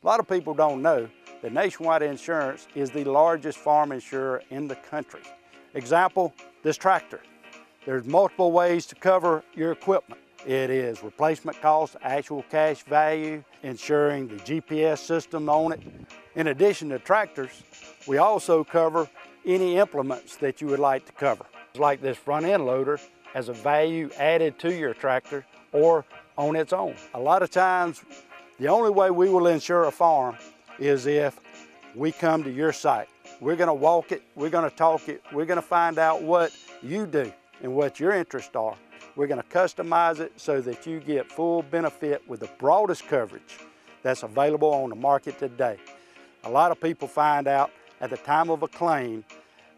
A lot of people don't know that Nationwide Insurance is the largest farm insurer in the country. Example, this tractor. There's multiple ways to cover your equipment. It is replacement cost, actual cash value, insuring the GPS system on it. In addition to tractors, we also cover any implements that you would like to cover. Like this front end loader has a value added to your tractor or on its own. A lot of times, the only way we will insure a farm is if we come to your site. We're gonna walk it, we're gonna talk it, we're gonna find out what you do and what your interests are. We're gonna customize it so that you get full benefit with the broadest coverage that's available on the market today. A lot of people find out at the time of a claim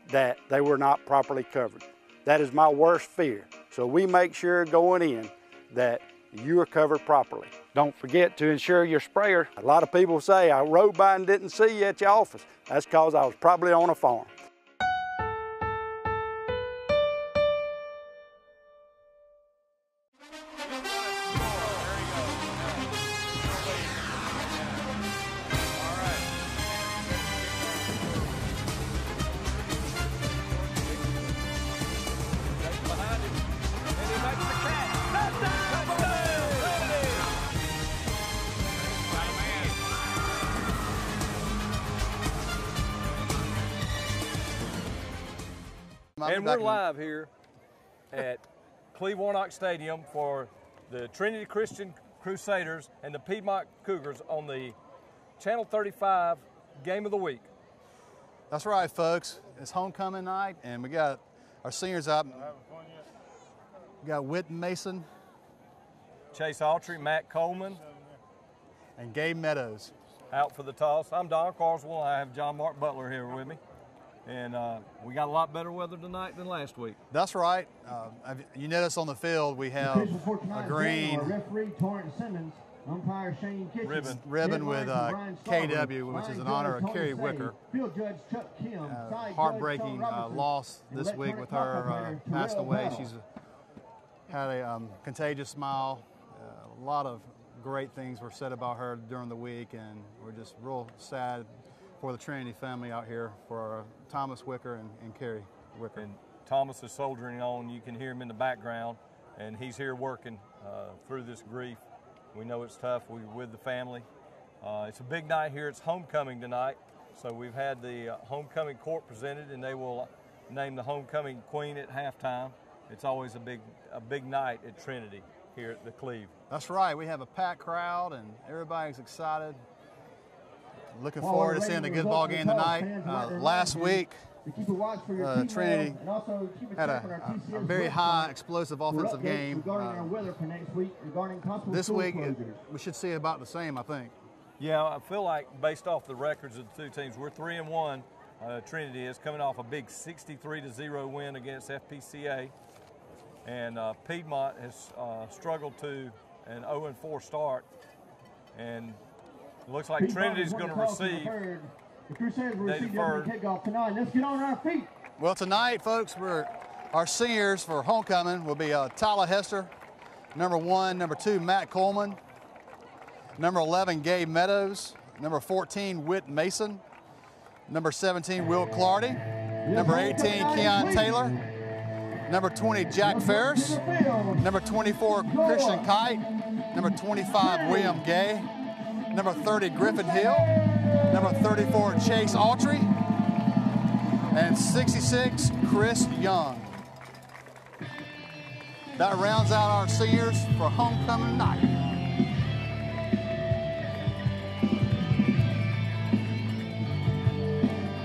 that they were not properly covered. That is my worst fear. So we make sure going in that you are covered properly. Don't forget to insure your sprayer. A lot of people say, I rode by and didn't see you at your office. That's because I was probably on a farm. And we're live here at Cleveland Stadium for the Trinity Christian Crusaders and the Piedmont Cougars on the Channel 35 Game of the Week. That's right, folks. It's homecoming night, and we got our seniors out. We got Whit Mason, Chase Autry, Matt Coleman, and Gabe Meadows out for the toss. I'm Don Carswell. I have John Mark Butler here with me. And we got a lot better weather tonight than last week. That's right. You notice on the field we have a green ribbon with KW, which is in honor of Carrie Wicker. Heartbreaking loss this week with her passed away. She's had a contagious smile. A lot of great things were said about her during the week, and we're just real sad for the Trinity family out here, for Thomas Wicker and Carrie Wicker. And Thomas is soldiering on. You can hear him in the background, and he's here working through this grief. We know it's tough. We're with the family. It's a big night here. It's homecoming tonight. So we've had the homecoming court presented, and they will name the homecoming queen at halftime. It's always a big night at Trinity here at the Cleve. That's right. We have a packed crowd, and everybody's excited. Looking forward to seeing a good ball game tonight. Last week, Trinity had a very high explosive offensive game. This week, we should see about the same, I think. Yeah, I feel like based off the records of the two teams, we're 3-1. Trinity is coming off a big 63-0 win against FPCA. And Piedmont has struggled to an 0-4 start. And it looks like Trinity's going to receive. The Crusaders will receive the kickoff tonight. Let's get on our feet. Well, tonight, folks, our seniors for homecoming will be Tyler Hester, number 1, number 2, Matt Coleman, number 11, Gabe Meadows, number 14, Whit Mason, number 17, Will Clardy, number 18, Keon Taylor, number 20, Jack Ferris, number 24, Christian Kite, number 25, William Gay, number 30, Griffin Hill, number 34, Chase Autry, and 66, Chris Young. That rounds out our seniors for homecoming night.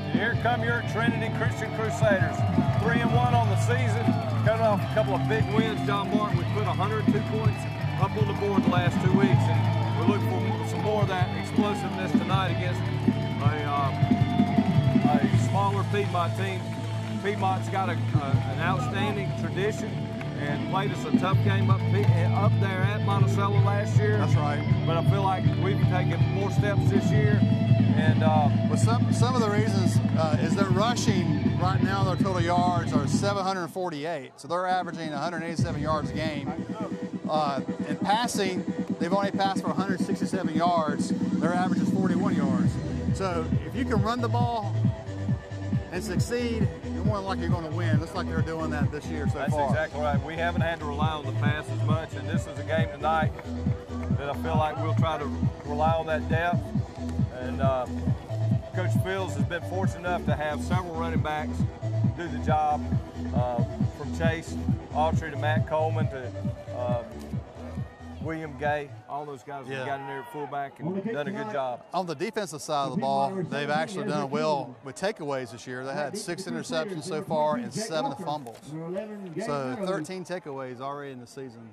And here come your Trinity Christian Crusaders. 3-1 on the season, coming off a couple of big wins. John Martin, we put 102 points up on the board the last 2 weeks, and we're looking for some more of that explosiveness tonight against a smaller Piedmont team. Piedmont's got an outstanding tradition and played us a tough game up there at Monticello last year. That's right. But I feel like we've taken more steps this year. And well, some of the reasons is they're rushing right now. Their total yards are 748, so they're averaging 187 yards a game. In passing, they've only passed for 167 yards. Their average is 41 So if you can run the ball and succeed, you're more than likely you're going to win. Looks like they're doing that this year so That's far. That's exactly right. We haven't had to rely on the pass as much, and this is a game tonight that I feel like we'll try to rely on that depth. And Coach Fields has been fortunate enough to have several running backs do the job, from Chase Autry to Matt Coleman to William Gay. All those guys have got in there at fullback and done a good job. On the defensive side of the ball, they've actually done well with takeaways this year. They had 6 interceptions so far and 7 fumbles. So 13 takeaways already in the season.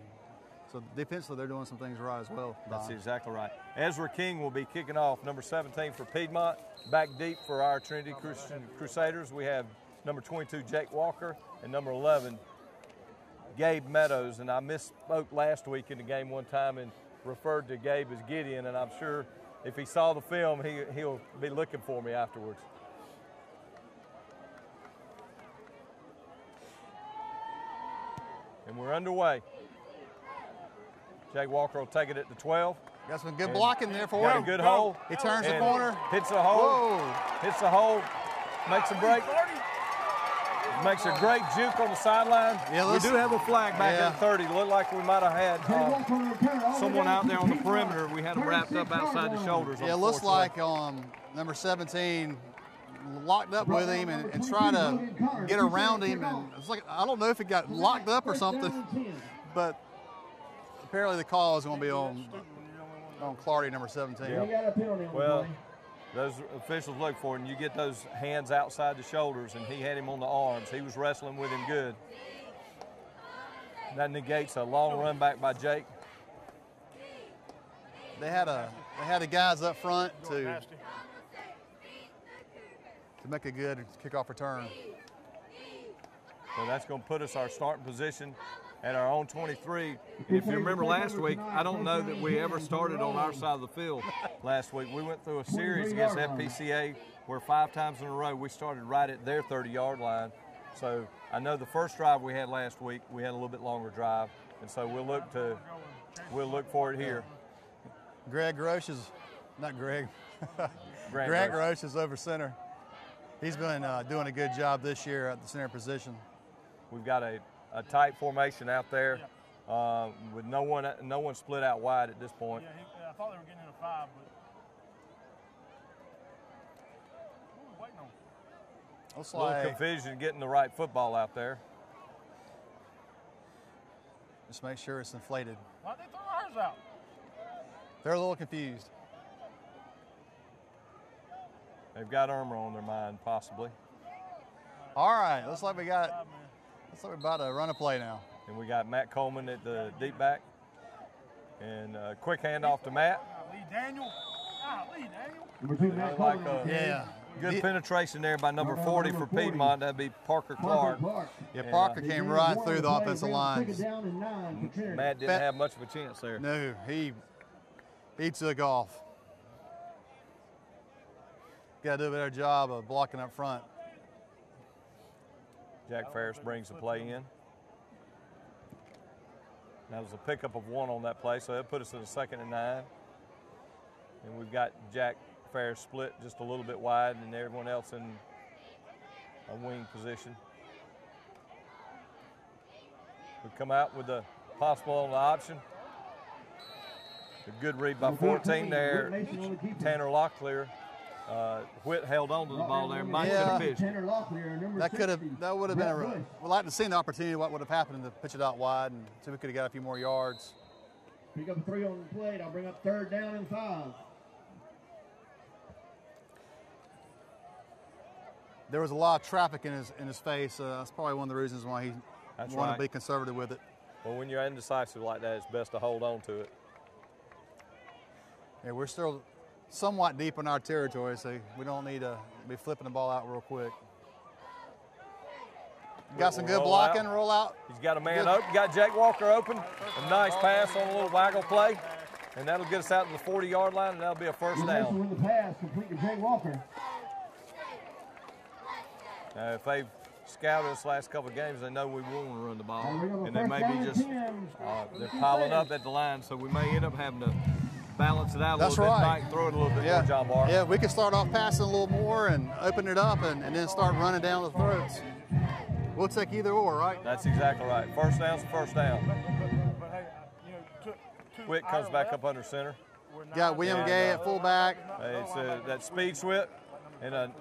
So defensively, they're doing some things right as well. That's exactly right. Ezra King will be kicking off, number 17 for Piedmont. Back deep for our Trinity Crusaders, we have number 22, Jake Walker, and number 11, Gabe Meadows. And I misspoke last week in the game one time and referred to Gabe as Gideon, and I'm sure if he saw the film, he'll be looking for me afterwards. And we're underway. Jake Walker will take it at the 12. Got some good blocking there for got him. A good hole. He turns the corner. Hits a hole. Whoa. Hits a hole. Makes a break. Makes a great juke on the sideline. Yeah, we do have a flag back at 30. Looked like we might have had someone out there on the perimeter. We had them wrapped up outside the shoulders. Yeah, it looks like number 17 locked up with him and trying to get around him. And it's like, I don't know if he got locked up or something, but apparently the call is going to be on Clardy, number 17. Yeah. Well, those officials look for it, and you get those hands outside the shoulders, and he had him on the arms. He was wrestling with him good. That negates a long run back by Jake. They had the guys up front to make a good kickoff return. So that's going to put us our starting position at our own 23. If you remember last week, I don't know that we ever started on our side of the field last week. We went through a series against FPCA where 5 times in a row we started right at their 30-yard line. So I know the first drive we had last week, we had a little bit longer drive, and so we'll look for it here. Greg Roche is, not Greg, Grant Roche is over center. He's been doing a good job this year at the center position. We've got a tight formation out there with no one split out wide at this point. Yeah, I thought they were getting in a 5, but waiting on. Looks a little like confusion getting the right football out there. Just make sure it's inflated. Why'd they throw ours out? They're a little confused. They've got Irma on their mind, possibly. All right, looks like we're about to run a play now. And we got Matt Coleman at the deep back. And a quick handoff to Matt. Lee Daniel. Daniel. Number 2, Matt Coleman. Good penetration there by number 40 for Piedmont. That'd be Parker Clark. Yeah, Parker came right through the offensive line. Matt didn't have much of a chance there. No, he took off. Got to do a better job of blocking up front. Jack Ferris brings the play in. That was a pickup of 1 on that play, so that put us in a 2nd and 9. And we've got Jack Ferris split just a little bit wide and everyone else in a wing position. We come out with the possible on the option. A good read by 14 there, Tanner Locklear. Whit held on to the ball there. Mike could have pitched. That would have been we'd like to see the opportunity what would have happened to pitch it out wide and see if we could have got a few more yards. Pick up a 3 on the plate. I'll bring up 3rd down and 5. There was a lot of traffic in his face. That's probably one of the reasons why he wanted to be conservative with it. Well, when you're indecisive like that, it's best to hold on to it. Yeah, we're still somewhat deep in our territory, so we don't need to be flipping the ball out real quick. Got some good blocking, roll out. He's got a man open, got Jake Walker open. A nice pass on a little waggle play, and that'll get us out to the 40-yard line, and that'll be a 1st down. With the pass, complete to Jake Walker. If they've scouted us last couple of games, they know we want to run the ball, and they may be just they're piling up at the line, so we may end up having to balance it out a That's little bit right. tonight and throw it a little bit Yeah, more, John Mark. yeah, we can start off passing a little more and open it up and then start running down the throats. We'll take either or, right? That's exactly right. First down's the first down. But hey, you know, two Witt comes back up under center. Got William Gay at fullback. It's that speed sweep and a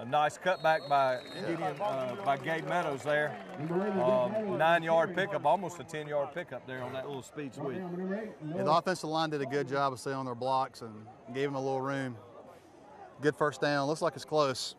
nice cutback by Gideon, by Gabe Meadows there. 9-yard pickup, almost a 10-yard pickup there on that little speed sweep. And the offensive line did a good job of staying on their blocks and gave them a little room. Good first down. Looks like it's close.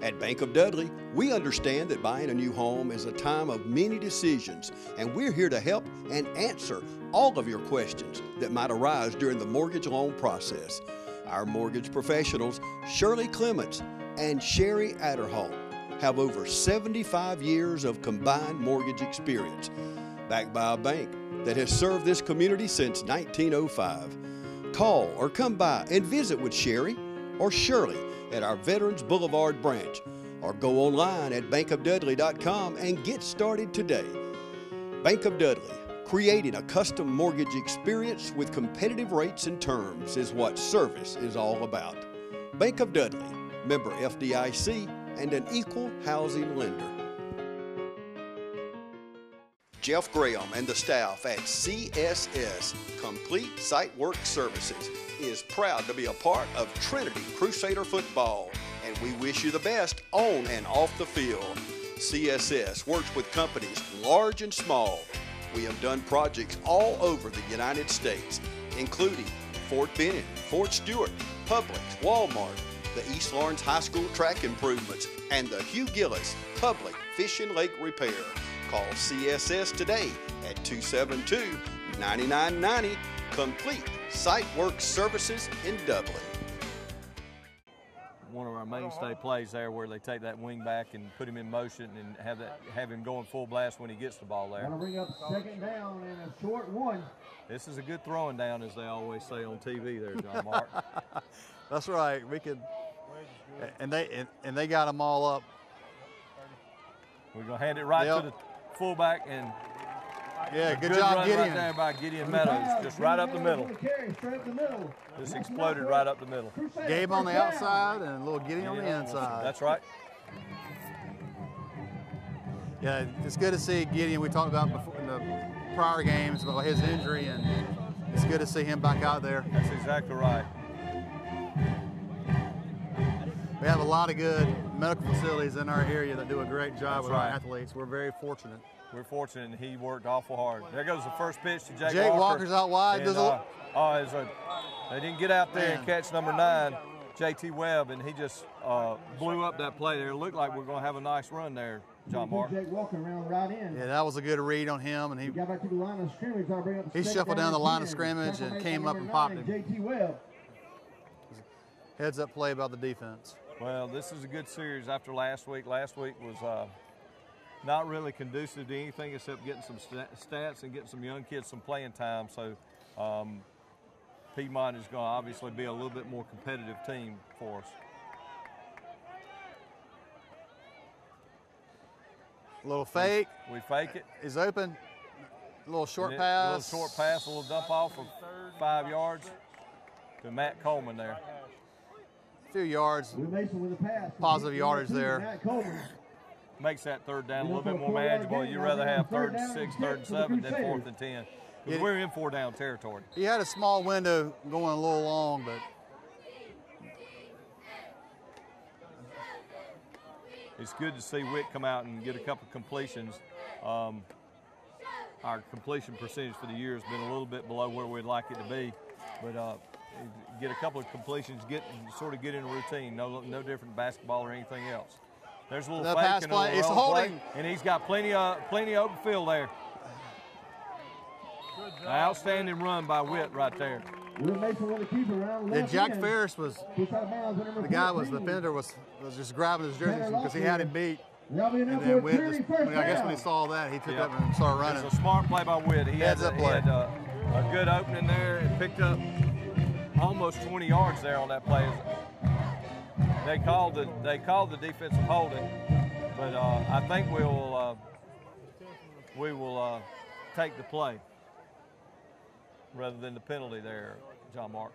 At Bank of Dudley, we understand that buying a new home is a time of many decisions, and we're here to help and answer all of your questions that might arise during the mortgage loan process. Our mortgage professionals, Shirley Clements and Sherry Adderhall, have over 75 years of combined mortgage experience, backed by a bank that has served this community since 1905. Call or come by and visit with Sherry or Shirley at our Veterans Boulevard branch, or go online at bankofdudley.com and get started today. Bank of Dudley, creating a custom mortgage experience with competitive rates and terms is what service is all about. Bank of Dudley, member FDIC, and an equal housing lender. Jeff Graham and the staff at CSS, Complete Site Work Services, is proud to be a part of Trinity Crusader football, and we wish you the best on and off the field. CSS works with companies large and small. We have done projects all over the United States, including Fort Benning, Fort Stewart, Publix, Walmart, the East Lawrence High School track improvements, and the Hugh Gillis Public Fish and Lake Repair. Call CSS today at 272-9990. Complete Site Work Services in Dublin. One of our mainstay plays there where they take that wing back and put him in motion and have him going full blast when he gets the ball there. Gonna bring up second down and a short one. This is a good throwing down, as they always say on TV there, John Mark. That's right. We could, and they got them all up. We're gonna hand it right to the fullback, and yeah, good job, run Gideon. right there by Gideon Meadows, just right up the middle. Just exploded right up the middle. Gabe on the outside and a little Gideon on the inside. That's right. Yeah, it's good to see Gideon. We talked about before in the prior games about his injury, and it's good to see him back out there. That's exactly right. We have a lot of good medical facilities in our area that do a great job with our athletes. We're very fortunate. We're fortunate, and he worked awful hard. There goes the first pitch to Jake Walker. Walker's out wide. And, they didn't get out there and catch number 9, JT Webb, and he just blew up that play there. It looked like we're going to have a nice run there, John Mark. Jake Walker around right in. Yeah, that was a good read on him, and he got back to the line of scrimmage. He shuffled down the line of scrimmage and came up and popped him. JT Webb. Heads up play about the defense. Well, this is a good series after last week. Last week was not really conducive to anything except getting some stats and getting some young kids some playing time. So Piedmont is going to obviously be a little bit more competitive team for us. A little fake. We fake it. He's open. A little short pass. A little short pass, a little dump off of 5 yards to Matt Coleman there. A few yards. Positive yardage there. Makes that third down a little bit more manageable. You'd rather have 3rd and 6, 3rd and 7 than 4th and 10. Because we're in 4-down territory. He had a small window going a little long, but it's good to see Witt come out and get a couple completions. Our completion percentage for the year has been a little bit below where we'd like it to be, but get a couple of completions, get in a routine. No different than basketball or anything else. There's a little fake and a little holding, and he's got plenty of open field there. An outstanding run by Witt right there. Yeah, Jack Ferris was the defender was just grabbing his jersey because he had him beat. And then Witt I guess when he saw that, he took up and started running. It's a smart play by Witt. He had a good opening there and picked up almost 20 yards there on that play. They called the defensive holding, But I think we will take the play rather than the penalty there, John Mark.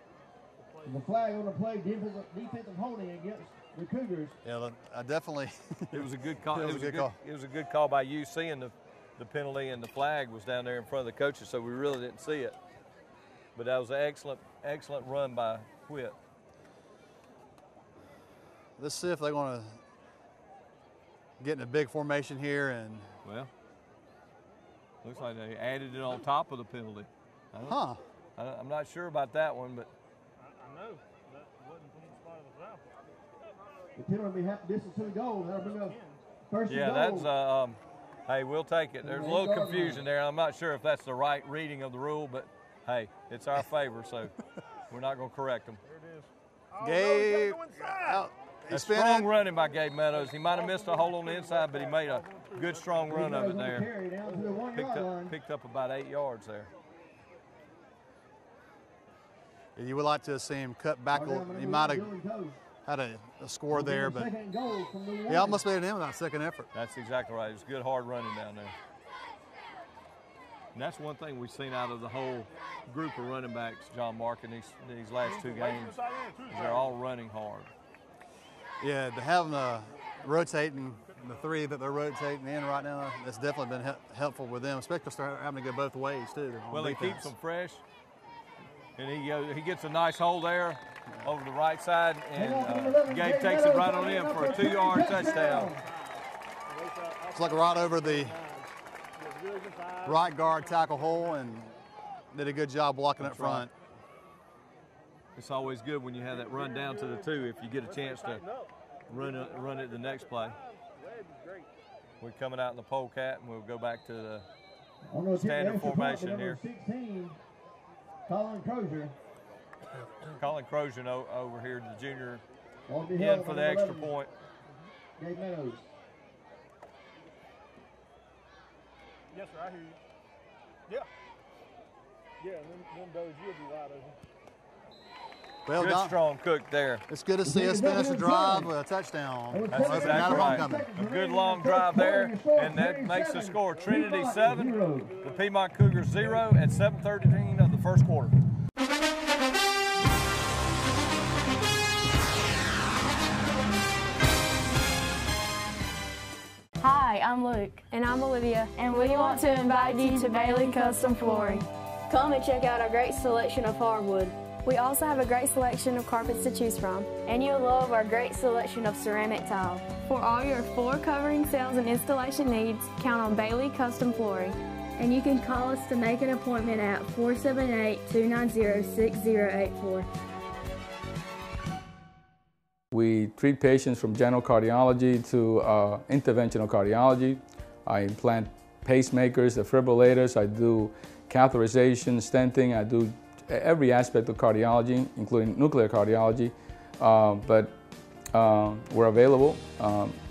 The flag on the play, defensive holding against the Cougars. Yeah, look, I definitely. It was a good call. It was a good call. It was a good call by you, seeing the penalty, and the flag was down there in front of the coaches, so we really didn't see it. But that was an excellent run by Whit. Let's see if they're going to get in a big formation here. And well, looks like they added it on top of the penalty. I'm not sure about that one, but I know that wasn't from the spot of the foul. The penalty will be half distance to the goal. That'll bring up first yeah, and goal. that's hey, we'll take it. There's a little confusion there. I'm not sure if that's the right reading of the rule, but hey, it's our favor, so we're not going to correct them. There it is. Gabe, A strong running by Gabe Meadows. He might have missed a hole on the inside, but he made a good strong run of it there. Picked up about 8 yards there. You would like to see him cut back. He might have had a score there, but he almost made it in without second effort. That's exactly right. It was good, hard running down there. And that's one thing we've seen out of the whole group of running backs, John Mark, in these last two games, is they're all running hard. Yeah, to have them rotating, the three that they're rotating in right now, that's definitely been helpful with them, especially because they're having to go both ways, too. Well, it keeps them fresh. And he gets a nice hole there over the right side, and Gabe takes it right on in for a 2-yard touchdown. It's like right over the right guard tackle hole, and did a good job blocking up front. It's always good when you have that run down to the 2 if you get a chance to run it the next play. We're coming out in the polecat, and we'll go back to the standard formation here. 16, Colin Crozier. Colin Crozier over here, the junior, in for the extra point. Gabe Meadows. Yes, sir, I hear you. Yeah. Yeah, them does, you'll be wide open. Well good, done. Strong cook there. It's good to see us finish the drive with a touchdown. That's exactly right. A good long drive there, and that makes the score Trinity 7, the Piedmont Cougars 0 at 7:13 of the first quarter. Hi, I'm Luke. And I'm Olivia. And we want to invite you to Bailey Custom Flooring. Come and check out our great selection of hardwood. We also have a great selection of carpets to choose from. And you'll love our great selection of ceramic tile. For all your floor covering, sales, and installation needs, count on Bailey Custom Flooring. And you can call us to make an appointment at 478-290-6084. We treat patients from general cardiology to interventional cardiology. I implant pacemakers, defibrillators, I do catheterization, stenting, I do every aspect of cardiology, including nuclear cardiology, but we're available.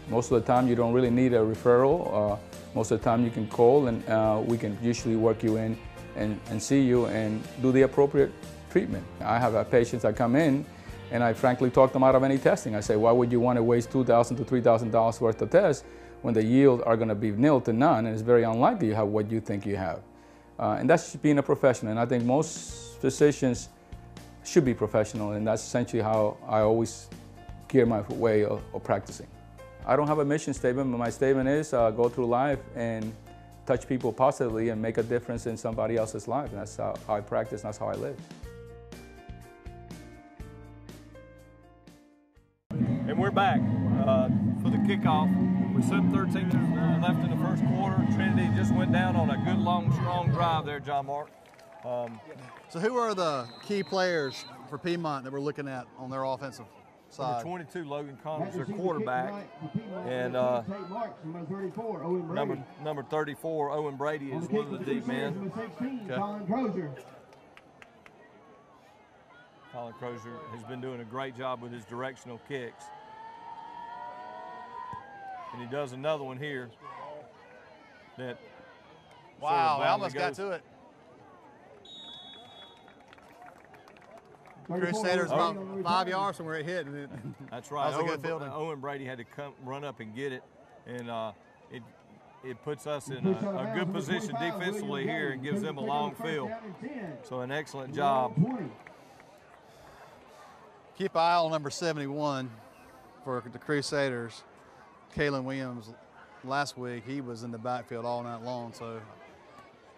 Most of the time you don't really need a referral. Most of the time you can call and we can usually work you in and see you and do the appropriate treatment. I have patients that come in and I frankly talk them out of any testing. I say, why would you want to waste $2,000 to $3,000 worth of tests when the yield are going to be nil to none, and it's very unlikely you have what you think you have. And that's being a professional, and I think most physicians should be professional, and that's essentially how I always gear my way of practicing. I don't have a mission statement, but my statement is go through life and touch people positively and make a difference in somebody else's life. And that's how I practice, and that's how I live. And we're back for the kickoff. With 7:13 left in the first quarter, Trinity just went down on a good, long, strong drive there, John Mark. So who are the key players for Piedmont that we're looking at on their offensive side? Number 22, Logan Connors, their quarterback. And number 34, Owen Brady, is one of the deep men. Colin Crozier has been doing a great job with his directional kicks. And he does another one here that wow, I almost got to it. Crusaders about 5 yards from where it hit. That's right. That was a good fielding. Owen Brady had to run up and get it. and it puts us in a good position defensively here and gives them a long field. So an excellent job. Keep an eye on number 71 for the Crusaders. Kalen Williams, last week, he was in the backfield all night long, so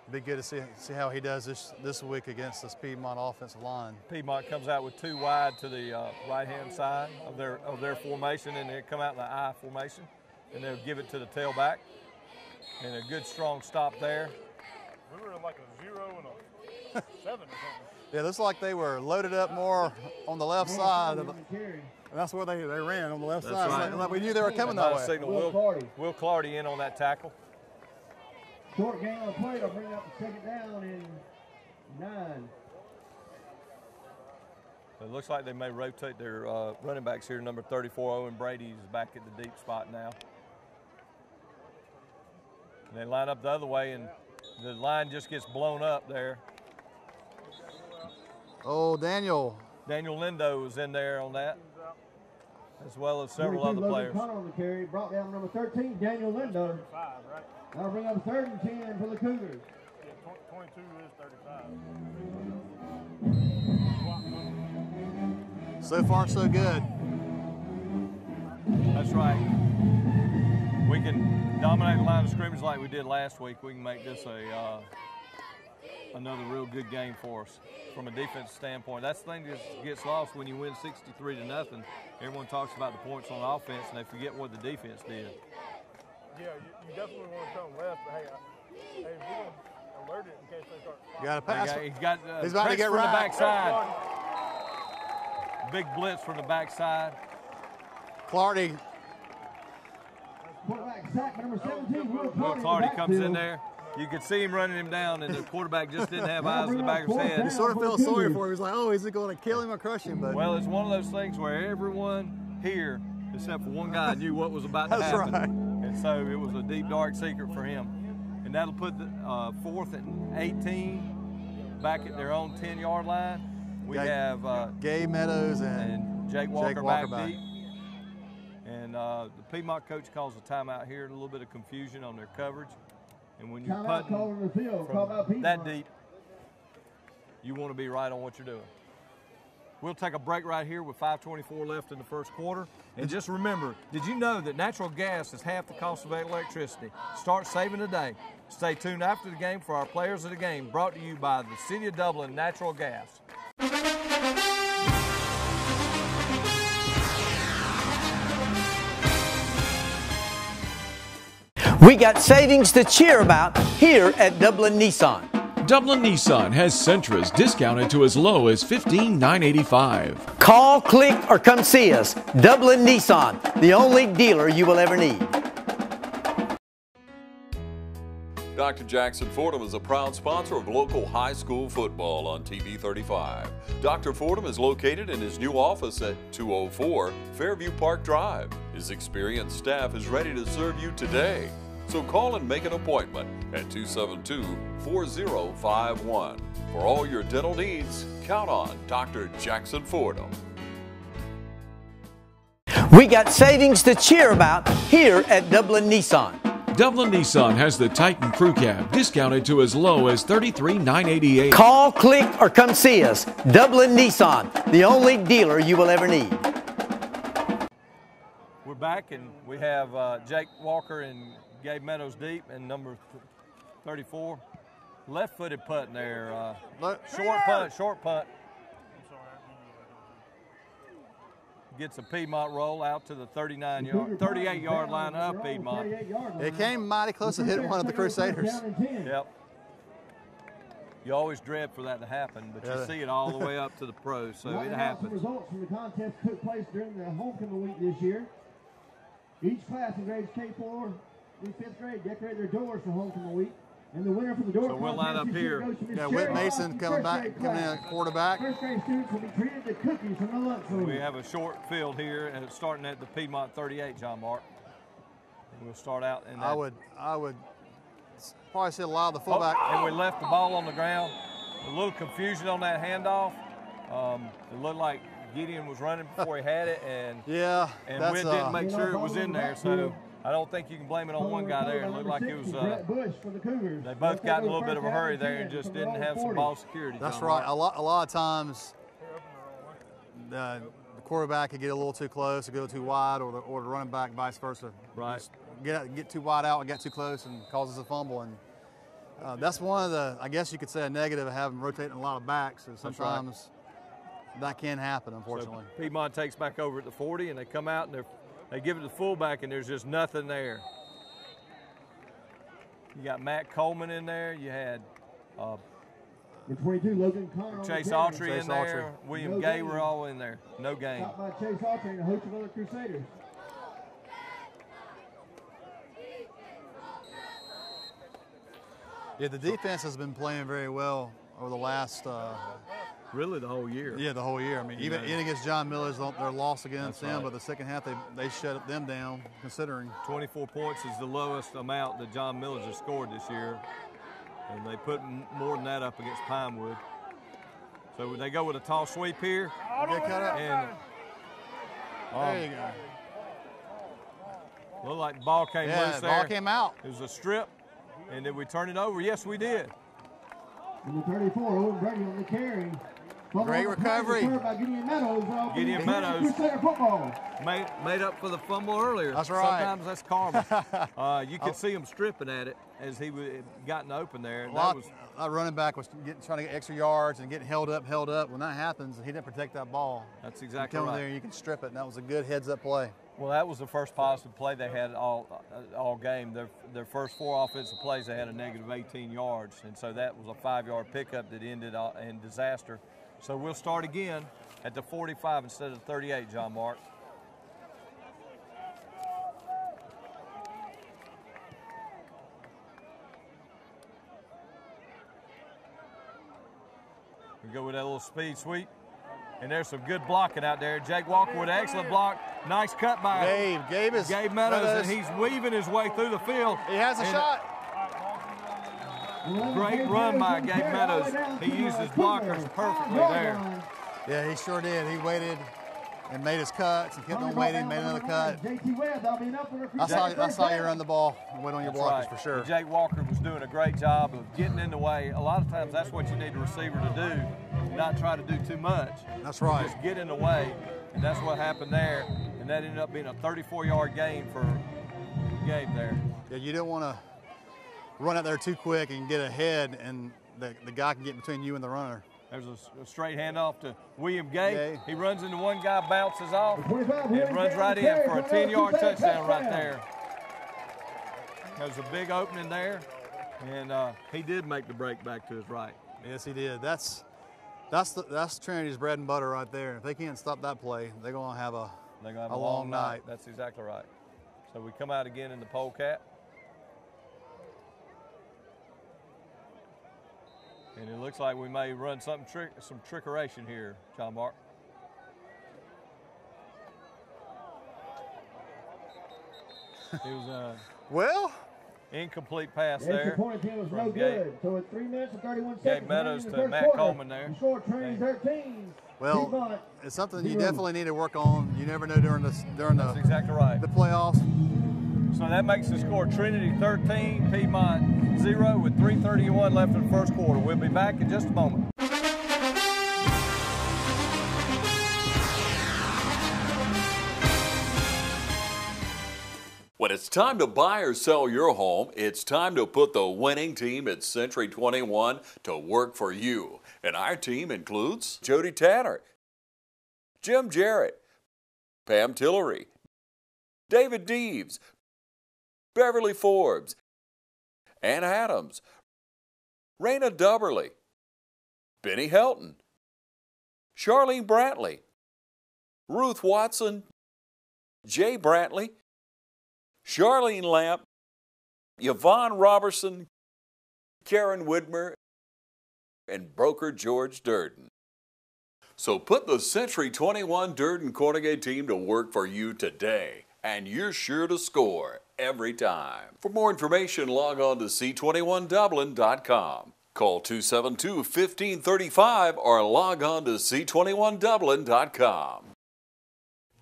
it'd be good to see how he does this week against this Piedmont offensive line. Piedmont comes out with 2 wide to the right-hand side of their formation, and they come out in the I formation, and they'll give it to the tailback. And a good, strong stop there. We were in like a 0 and a 7 or something. Yeah, it looks like they were loaded up more on the left side. And that's where they ran, on the left side. Right. Like we knew they were coming that way. Signal Will Clardy in on that tackle. Short gain on the play, they'll bring up the 2nd down and 9. It looks like they may rotate their running backs here. Number 34, Owen Brady, is back at the deep spot now. And they line up the other way, and the line just gets blown up there. Oh, Daniel Lindo is in there on that, as well as several other players. On the carry, brought down number 13, Daniel Lindo. That'll bring up 3rd and 10 for the Cougars. Yeah, 22 is 35. So far, so good. That's right. We can dominate the line of scrimmage like we did last week. We can make this another real good game for us from a defensive standpoint. That's the thing that gets lost when you win 63-0. Everyone talks about the points on offense, and they forget what the defense did. Yeah, you definitely want to come left, but hey, we're going to alert it in case they start firing. You got to pass. He's about to get from right. the backside. Big blitz from the backside. Clardy. Quarterback sack number 17, Will Clardy comes in there. You could see him running him down, and the quarterback just didn't have eyes in the back of his head. You sort of felt sorry for him. He was like, oh, is it going to kill him or crush him? But well, it's one of those things where everyone here, except for one guy, knew what was about to happen. Right. And so it was a deep, dark secret for him. And that'll put the 4th and 18 back at their own 10-yard line. We have Gabe Meadows and Jake Walker back deep. And the Piedmont coach calls a timeout here, a little bit of confusion on their coverage. And when you're putting from that deep, you want to be right on what you're doing. We'll take a break right here with 5:24 left in the first quarter. And just remember, did you know that natural gas is half the cost of electricity? Start saving today. Stay tuned after the game for our Players of the Game, brought to you by the City of Dublin Natural Gas. We got savings to cheer about here at Dublin Nissan. Dublin Nissan has Sentras discounted to as low as $15,985. Call, click, or come see us. Dublin Nissan, the only dealer you will ever need. Dr. Jackson Fordham is a proud sponsor of local high school football on TV 35. Dr. Fordham is located in his new office at 204 Fairview Park Drive. His experienced staff is ready to serve you today. So call and make an appointment at 272-4051. For all your dental needs, count on Dr. Jackson Fordham. We got savings to cheer about here at Dublin Nissan. Dublin Nissan has the Titan Crew Cab discounted to as low as $33,988. Call, click, or come see us. Dublin Nissan, the only dealer you will ever need. We're back, and we have Jake Walker and Gabe Meadows deep, and number 34, left-footed punt there. Short punt. Gets a Piedmont roll out to the 38-yard line of Piedmont. It came mighty close to hitting one of the Crusaders. Yep. You always dread for that to happen, but you see it all the way up to the pros, so it happens. Some results from the contest took place during the homecoming week this year. Each class in grades K4 through 5th grade decorated their doors for homecoming week. And the winner for the door so we'll line up here. Yeah, Whit Mason coming in at quarterback. First grade students will be treated to cookies from the lunchroom. We have a short field here, and it's starting at the Piedmont 38, John Mark. And we'll start out in that. I would probably see a lot of the fullback. And we left the ball on the ground. A little confusion on that handoff. It looked like Gideon was running before he had it, and Whit didn't make sure it was in there. So I don't think you can blame it on one guy there. It looked like it was, they both got in a little bit of a hurry there and just didn't have some ball security. That's right. A lot of times the quarterback could get a little too close, or go too wide, or the running back vice versa. Right. Just get too wide out and get too close and causes a fumble. And that's one of the, I guess you could say, a negative of having rotating a lot of backs. Is sometimes that can happen, unfortunately. So Piedmont takes back over at the 40, and they come out and they give it to the fullback, and there's just nothing there. You got Matt Coleman in there. You had the 22, Logan Connor Chase Autry in there. William Gay were all in there. No game. Top by Chase Autry and a host of other Crusaders. Yeah, the defense has been playing very well over the last. Really, the whole year. Yeah, the whole year. I mean, even against John Miller's, their loss against them, right. But the second half they shut them down. Considering 24 points is the lowest amount that John Miller's has scored this year, and they put more than that up against Pinewood. So they go with a tall sweep here. Get cut up. And there you go. Looked like the ball came loose there. Ball came out. It was a strip, and did we turn it over? Yes, we did. Number 34, Owen Brady on the carry. Great recovery. Gideon Meadows made up for the fumble earlier. That's right. Sometimes that's karma. You could see him stripping at it as he gotten open there. That running back was trying to get extra yards and getting held up. When that happens, he didn't protect that ball. That's exactly you come right. there, you can strip it, and that was a good heads-up play. Well, that was the first positive play they had all game. Their first 4 offensive plays, they had a negative 18 yards, and so that was a 5-yard pickup that ended in disaster. So we'll start again at the 45 instead of 38, John Mark. We go with that little speed sweep. And there's some good blocking out there. Jake Walker with an excellent block. Nice cut by Gabe Meadows, and he's weaving his way through the field. He has a shot. Great run by Gabe Meadows. He used his blockers perfectly there. Yeah, he sure did. He waited and made his cuts and kept on waiting, made another cut. I saw you run the ball and wait on your blockers for sure. Jake Walker was doing a great job of getting in the way. A lot of times that's what you need the receiver to do, not try to do too much. That's right. Just get in the way, and that's what happened there. And that ended up being a 34-yard gain for Gabe there. Yeah, you don't want to run out there too quick and get ahead, and the guy can get between you and the runner. There's a straight handoff to William Gay. He runs into one guy, bounces off, and runs right in for a 10-yard touchdown right there. There's a big opening there, and he did make the break back to his right. Yes, he did. That's Trinity's bread and butter right there. If they can't stop that play, they're going to have a long night. That's exactly right. So we come out again in the polecat. And it looks like we may run some trickeration here, John Mark. It was a incomplete pass there. Was no good. So it's 3 minutes and 31 seconds. Gabe Meadows to Matt Coleman there. The score, Trinity 13. Well, it's something you definitely need to work on. You never know during That's exactly right. the playoffs. So that makes the score Trinity 13, Piedmont 0 with 3:31 left in the first quarter. We'll be back in just a moment. When it's time to buy or sell your home, it's time to put the winning team at Century 21 to work for you. And our team includes Jody Tanner, Jim Jarrett, Pam Tillery, David Deeves, Beverly Forbes, Ann Adams, Raina Dubberly, Benny Helton, Charlene Brantley, Ruth Watson, Jay Brantley, Charlene Lamp, Yvonne Robertson, Karen Widmer, and broker George Durden. So put the Century 21 Durden Cornegay team to work for you today, and you're sure to score every time. For more information, log on to c21dublin.com. Call 272-1535 or log on to c21dublin.com.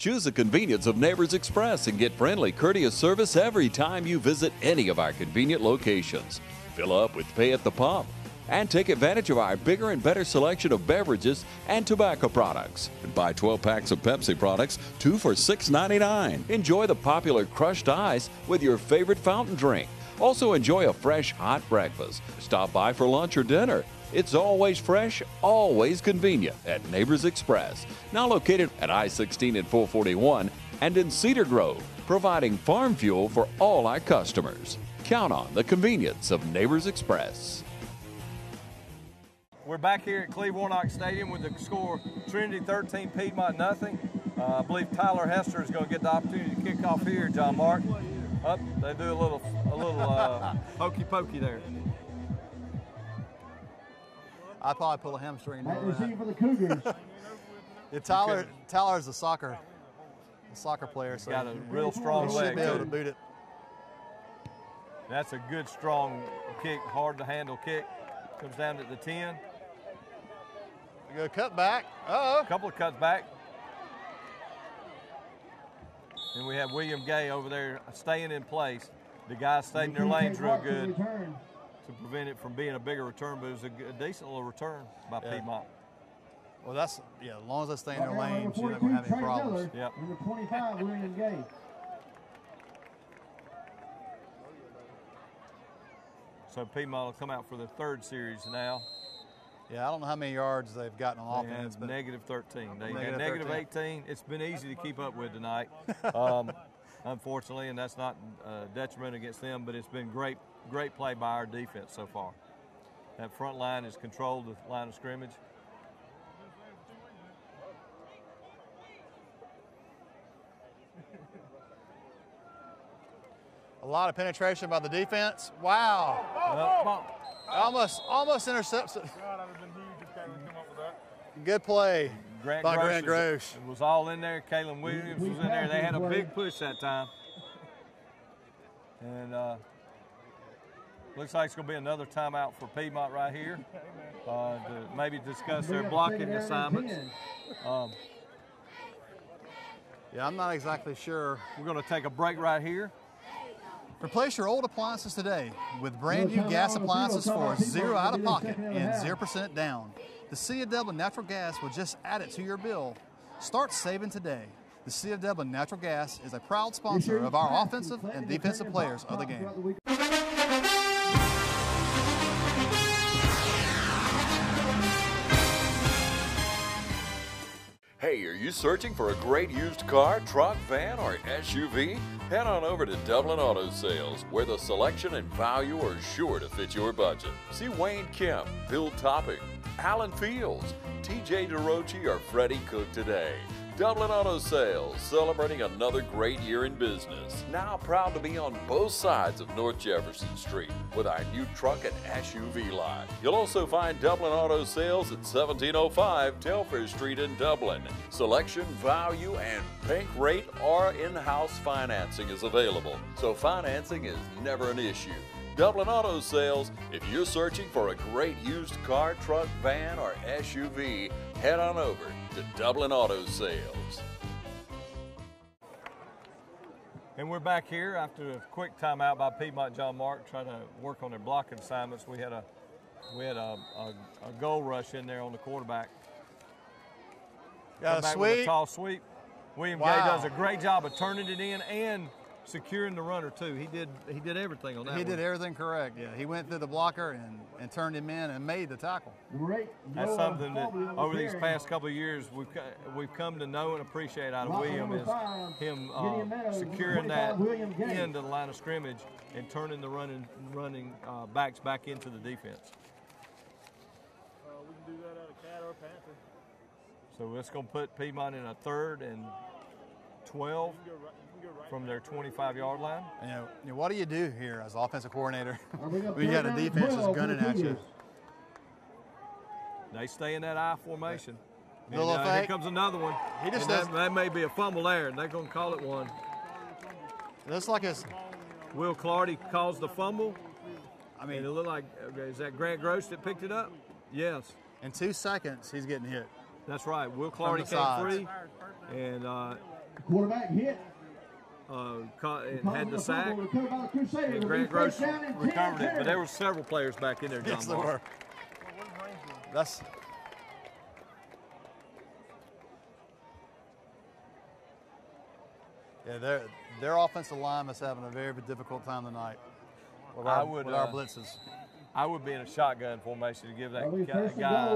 Choose the convenience of Neighbors Express and get friendly, courteous service every time you visit any of our convenient locations. Fill up with pay at the pump and take advantage of our bigger and better selection of beverages and tobacco products. And buy 12 packs of Pepsi products, 2 for $6.99. Enjoy the popular crushed ice with your favorite fountain drink. Also enjoy a fresh, hot breakfast. Stop by for lunch or dinner. It's always fresh, always convenient at Neighbors Express. Now located at I-16 and 441 and in Cedar Grove, providing farm fuel for all our customers. Count on the convenience of Neighbors Express. We're back here at Cleve Warnock Stadium with the score Trinity 13, Piedmont nothing. I believe Tyler Hester is going to get the opportunity to kick off here, John Mark. Up, they do a little hokey pokey there. I'd probably pull a hamstring. Receive for the Cougars. Yeah, Tyler's a soccer player, so got a real strong he leg. should be able to boot it. That's a good, strong kick, hard to handle kick. Comes down to the 10. We go cut back. Uh-oh. A couple of cuts back. And we have William Gay over there staying in place. The guys stayed in their lanes real good to prevent it from being a bigger return, but it was a decent little return by Piedmont. Well, as long as they stay in their lanes, you're not going to have any problems. Yep. Number 25, William Gay. So Piedmont will come out for the third series now. Yeah, I don't know how many yards they've gotten on offense. But negative 13. They had negative negative 13. 18. It's been easy to keep up with tonight, unfortunately, and that's not detriment against them, but it's been great play by our defense so far. That front line has controlled the line of scrimmage. A lot of penetration by the defense. Wow. Almost intercepts it. God, I'd have been huge if Caitlin come up with that. Good play by Grant Grosh. It was all in there. Kalen Williams was in there. They had a big push that time. And looks like it's going to be another timeout for Piedmont right here to maybe discuss their blocking assignments. Yeah, I'm not exactly sure. We're going to take a break right here. Replace your old appliances today with brand new gas appliances for zero out of pocket and 0% down. The City of Dublin Natural Gas will just add it to your bill. Start saving today. The City of Dublin Natural Gas is a proud sponsor of our offensive and defensive players of the game. Hey, are you searching for a great used car, truck, van, or SUV? Head on over to Dublin Auto Sales, where the selection and value are sure to fit your budget. See Wayne Kemp, Bill Topping, Alan Fields, TJ DeRochi, or Freddie Cook today. Dublin Auto Sales, celebrating another great year in business. Now proud to be on both sides of North Jefferson Street with our new truck and SUV lot. You'll also find Dublin Auto Sales at 1705 Telfair Street in Dublin. Selection, value, and bank rate or in-house financing is available, so financing is never an issue. Dublin Auto Sales, if you're searching for a great used car, truck, van, or SUV, head on over to Dublin Auto Sales. And we're back here after a quick timeout by Piedmont John Mark trying to work on their blocking assignments. We had a goal rush in there on the quarterback. Got a back sweep. with a tall sweep. William Gay does a great job of turning it in and securing the runner too. He did everything on that. He did everything correct. Yeah, he went through the blocker and turned him in and made the tackle. That's something that over these past couple of years we've come to know and appreciate out of William is him securing that end of the line of scrimmage and turning the running backs back into the defense. We can do that out of Cat or Panther. So it's going to put Piedmont in a 3rd and 12 from their 25-yard line. You know, what do you do here as offensive coordinator when you got a defense that's gunning at you? They stay in that I formation. And, here comes another one. He just that may be a fumble there, and they're going to call it one. Looks like it's Will Clardy calls the fumble. I mean, it looked like, is that Grant Gross that picked it up? Yes. In 2 seconds, he's getting hit. That's right. Will Clardy came free, and Quarterback hit. And had the sack. Recovered by the Crusaders. And Grant Gross recovered it, but there were several players back in there, John. Yes, there were. That's. Yeah, their offensive line is having a very difficult time tonight with our blitzes. I would be in a shotgun formation to give that guy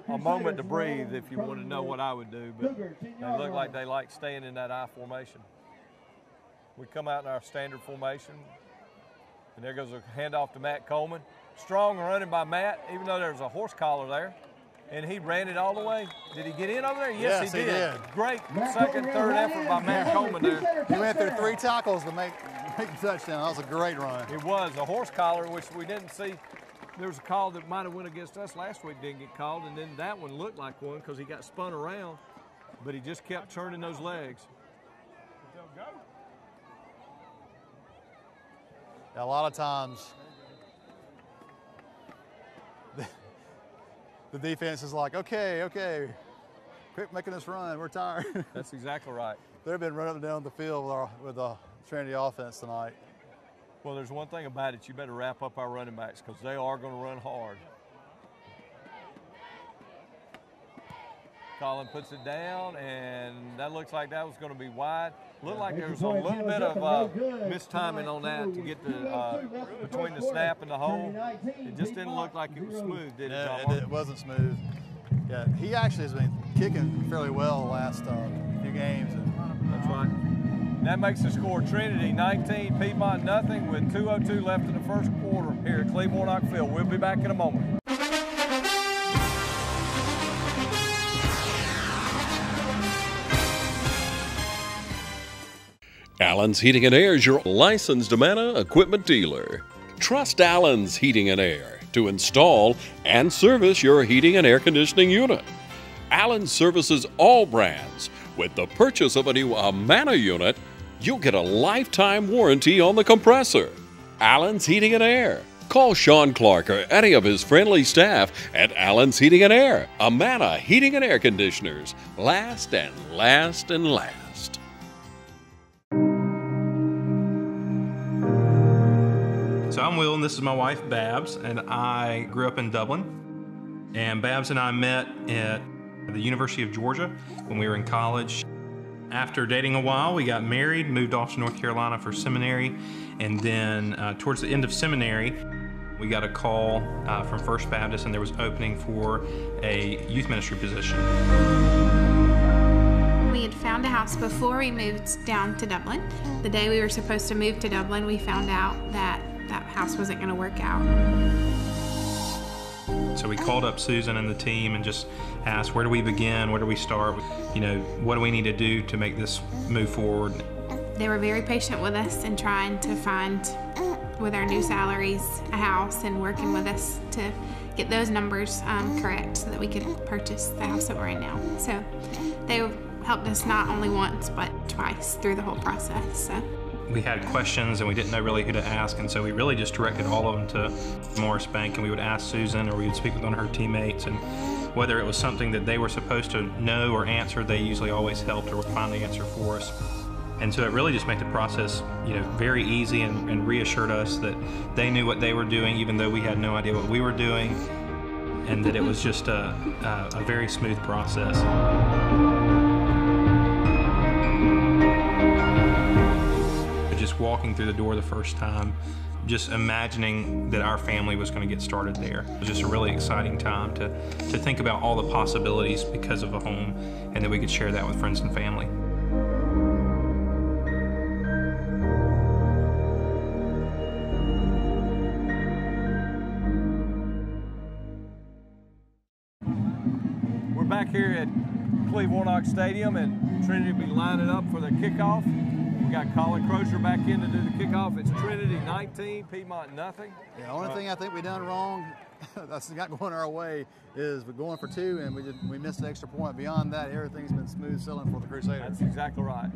a moment to breathe if you want to know what I would do, but they look like they like staying in that I formation. We come out in our standard formation, and there goes a handoff to Matt Coleman. Strong running by Matt, even though there's a horse collar there. And he ran it all the way. Did he get in over there? Yes, he did. Great second, third effort by Matt Coleman there. He went through 3 tackles to make the touchdown. That was a great run. It was a horse collar, which we didn't see. There was a call that might have went against us last week, didn't get called, and then that one looked like one because he got spun around, but he just kept turning those legs. A lot of times, the defense is like, okay, quit making us run. We're tired. That's exactly right. They've been running up and down the field with the Trinity offense tonight. Well, there's one thing about it. You better wrap up our running backs because they are going to run hard. Colin puts it down, and that looks like that was going to be wide. Looked like there was a little bit of mistiming on that to get between the snap and the hole. It just didn't look like it was smooth, did it, John? It wasn't smooth. Yeah, he actually has been kicking fairly well the last few games. That's right. And that makes the score Trinity 19, Piedmont nothing, with 2:02 left in the first quarter here at Cleve Warnock Field. We'll be back in a moment. Allen's Heating and Air is your licensed Amana equipment dealer. Trust Allen's Heating and Air to install and service your heating and air conditioning unit. Allen services all brands. With the purchase of a new Amana unit, you'll get a lifetime warranty on the compressor. Allen's Heating and Air. Call Sean Clark or any of his friendly staff at Allen's Heating and Air. Amana Heating and Air Conditioners. Last and last and last. So I'm Will, and this is my wife, Babs, and I grew up in Dublin. And Babs and I met at the University of Georgia when we were in college. After dating a while, we got married, moved off to North Carolina for seminary, and then towards the end of seminary, we got a call from First Baptist, and there was opening for a youth ministry position. We had found a house before we moved down to Dublin. The day we were supposed to move to Dublin, we found out that that house wasn't going to work out. So we called up Susan and the team and just asked, where do we begin? Where do we start? You know, what do we need to do to make this move forward? They were very patient with us and trying to find, with our new salaries, a house and working with us to get those numbers correct so that we could purchase the house that we're in now. So they helped us not only once, but twice through the whole process. So. We had questions and we didn't know really who to ask, and so we really just directed all of them to Morris Bank, and we would ask Susan or we would speak with one of her teammates, and whether it was something that they were supposed to know or answer, they usually always helped or would find the answer for us. And so it really just made the process, you know, very easy and reassured us that they knew what they were doing even though we had no idea what we were doing, and that it was just a very smooth process. Just walking through the door the first time, just imagining that our family was going to get started there. It was just a really exciting time to think about all the possibilities because of a home, and that we could share that with friends and family. We're back here at Cleve Warnock Stadium, and Trinity will be lining up for the kickoff. We got Colin Crozier back in to do the kickoff. It's Trinity 19, Piedmont nothing. Yeah, the only thing I think we done wrong, that's not going our way, is we're going for 2 and we missed the extra point. Beyond that, everything's been smooth sailing for the Crusaders. That's exactly right.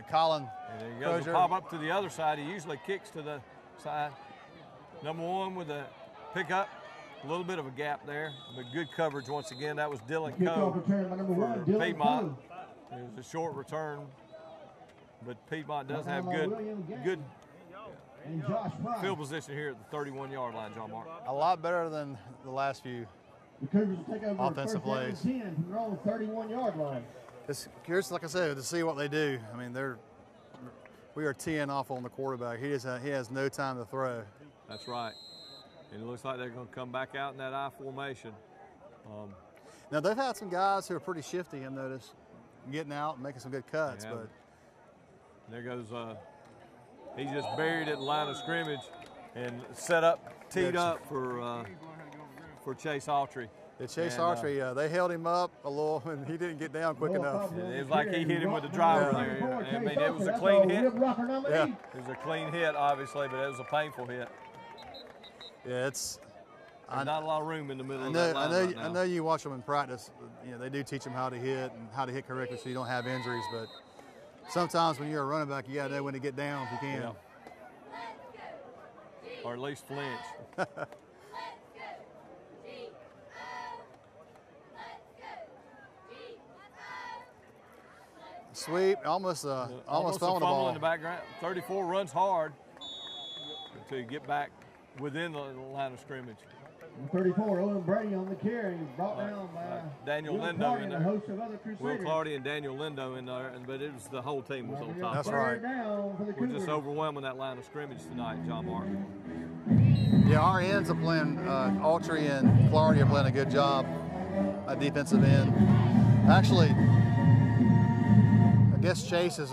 Colin. And then he goes to pop up to the other side. He usually kicks to the side. Number 1 with a pickup. A little bit of a gap there, but good coverage once again. That was Dylan Coe for Piedmont. It was a short return, but Piedmont does have good field position here at the 31-yard line, John Mark. A lot better than the last few The Cougars will take over offensive first down and plays. 10 from their own 31-yard line. It's curious, like I said, to see what they do. I mean, we are teeing off on the quarterback. He has no time to throw. That's right. And it looks like they're going to come back out in that I formation. Now, they've had some guys who are pretty shifty, I've noticed, getting out and making some good cuts. Yeah. But there goes, he's just buried at the line of scrimmage and set up, teed up for Chase Autry. Yeah, Chase Autry, they held him up a little, and he didn't get down quick enough. It was like he hit him with the driver there. I mean, it was a clean hit. Yeah. It was a clean hit, obviously, but it was a painful hit. Yeah, There's not a lot of room in the middle of that line right now. I know you watch them in practice. You know, they do teach them how to hit and how to hit correctly so you don't have injuries. But sometimes when you're a running back, you got to know when to get down if you can. Yeah. Or at least flinch. Sweep, almost throwing the ball. In the background. 34 runs hard until you get back within the line of scrimmage. 34, Owen Brady on the carry, brought down by Daniel Will Lindo Clardy in and a there. host of other Crusaders. Will Clardy and Daniel Lindo in there, but it was the whole team was on top. That's right. We're just overwhelming that line of scrimmage tonight, John Mark. Yeah, our ends are playing, Autry and Clardy are playing a good job at defensive end. Actually, I guess Chase is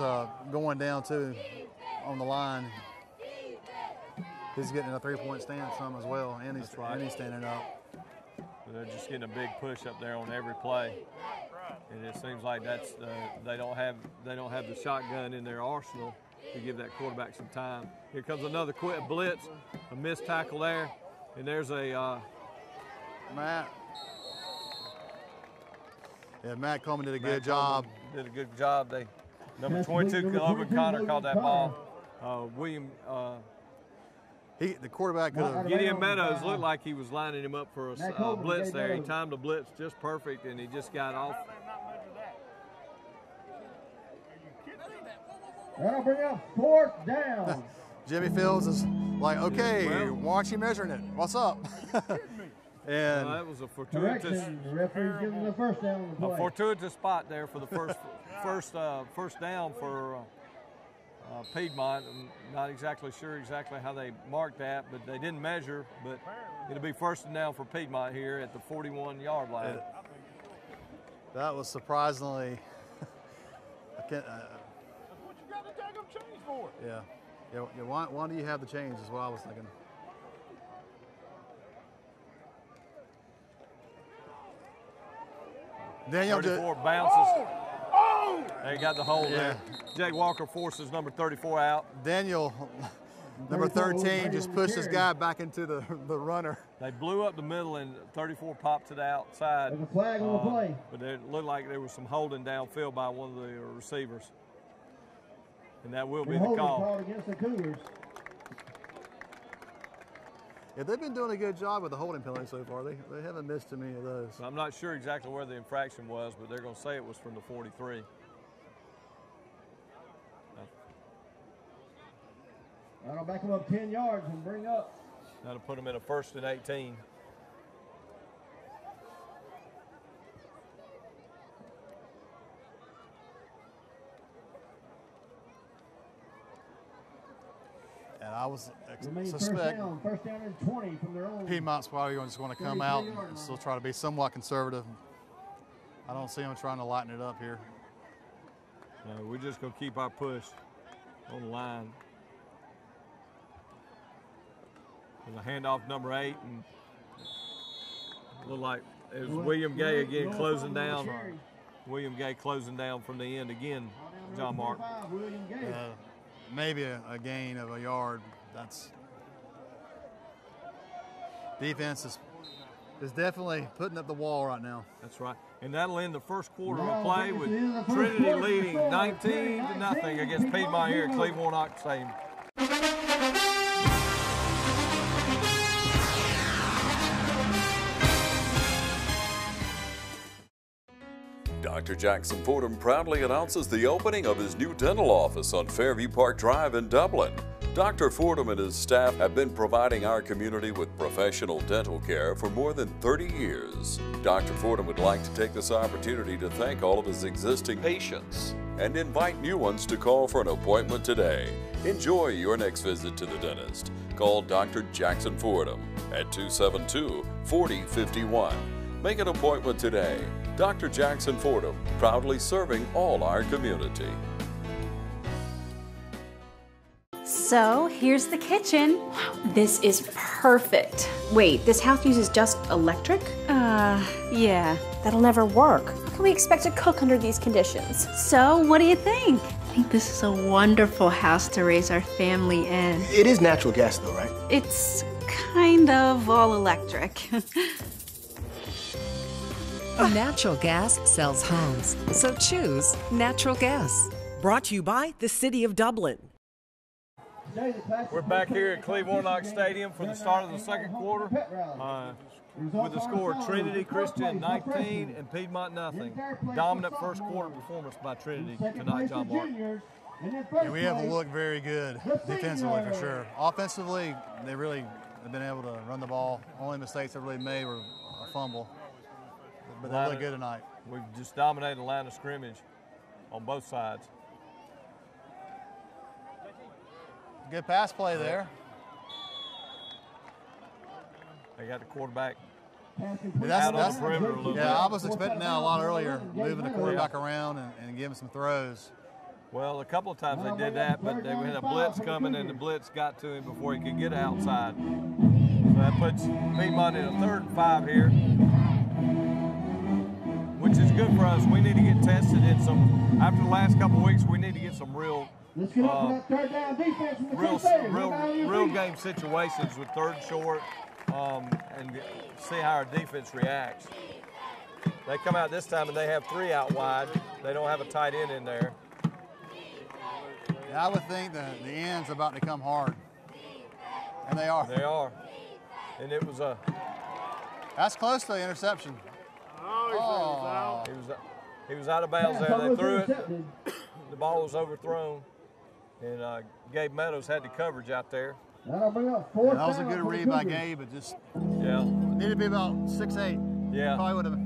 going down too on the line. He's getting a three-point stance some as well, and he's standing up. They're just getting a big push up there on every play, and it seems like that's they don't have the shotgun in their arsenal to give that quarterback some time. Here comes another quick blitz, a missed tackle there, and there's a Matt. Yeah, Matt Coleman did a good job. Did a good job. Number 22, Calvin Connor called that ball. William. The quarterback could have. Gideon Meadows looked like he was lining him up for a blitz there. He timed the blitz just perfect, and he just got off. That'll bring up fourth down. Jimmy Fields is like, okay, why aren't you measuring it? What's up? And that was a fortuitous. The referee's giving the first down on the play. A fortuitous spot there for the first down for Piedmont. I'm not exactly sure how they marked that, but they didn't measure. But it'll be first and down for Piedmont here at the 41-yard line. That was surprisingly. I can't. That's what you got the daggum change for. Yeah. Why do you have the change? Is what I was thinking. Daniel 34 bounces. They got the hole there. Jake Walker forces number 34 out. Daniel, number 13, just pushed this guy back into the runner. They blew up the middle, and 34 popped to the outside. There's a flag on the play. But it looked like there was some holding downfield by one of the receivers. And that will be the call. Called against the Cougars. Yeah, they've been doing a good job with the holding penalty so far. They haven't missed too many of those. I'm not sure exactly where the infraction was, but they're going to say it was from the 43. That'll back them up 10 yards and bring up. That'll put them in a 1st and 18. And I was suspect first down and 20 from their own. Piedmont's probably just going to come out and still try to be somewhat conservative. I don't see them trying to lighten it up here. No, we're just going to keep our push on the line. And the handoff number 8, and looked like it was William Gay again closing down. William Gay closing down from the end again, John Mark. Maybe a gain of a yard. That's defense is definitely putting up the wall right now. That's right. And that'll end the first quarter of play with Trinity leading 19-0 against Piedmont here at Cleveland Stadium. Dr. Jackson Fordham proudly announces the opening of his new dental office on Fairview Park Drive in Dublin. Dr. Fordham and his staff have been providing our community with professional dental care for more than 30 years. Dr. Fordham would like to take this opportunity to thank all of his existing patients and invite new ones to call for an appointment today. Enjoy your next visit to the dentist. Call Dr. Jackson Fordham at 272-4051. Make an appointment today. Dr. Jackson Fordham, proudly serving all our community. So here's the kitchen. Wow, this is perfect. Wait, this house uses just electric? Yeah. That'll never work. How can we expect to cook under these conditions? So, what do you think? I think this is a wonderful house to raise our family in. It is natural gas though, right? It's kind of all electric. Natural gas sells homes, so choose natural gas. Brought to you by the City of Dublin. We're back here at Cleveland Stadium for the start of the second quarter with the score Trinity Christian 19 and Piedmont nothing. Dominant first quarter performance by Trinity tonight, John Mark. Yeah, we have looked very good defensively for sure. Offensively, they really have been able to run the ball. Only mistakes they've really made were a fumble. But they look good tonight. We've just dominated the line of scrimmage on both sides. Good pass play there. They got the quarterback out on the perimeter a little bit. I was expecting that a lot earlier, moving the quarterback around and giving some throws. Well, a couple of times they did that, but they had a blitz coming, and the blitz got to him before he could get outside. So that puts Piedmont in a 3rd and 5 here, which is good for us. We need to get tested in some, after the last couple of weeks, we need to get some real game situations with 3rd and short and see how our defense reacts. They come out this time and they have 3 out wide. They don't have a tight end in there. Yeah, I would think the end's about to come hard. And they are. They are. And it was a... That's close to the interception. Oh. He was out of bounds there. They threw it. The ball was overthrown. And Gabe Meadows had the coverage out there. That was a good read by Gabe. It just needed to be about 6'8". Yeah. Probably would have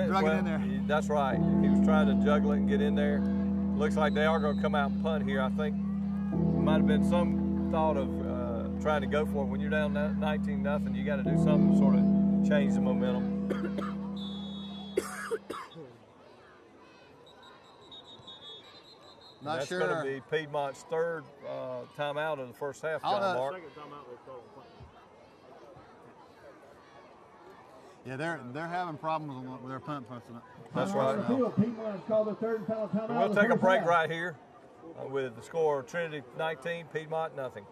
drug it in there. That's right. He was trying to juggle it and get in there. Looks like they are going to come out and punt here. I think there might have been some thought of trying to go for it. When you're down 19-0, you got to do something to sort of change the momentum. Not sure. That's going to be Piedmont's 3rd timeout of the first half, John Mark. Yeah, they're having problems with their punt punting. That's right. We'll take a break right here with the score Trinity 19, Piedmont nothing.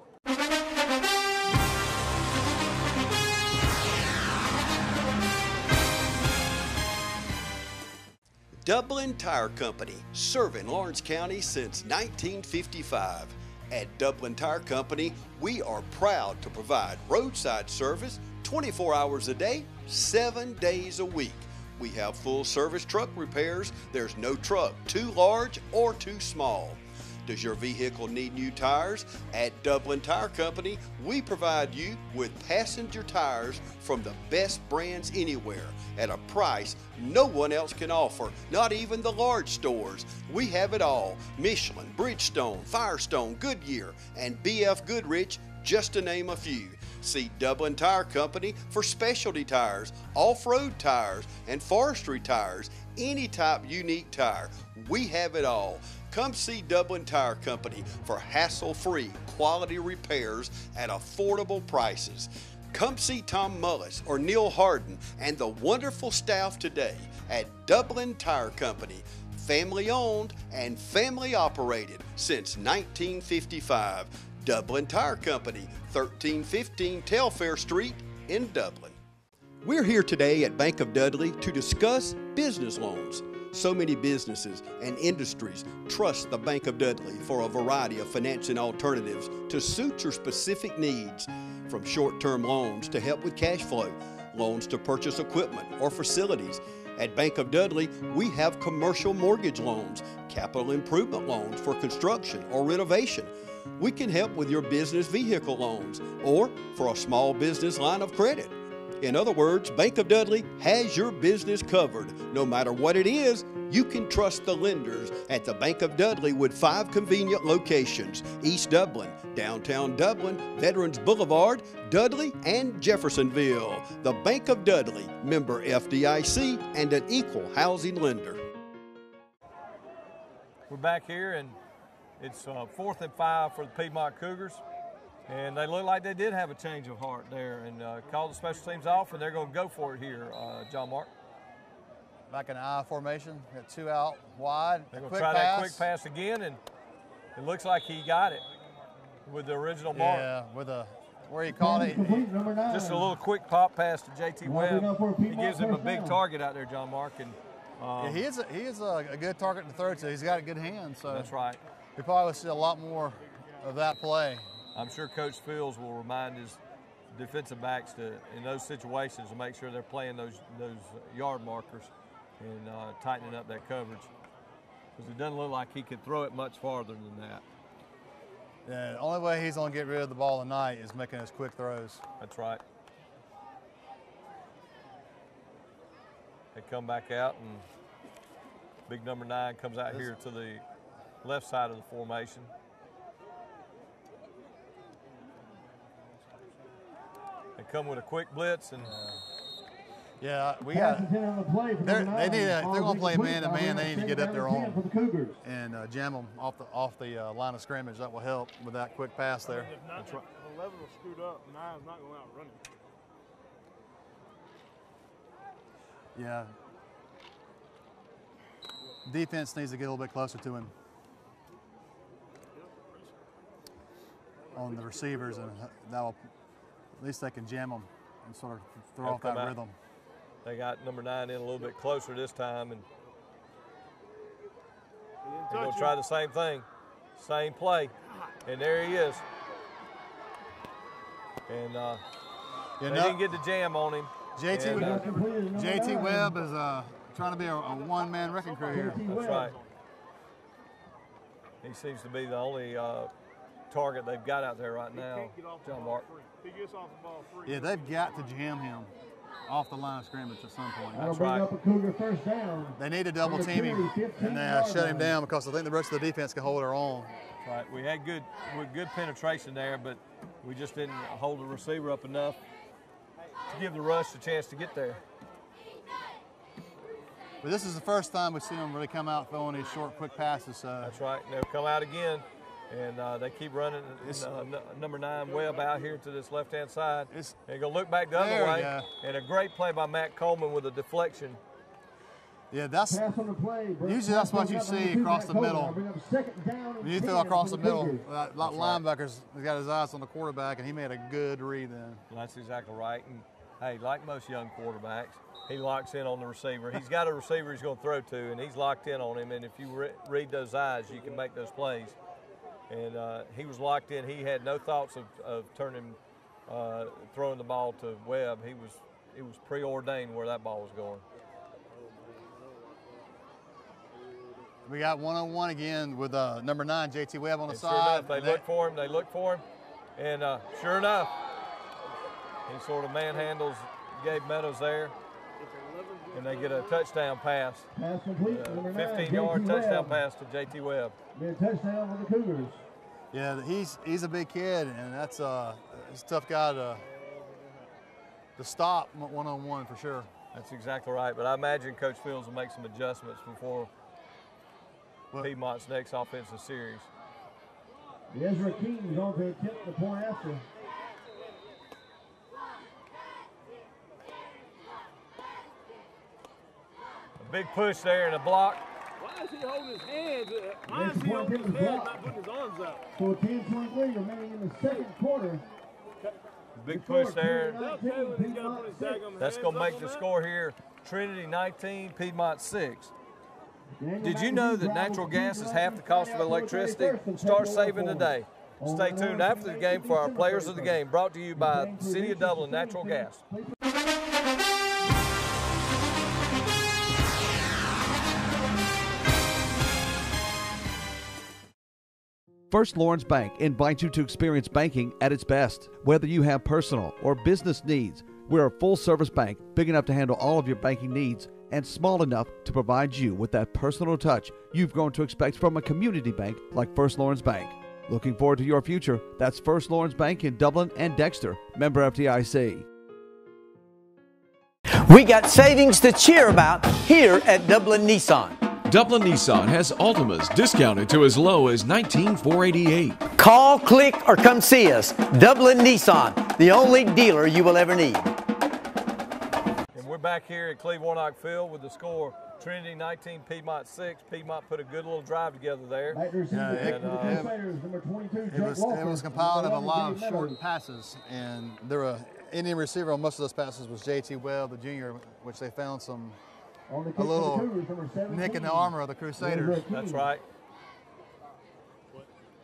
Dublin Tire Company, serving Lawrence County since 1955. At Dublin Tire Company, we are proud to provide roadside service 24 hours a day, 7 days a week. We have full service truck repairs. There's no truck too large or too small. Does your vehicle need new tires? At Dublin Tire Company, we provide you with passenger tires from the best brands anywhere at a price no one else can offer, not even the large stores. We have it all: Michelin, Bridgestone, Firestone, Goodyear, and BF Goodrich, just to name a few. See Dublin Tire Company for specialty tires, off-road tires, and forestry tires, any type unique tire. We have it all. Come see Dublin Tire Company for hassle-free quality repairs at affordable prices. Come see Tom Mullis or Neil Harden and the wonderful staff today at Dublin Tire Company. Family owned and family operated since 1955. Dublin Tire Company, 1315 Telfair Street in Dublin. We're here today at Bank of Dudley to discuss business loans. So many businesses and industries trust the Bank of Dudley for a variety of financing alternatives to suit your specific needs, from short-term loans to help with cash flow, loans to purchase equipment or facilities. At Bank of Dudley, we have commercial mortgage loans, capital improvement loans for construction or renovation. We can help with your business vehicle loans or for a small business line of credit. In other words, Bank of Dudley has your business covered. No matter what it is, you can trust the lenders at the Bank of Dudley with 5 convenient locations: East Dublin, downtown Dublin, Veterans Boulevard, Dudley, and Jeffersonville. The Bank of Dudley, member FDIC, and an equal housing lender. We're back here, and it's 4th and 5 for the Piedmont Cougars. And they look like they did have a change of heart there and called the special teams off, and they're going to go for it here, John Mark. Back in I formation, got 2 out wide. They're going to try that quick pass again, and it looks like he got it with the original mark. Yeah, with where he caught it. Just a little quick pop pass to JT Webb. He gives him a big target out there, John Mark. And yeah, he is a good target to throw to. He's got a good hand. So that's right. We probably will see a lot more of that play. I'm sure Coach Fields will remind his defensive backs to, in those situations, to make sure they're playing those yard markers and tightening up that coverage, because it doesn't look like he could throw it much farther than that. Yeah, the only way he's going to get rid of the ball tonight is making his quick throws. That's right. They come back out, and big number 9 comes out here to the left side of the formation. They come with a quick blitz, and yeah, we got. If they're going to play man-to-man, they need to get up there on them and jam them off the line of scrimmage. That will help with that quick pass there. That's right. 11 will scoot up. 9's not going out running. Yeah. Defense needs to get a little bit closer to him on the receivers, and that will. At least they can jam them and sort of throw off that rhythm. They got number 9 in a little bit closer this time, and they're going to try the same thing, same play, and there he is. And they didn't get the jam on him. JT Webb is trying to be a one-man wrecking crew here. That's right. He seems to be the only target they've got out there right now, John Mark. He gets off the ball free. Yeah, they've got to jam him off the line of scrimmage at some point. That's right. Up a Cougar first down. They need to double team him and shut him down, because I think the rest of the defense can hold their own. That's right. We had good penetration there, but we just didn't hold the receiver up enough to give the rush a chance to get there. But this is the first time we've seen them really come out throwing these short, quick passes. That's right. They'll come out again. And they keep running number 9 Webb out here to this left-hand side. They're going to look back the other way. And a great play by Matt Coleman with a deflection. Yeah, usually that's what you see across the middle. When you throw across the middle, linebacker's got his eyes on the quarterback, and he made a good read then. That's exactly right. And, hey, like most young quarterbacks, he locks in on the receiver. He's got a receiver he's going to throw to, and he's locked in on him. And if you read those eyes, you can make those plays. And he was locked in. He had no thoughts of throwing the ball to Webb. It was preordained where that ball was going. We got 1-on-1 again with number 9, JT Webb on the side. Sure enough, they look for him, and sure enough, he sort of manhandles Gabe Meadows there, and they get a touchdown pass. Pass complete. 15-yard touchdown pass to JT Webb. Be a touchdown for the Cougars. Yeah, he's a big kid, and that's he's a tough guy to stop 1-on-1 for sure. That's exactly right. But I imagine Coach Fields will make some adjustments before Piedmont's next offensive series. Ezra King is on to attempt the point after. A big push there and a block. Why is he holding his hands? Why is he holding his hands, not putting his arms out? So a 10-point lead remaining in the second quarter. Big push there. That's going to make the score here. Trinity 19, Piedmont 6. Did you know that natural gas is half the cost of electricity? Start saving today. Stay tuned after the game for our Players of the Game, brought to you by the City of Dublin Natural Gas. First Lawrence Bank invites you to experience banking at its best. Whether you have personal or business needs, we're a full-service bank big enough to handle all of your banking needs and small enough to provide you with that personal touch you've grown to expect from a community bank like First Lawrence Bank. Looking forward to your future? That's First Lawrence Bank in Dublin and Dexter, member FDIC. We got savings to cheer about here at Dublin Nissan. Dublin Nissan has Altimas discounted to as low as $19,488. Call, click, or come see us. Dublin Nissan, the only dealer you will ever need. And we're back here at Cleve Warnock Field with the score Trinity 19, Piedmont 6. Piedmont put a good little drive together there. It was compiled of a lot of short passes, and there were Indian receiver on most of those passes was J.T. Webb, the junior, which they found a little nick in the armor of the Crusaders. That's right.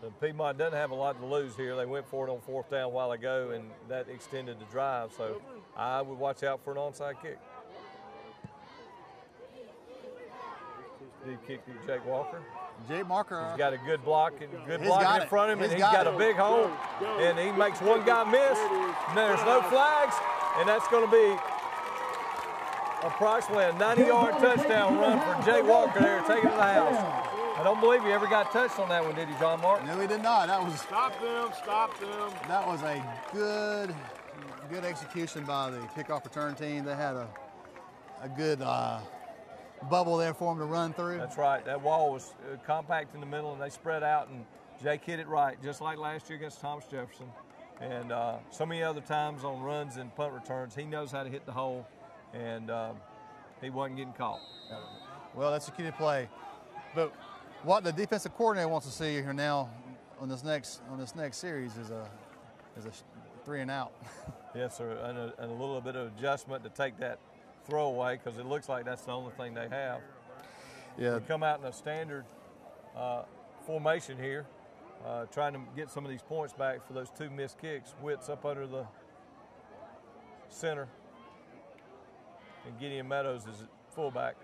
The Piedmont doesn't have a lot to lose here. They went for it on 4th down a while ago, and that extended the drive. So I would watch out for an onside kick. Did he kick to Jake Walker? Jake Walker. He's got a good block in front of him, and he's got a big hole, and he makes one guy miss. And there's no flags, and that's going to be approximately a 90-yard touchdown run for Jake Walker there, taking it to the house. I don't believe he ever got touched on that one, did he, John Mark? No, he did not. That was stop them. That was a good execution by the kickoff return team. They had a good bubble there for him to run through. That's right. That wall was compact in the middle, and they spread out, and Jake hit it right, just like last year against Thomas Jefferson. And so many other times on runs and punt returns, he knows how to hit the hole, and he wasn't getting caught. Well, executed play. But what the defensive coordinator wants to see here now on this next series is a 3 and out. Yes, sir, and a little bit of adjustment to take that throw away, because it looks like that's the only thing they have. Yeah. We come out in a standard formation here, trying to get some of these points back for those 2 missed kicks. Witt's up under the center, and Gideon Meadows is at fullback.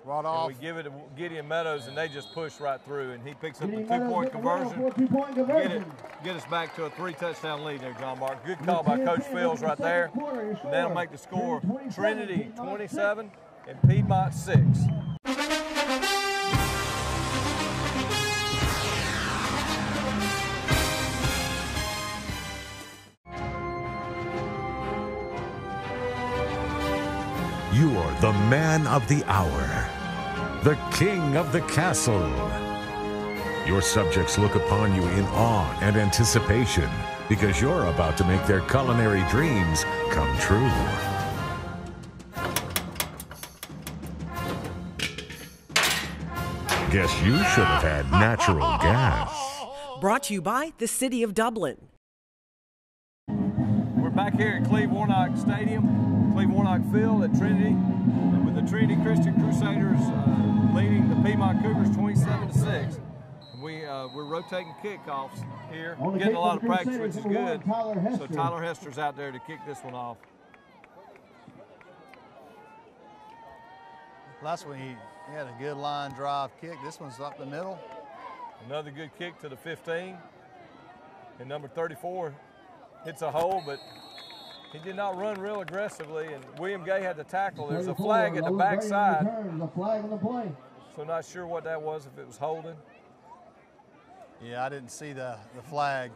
Right off. And we give it to Gideon Meadows, and they just push right through, and he picks up the 2-point conversion. Get us back to a 3-touchdown lead there, John Mark. Good call by Coach Fields right there. And that'll make the score Trinity 27 and Piedmont 6. You are the man of the hour, the king of the castle. Your subjects look upon you in awe and anticipation because you're about to make their culinary dreams come true. Guess you should have had natural gas. Brought to you by the City of Dublin. We're back here at Cleve Warnock Stadium, Cleve Warnock Field at Trinity, with the Trinity Christian Crusaders leading the Piedmont Cougars 27-6. We're rotating kickoffs here, getting a lot of practice, which is good. So Tyler Hester's out there to kick this one off. Last one he had a good line drive kick. This one's up the middle. Another good kick to the 15. And number 34 hits a hole, but he did not run real aggressively, and William Gay had the tackle. There's a flag at the backside. So not sure what that was, if it was holding. Yeah, I didn't see the flag.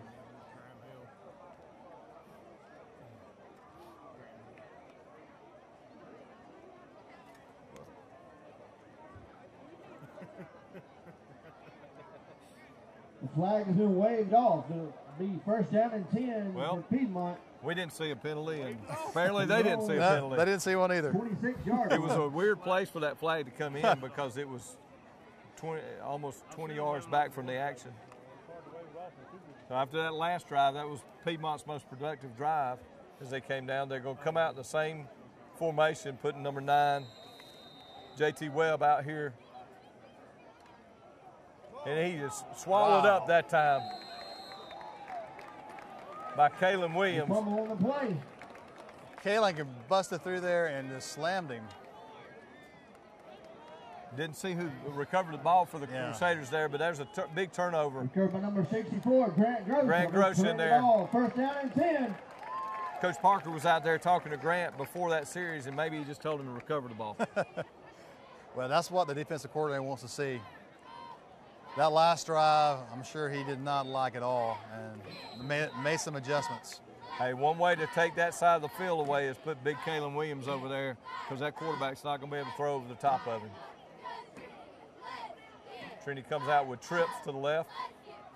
The flag has been waved off. It'll be 1st down and 10 for Piedmont. We didn't see a penalty, and apparently they didn't see a penalty. They didn't see one either. 26 yards. It was a weird place for that flag to come in because it was almost 20 yards back from the action. So after that last drive, that was Piedmont's most productive drive as they came down. They're going to come out in the same formation, putting number 9, JT Webb, out here. And he just swallowed up that time by Kalen Williams. On the play. Kalen busted through there and just slammed him. Didn't see who recovered the ball for the Crusaders there, but there's a big turnover. Recovered by number 64, Grant Gross. Grant Gross in there. Ball. First down and 10. Coach Parker was out there talking to Grant before that series, and maybe he just told him to recover the ball. Well, that's what the defensive coordinator wants to see. That last drive, I'm sure he did not like at all, and made some adjustments. Hey, one way to take that side of the field away is put big Kalen Williams over there, because that quarterback's not going to be able to throw over the top of him. Trinity comes out with trips to the left,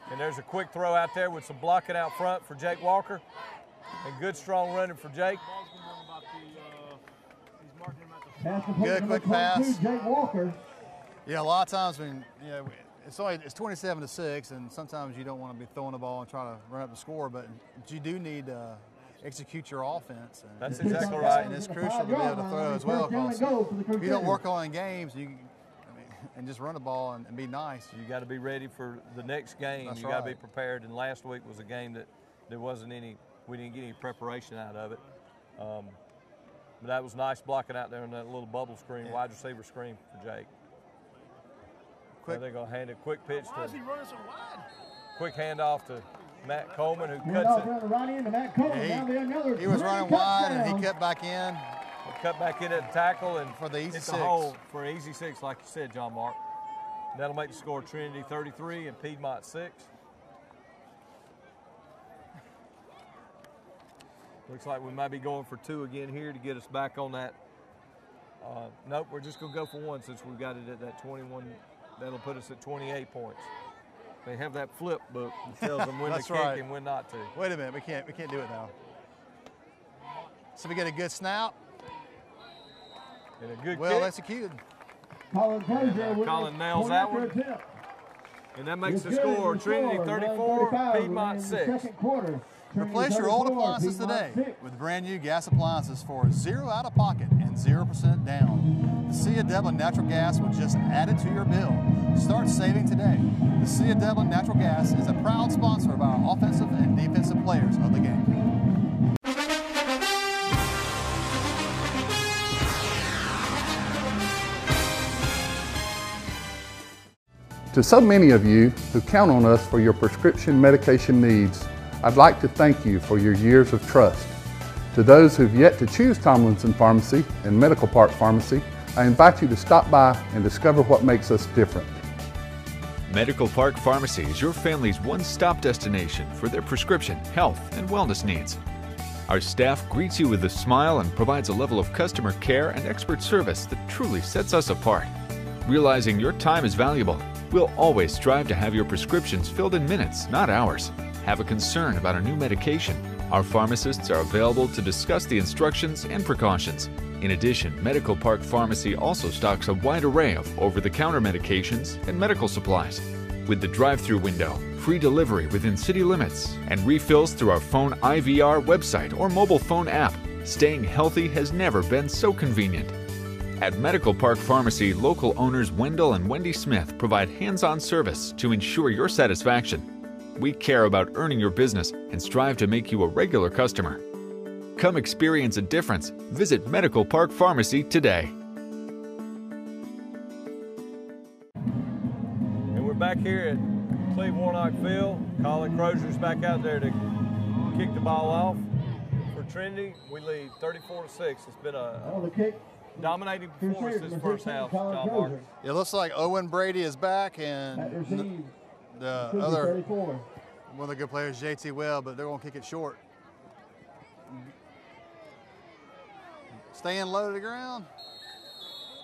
and there's a quick throw out there with some blocking out front for Jake Walker, and good strong running for Jake. Good quick pass. Jake Walker. Yeah, a lot of times when it's 27-6, and sometimes you don't want to be throwing the ball and trying to run up the score, but you do need to execute your offense. And that's exactly right. And it's crucial to be able to throw as well. Because if you don't work on in games, and just run the ball and be nice. You got to be ready for the next game. That's you got to be prepared. And last week was a game that there wasn't any, we didn't get any preparation out of it. But that was nice blocking out there in that little bubble screen, wide receiver screen for Jake. They're going to hand a quick pitch to. Why is he running so wide? Quick handoff to Matt Coleman, who cuts it. He was running wide, and he cut back in. Cut back in at the tackle and for the easy 6. Hole for an easy 6, like you said, John Mark. That'll make the score Trinity 33 and Piedmont 6. Looks like we might be going for 2 again here to get us back on that. Nope, we're just going to go for 1 since we've got it at that 21. That'll put us at 28 points. They have that flip book that tells them when to kick and when not to. Wait a minute, we can't do it now. So we get a good snap. And a good well kick. Executed. Colin nails that one. And that makes the score Trinity 34, Piedmont 6. Replace your old appliances today with brand new gas appliances for 0 out of pocket and 0% down. The City of Dublin Natural Gas will just add it to your bill. Start saving today. The City of Dublin Natural Gas is a proud sponsor of our offensive and defensive players of the game. To so many of you who count on us for your prescription medication needs, I'd like to thank you for your years of trust. To those who've yet to choose Tomlinson Pharmacy and Medical Park Pharmacy, I invite you to stop by and discover what makes us different. Medical Park Pharmacy is your family's one-stop destination for their prescription, health, and wellness needs. Our staff greets you with a smile and provides a level of customer care and expert service that truly sets us apart. Realizing your time is valuable, we'll always strive to have your prescriptions filled in minutes, not hours. Have a concern about a new medication? Our pharmacists are available to discuss the instructions and precautions. In addition, Medical Park Pharmacy also stocks a wide array of over-the-counter medications and medical supplies. With the drive-through window, free delivery within city limits, and refills through our phone IVR website or mobile phone app, staying healthy has never been so convenient. At Medical Park Pharmacy, local owners Wendell and Wendy Smith provide hands-on service to ensure your satisfaction. We care about earning your business and strive to make you a regular customer. Come experience a difference. Visit Medical Park Pharmacy today. And we're back here at Cleve Warnock Field. Colin Crozier's back out there to kick the ball off for Trinity. We lead 34-6. It's been a dominating performance this first half, John Mark. It looks like Owen Brady is back, and the other one of the good players, JT Webb, but they're going to kick it short. Staying low to the ground.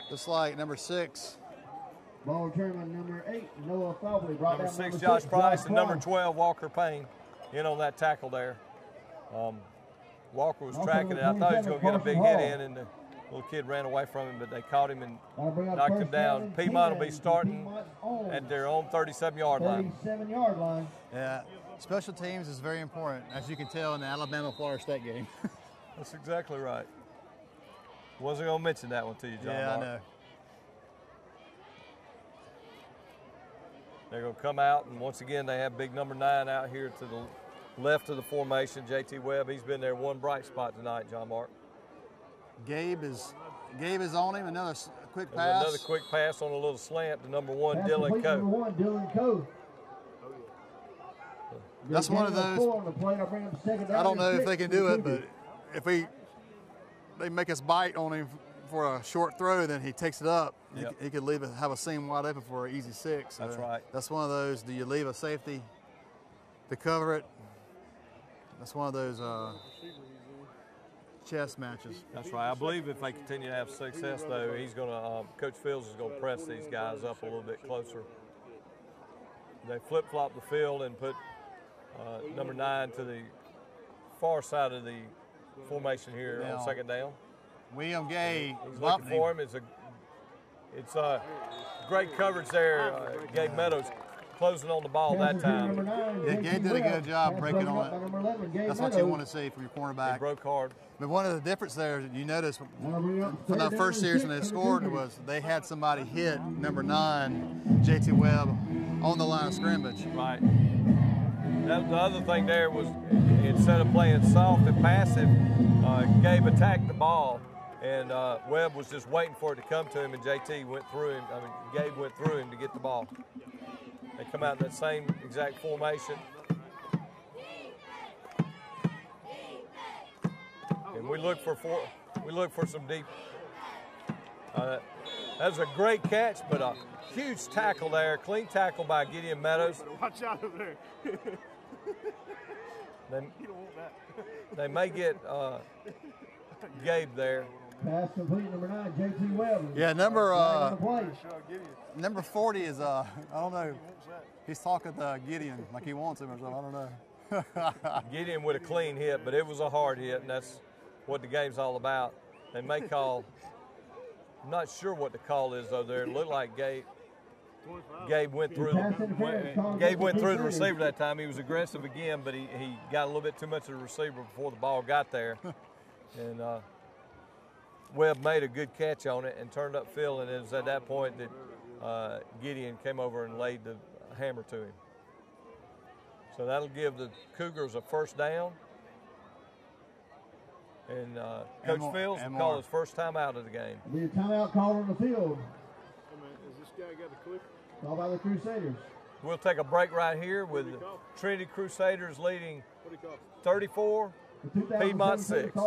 Looks like number 6. Ball returned by number 8, Noah Fowley. Number 6, Josh Price, and number 12, Walker Payne, in on that tackle there. Walker was tracking it. I thought he was going to get a big hit in, and the little kid ran away from him, but they caught him and knocked him down. Piedmont will be starting at their own 37-yard line. 37-yard line. Yeah, Special teams is very important, as you can tell in the Alabama-Florida State game. That's exactly right. Wasn't going to mention that one to you, John. Yeah, Mark. I know. They're going to come out, and once again, they have big number 9 out here to the left of the formation, J.T. Webb. He's been there one bright spot tonight, John Mark. Gabe is on him. Another quick pass. Another quick pass on a little slant to number 1, Dylan Coe. Number 1, Dylan Coe. That's one of those. I don't know if they can do it, but if they make us bite on him for a short throw, then he takes it up. Yep. He could have a seam wide open for an easy 6. That's right. That's one of those. Do you leave a safety to cover it? That's one of those chess matches. That's right. I believe if they continue to have success, though, he's going to. Coach Fields is going to press these guys up a little bit closer. They flip-flop the field and put number 9 to the far side of the formation here now, on second down. William Gay. He's looking for him. It's great coverage there. Gabe Meadows closing on the ball that time. Yeah, Gabe did a good job breaking on it. That's what you want to see from your cornerback. He broke hard. But one of the difference there, you notice from that first series when they scored, was they had somebody hit number 9, J.T. Webb, on the line of scrimmage. Right. The other thing there was, instead of playing soft and passive, Gabe attacked the ball, and Webb was just waiting for it to come to him, and JT went through him. Gabe went through him to get the ball. They come out in that same exact formation. And we look for some deep. That was a great catch, but a huge tackle there, clean tackle by Gideon Meadows. Watch out over there. You don't want that. They may get Gabe there. Pass complete, number 9, J.T. Webb. Yeah, number 40 is, I don't know, he's talking to Gideon like he wants him or something, I don't know. Gideon with a clean hit, but it was a hard hit, and that's what the game's all about. They may call, I'm not sure what the call is, though. There, it looked like Gabe went through the receiver that time. He was aggressive again, but he got a little bit too much of the receiver before the ball got there. And Webb made a good catch on it and turned upfield, and it was at that point that Gideon came over and laid the hammer to him. So that'll give the Cougars a first down. And Coach Fields will call his first time out of the game. Be a timeout called on the field. Has this guy got the clicker? Called by the Crusaders. We'll take a break right here with the Trinity Crusaders leading 34, Piedmont 6.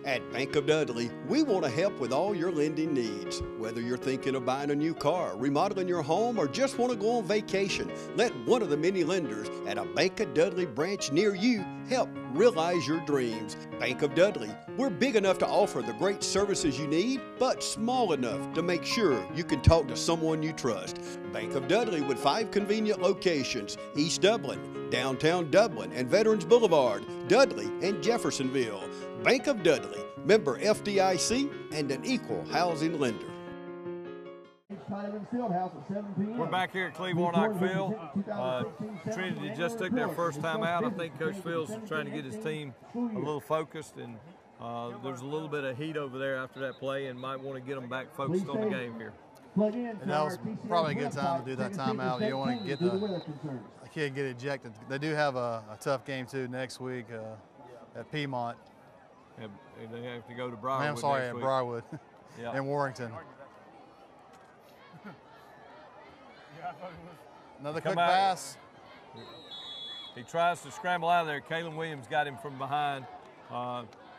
At Bank of Dudley, we want to help with all your lending needs. Whether you're thinking of buying a new car, remodeling your home, or just want to go on vacation, let one of the many lenders at a Bank of Dudley branch near you help realize your dreams. Bank of Dudley, we're big enough to offer the great services you need, but small enough to make sure you can talk to someone you trust. Bank of Dudley with 5 convenient locations: East Dublin, downtown Dublin, and Veterans Boulevard, Dudley, and Jeffersonville. Bank of Dudley, member FDIC, and an equal housing lender. We're back here at Cleve Warnock Field. Trinity just took their first time out. I think Coach Fields is trying to get his team a little focused, and there's a little bit of heat over there after that play, and might want to get them back focused on the game here. And that was probably a good time to do that timeout. You don't want to get the kid get ejected. They do have a tough game too next week at Piedmont. They have to go to Briarwood. I'm sorry, next at week. Briarwood Yeah. and Warrington. Another quick pass. He tries to scramble out of there. Kalen Williams got him from behind.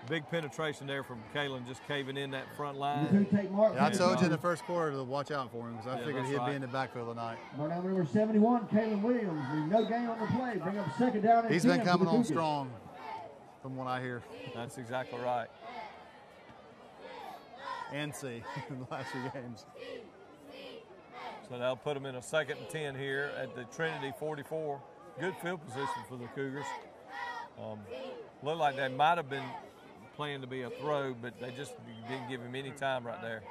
Big penetration there from Kalen, just caving in that front line. Yeah, I told you in the first quarter to watch out for him because I figured he'd be in the backfield tonight. Number 71, Kalen Williams. No gain on the play. Bring up second down. He's been coming on strong, from what I hear. That's exactly right. And C in the last few games. So that'll put them in a 2nd and 10 here at the Trinity 44. Good field position for the Cougars. Looked like they might have been planned to be a throw, but they just didn't give him any time right there.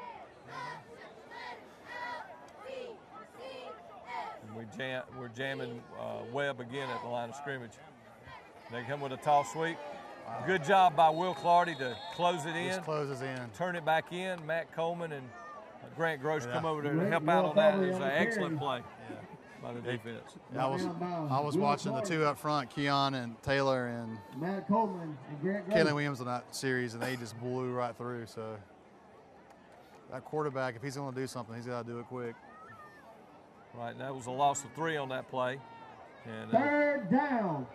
And we're jamming Webb again at the line of scrimmage. They come with a toss sweep. Wow. Good job by Will Clardy to close it in. Just closes in. Turn it back in. Matt Coleman and Grant Gross come over there to help out on that. It's an excellent play by the defense. Yeah, I was watching the two up front, Keon and Taylor and Matt Coleman and Grant Gross. Kenley Williams in that series, and they just blew right through. So that quarterback, if he's going to do something, he's got to do it quick. Right, that was a loss of 3 on that play. And, third down.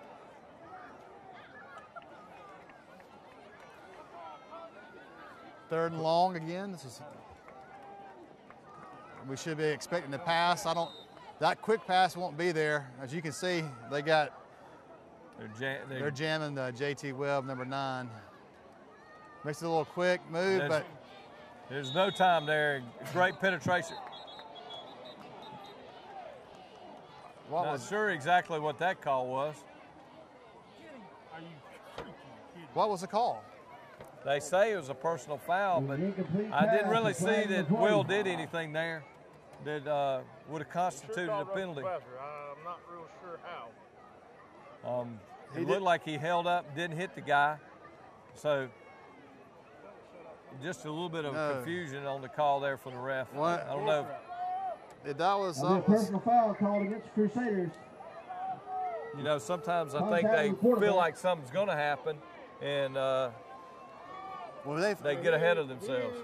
Third and long again. We should be expecting to pass. That quick pass won't be there. As you can see, they're jamming the JT Webb, number 9. Makes it a little quick move, but there's no time there. Great penetration. Not sure exactly what that call was. What was the call? They say it was a personal foul, but I didn't really see that Will did anything there that would have constituted a penalty. I'm not real sure how. It looked like he held up, didn't hit the guy. So just a little bit of confusion on the call there for the ref. What? I don't know. That was a personal foul called against Crusaders. You know, sometimes I think they feel like something's going to happen, and they get ahead of themselves.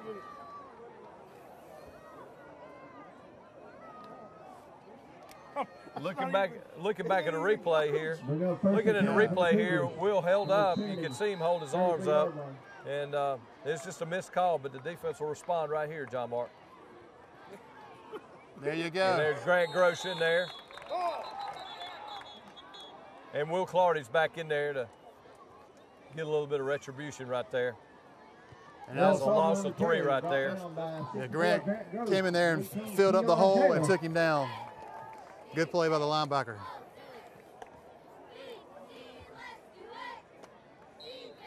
Looking back at a replay here, Will held up. You can see him hold his arms up, and it's just a missed call, but the defense will respond right here, John Mark. There you go. And there's Grant Gross in there. And Will Clardy's back in there to get a little bit of retribution right there. And that was a loss of 3 right there. Yeah, Grant came in there and filled up the hole and took him down. Good play by the linebacker.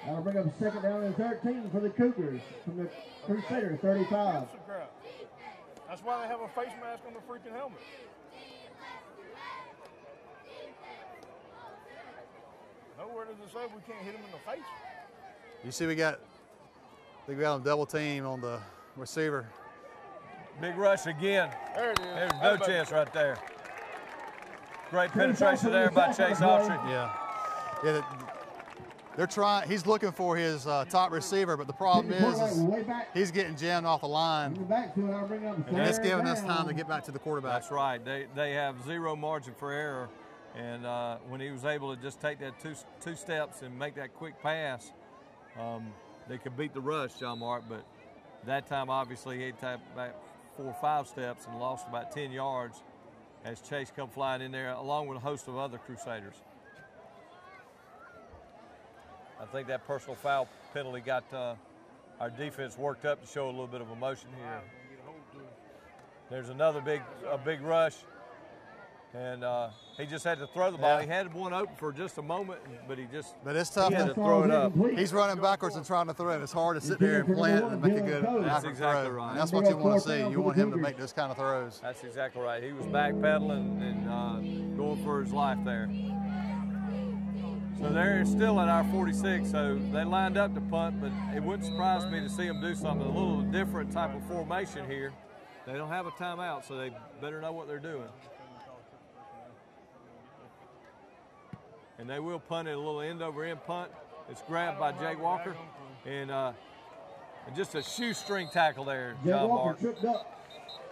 That'll bring up 2nd down and 13 for the Cougars from the Crusader 35. That's why they have a face mask on the freaking helmet. Nowhere does it say we can't hit him in the face. You see, we got them double team on the receiver. Big rush again. There it is. There's no chance right there. Great penetration there by Chase Autry. Yeah, they're trying. He's looking for his top receiver, but the problem is he's getting jammed off the line, and it's giving us time to get back to the quarterback. That's right. They have 0 margin for error, and when he was able to just take that two steps and make that quick pass, they could beat the rush, John Mark. But that time, obviously, he had to take back 4 or 5 steps and lost about 10 yards as Chase come flying in there, along with a host of other Crusaders. I think that personal foul penalty got our defense worked up to show a little bit of emotion here. There's another big rush, and he just had to throw the ball. He had one open for just a moment, but it's tough to throw it up. He's running backwards and trying to throw it. It's hard to sit there and plant and make a good That's exactly throw. right. And that's what you want to see. You want him to make those kind of throws. That's exactly right. He was backpedaling and going for his life there. So they're still at our 46, so they lined up to punt, but it wouldn't surprise me to see them do something a little different type of formation here. They don't have a timeout, so they better know what they're doing. And they will punt it, a little end-over-end punt. It's grabbed by Jake Walker, and just a shoestring tackle there, John Mark.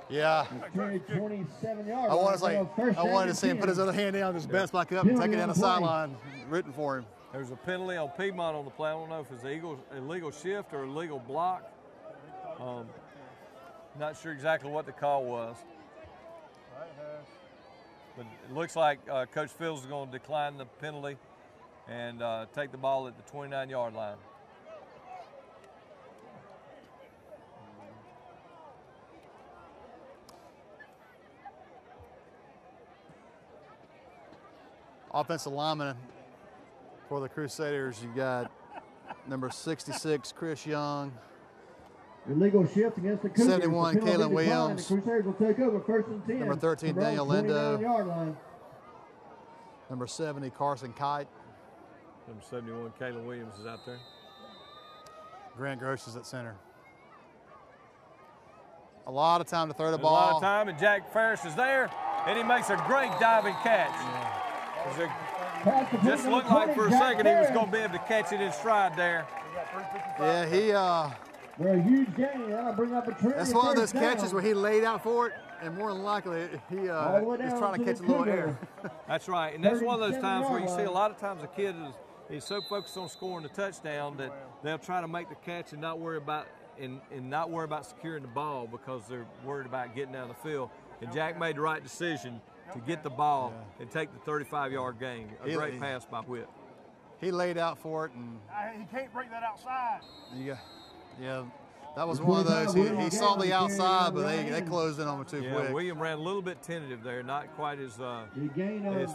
Yeah. 27 yards. I wanted to see him put his other hand down, just bounce back up and take it down the sideline, rooting for him. There's a penalty on Piedmont on the play. I don't know if it's an illegal shift or illegal block. Not sure exactly what the call was. But it looks like Coach Fields is going to decline the penalty and take the ball at the 29-yard line. Offensive lineman for the Crusaders, you got Number 66, Chris Young. Illegal shift against the Cougars. 71, Kalen Williams. The Crusaders will take over 1st and 10. Number 13, Daniel Lindo. 29-yard line. Number 70, Carson Kite. Number 71, Kalen Williams is out there. Grant Gross is at center. A lot of time to throw the ball. A lot of time, and Jack Ferris is there, and he makes a great diving catch. Just looked like for a second he was going to be able to catch it in stride there. Yeah, They're a huge game. That'll bring up a Trinity. that's one of those catches where he laid out for it, and more than likely he is trying to catch a little air. That's right, and that's one of those times where you see a lot of times a kid is so focused on scoring the touchdown that they'll try to make the catch and not worry about securing the ball because they're worried about getting down the field. And Jack made the right decision to get the ball and take the 35-yard gain. A great pass by Whit. He laid out for it, and he can't break that outside. Yeah, that was one of those. He saw the outside, but they closed in on him too quick. William ran a little bit tentative there, not quite as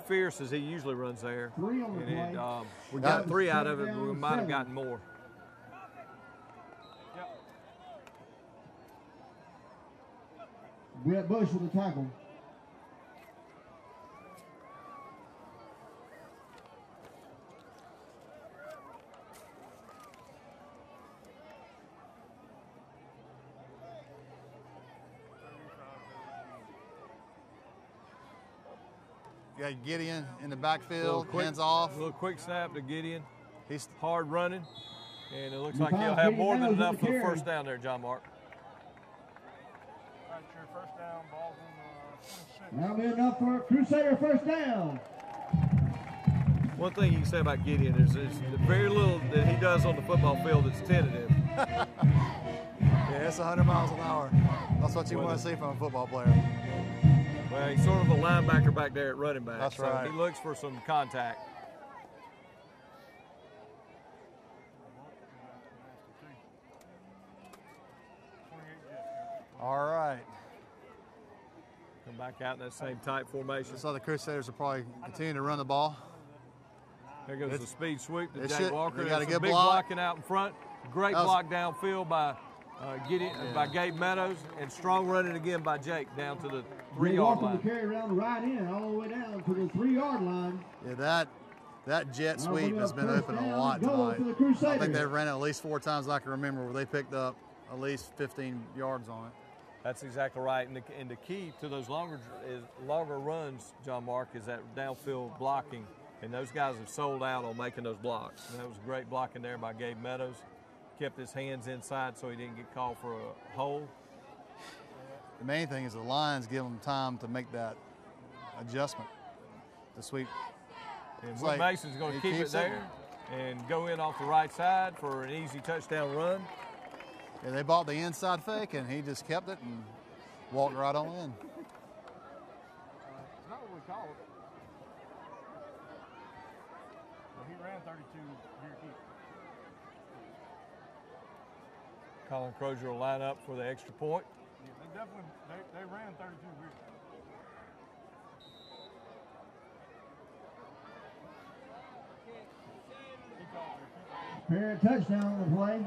fierce as he usually runs there. And we got 3 out of it, but we might have gotten more. Brett Bush with the tackle. You got Gideon in the backfield, hands off. A little quick snap to Gideon. He's hard running, and it looks like he'll have more than enough for the first down there, John Mark. First down, ball's in That'll be enough for Crusader first down. One thing you can say about Gideon is very little that he does on the football field that's tentative. Yeah, it's 100 miles an hour. That's what you want to see from a football player. Well, he's sort of a linebacker back there at running back. That's right. So he looks for some contact. All right. Come back out in that same tight formation. So the Crusaders will probably continue to run the ball. There goes the speed sweep to Jack should. Walker. They got a good big block. blocking out in front. Great block downfield by by Gabe Meadows, and strong running again by Jake down to the 3-yard line. Carry around right in, all the way down to the 3-yard line. Yeah, that jet sweep has been open a lot tonight. I think they've ran it at least 4 times I can remember where they picked up at least 15 yards on it. That's exactly right, and the key to those longer runs, John Mark, is that downfield blocking, and those guys have sold out on making those blocks. And that was great blocking there by Gabe Meadows. Kept his hands inside so he didn't get called for a hold. The main thing is the Lions give them time to make that adjustment, the sweep. And Will Mason's going to keep it there and go in off the right side for an easy touchdown run. Yeah, they bought the inside fake, and he just kept it and walked right on in. It's not what we call it. Well, he ran 32 here. Colin Crozier will line up for the extra point. Yeah, they definitely they ran 32 here. Parent touchdown on the play.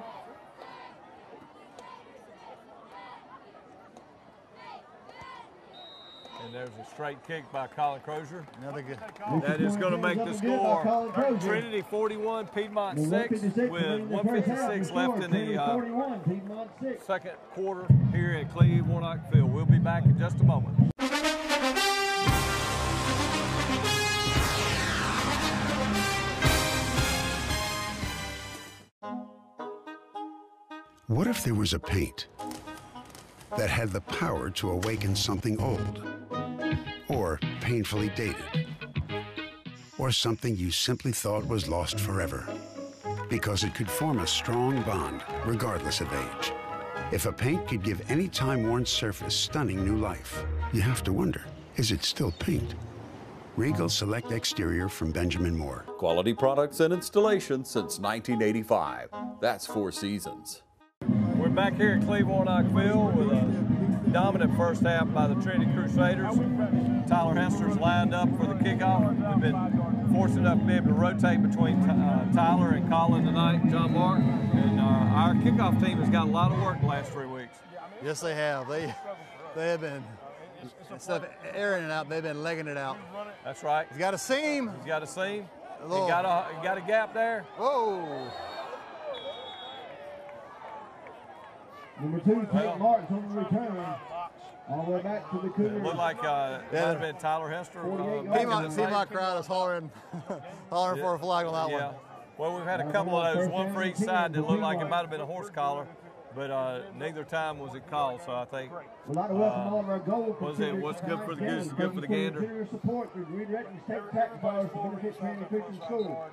And there's a straight kick by Colin Crozier. Another good. That is going to make the score Trinity 41, Piedmont 6, with 1:56 left in the second quarter here at Cleve Warnock Field. We'll be back in just a moment. What if there was a paint that had the power to awaken something old, or painfully dated, or something you simply thought was lost forever, because it could form a strong bond regardless of age? If a paint could give any time-worn surface stunning new life, you have to wonder, is it still paint? Regal Select Exterior from Benjamin Moore. Quality products and installation since 1985. That's 4 Seasons. We're back here at Cleve Warnock Field with a dominant first half by the Trinity Crusaders. Tyler Hester's lined up for the kickoff. We've been fortunate enough to be able to rotate between Tyler and Colin tonight, John Mark, and our kickoff team has got a lot of work the last 3 weeks. Yes, they have. They have been, instead of airing it out, they've been legging it out. That's right. He's got a seam. He's got a seam. He got a gap there. Whoa. Number 2, Tate Marks on the return. All the way back to the Cougars. It looked like it might have been Tyler Hester. Piedmont crowd is hollering for a flag on that one. Well, we've had a couple of those, one for each side that looked like it might have been a horse collar, but neither time was it called. So I think we'd like to welcome all of our goal what's good for the goose is good for the gander. Generous support through redirecting state tax dollars to benefit Trinity Christian School.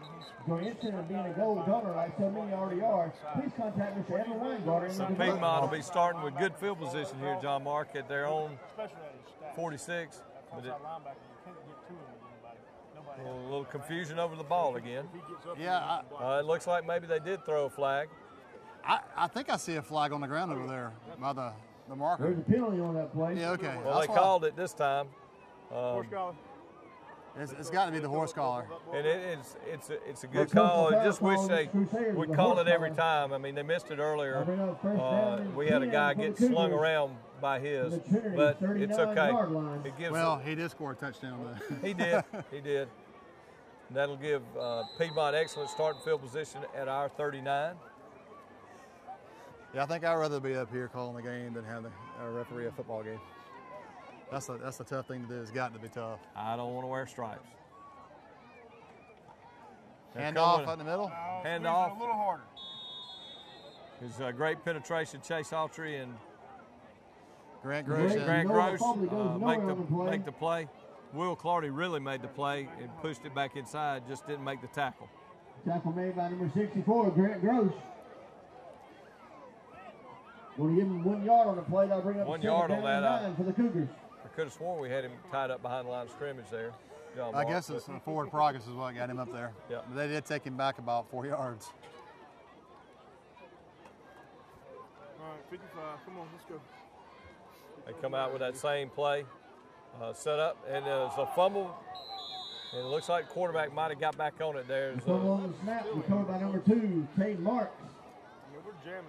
For instance of being a gold donor like so many already are, please contact Mr. Evan Weingarten. So Piedmont will be starting with good field position here, John Mark, at their own 46. But a little confusion over the ball again. Yeah. It looks like maybe they did throw a flag. I think I see a flag on the ground over there by the marker. There's a penalty on that play. Yeah, okay. Well, they called it this time. Horse collar. It's got to be the horse collar. And it's a good call. I just wish they would call it every time. I mean, they missed it earlier. We had a guy get slung around by his, but it's okay. He did score a touchdown though. He did. He did. That'll give Piedmont excellent starting field position at our 39. Yeah, I think I'd rather be up here calling the game than have a referee a football game. That's the tough thing to do. It's got to be tough. I don't want to wear stripes. Hand off in the middle. Hand off. A little harder. It's a great penetration. Chase Autry and Grant Grosh make the play. Will Clardy really made the play and pushed it back inside, just didn't make the tackle. Tackle made by number 64, Grant Grosh. Going to give him 1 yard on the play. That'll bring up 1 yard on that. For the Cougars. I could have sworn we had him tied up behind the line of scrimmage there. I guess it's forward progress is what got him up there. Yeah. But they did take him back about 4 yards. All right, 55. Come on, let's go. They come out with that same play, set up, and there's a fumble. And it looks like the quarterback might have got back on it there. Fumble on the snap, recovered by number 2, Tate Marks. Yeah, we're jamming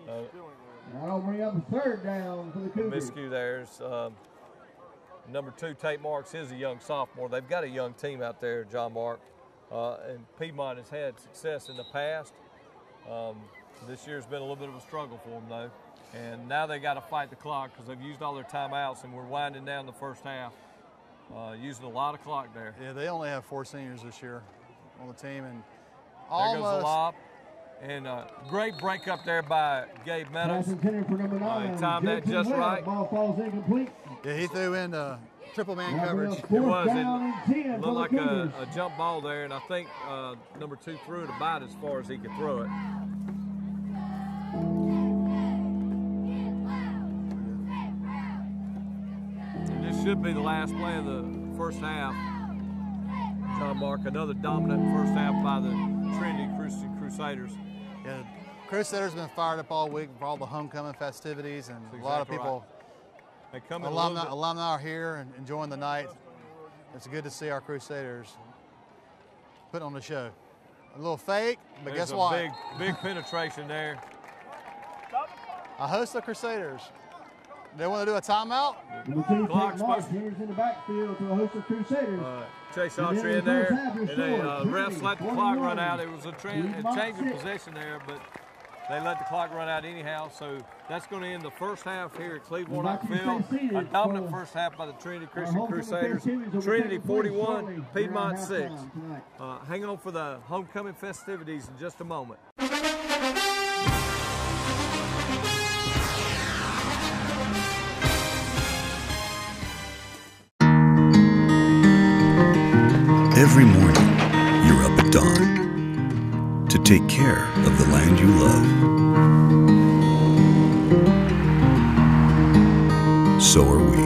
him. He's feeling there. That'll bring up a 3rd down for the Cougars. Miscue there's number 2, Tate Marks, is a young sophomore. They've got a young team out there, John Mark. And Piedmont has had success in the past. This year's been a little bit of a struggle for them, though. And now they got to fight the clock because they've used all their timeouts, and we're winding down the first half, using a lot of clock there. Yeah, they only have 4 seniors this year on the team, and there goes the lob. And great break up there by Gabe Meadows. For number 9, he timed that just right. Ball falls incomplete. Yeah, he threw in triple man coverage. It was. It looked like a jump ball there, and I think number 2 threw it about as far as he could throw it. And this should be the last play of the first half. John Mark, another dominant first half by the Trinity Crusaders. Yeah, Crusaders have been fired up all week for all the homecoming festivities, and a lot of people, alumni are here and enjoying the night. It's good to see our Crusaders putting on the show. A little fake, but guess what? Big penetration there. I host the Crusaders. They want to do a timeout? Clock's in the backfield to a host of Crusaders. Chase Autry in there, and they refs let the clock run out. It was a change of possession there, but they let the clock run out anyhow. So that's going to end the first half here at Cleveland Warnock Field. A dominant first half by the Trinity Christian Crusaders. Trinity 41, Piedmont 6. Hang on for the homecoming festivities in just a moment. Every morning, you're up at dawn to take care of the land you love. So are we.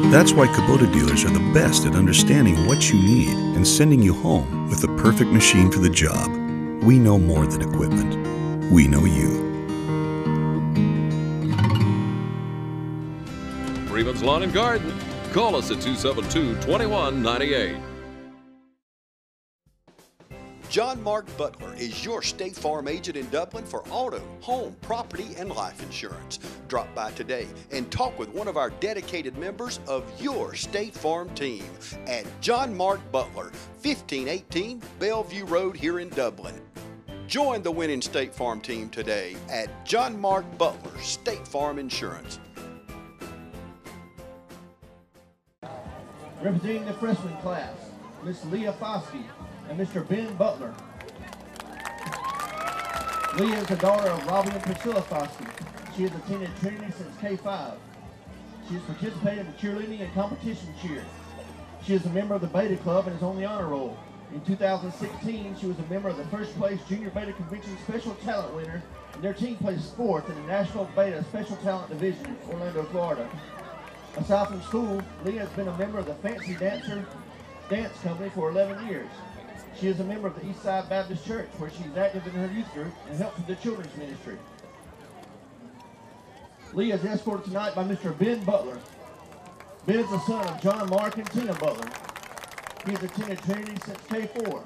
That's why Kubota dealers are the best at understanding what you need and sending you home with the perfect machine for the job. We know more than equipment. We know you. Freeman's Lawn and Garden. Call us at 272-2198. John Mark Butler is your State Farm agent in Dublin for auto, home, property, and life insurance. Drop by today and talk with one of our dedicated members of your State Farm team at John Mark Butler, 1518 Bellevue Road here in Dublin. Join the winning State Farm team today at John Mark Butler State Farm Insurance. Representing the freshman class, Miss Leah Foskey and Mr. Ben Butler. Leah is the daughter of Robbie and Priscilla Foskey. She has attended Trinity since K-5. She has participated in cheerleading and competition cheer. She is a member of the Beta Club and is on the honor roll. In 2016, she was a member of the first place Junior Beta Convention Special Talent winner, and their team placed 4th in the National Beta Special Talent Division in Orlando, Florida. Aside from school, Leah has been a member of the Fancy Dancer Dance Company for 11 years. She is a member of the Eastside Baptist Church, where she is active in her youth group and helps with the children's ministry. Leah is escorted tonight by Mr. Ben Butler. Ben is the son of John Mark and Tina Butler. He has attended Trinity since K-4.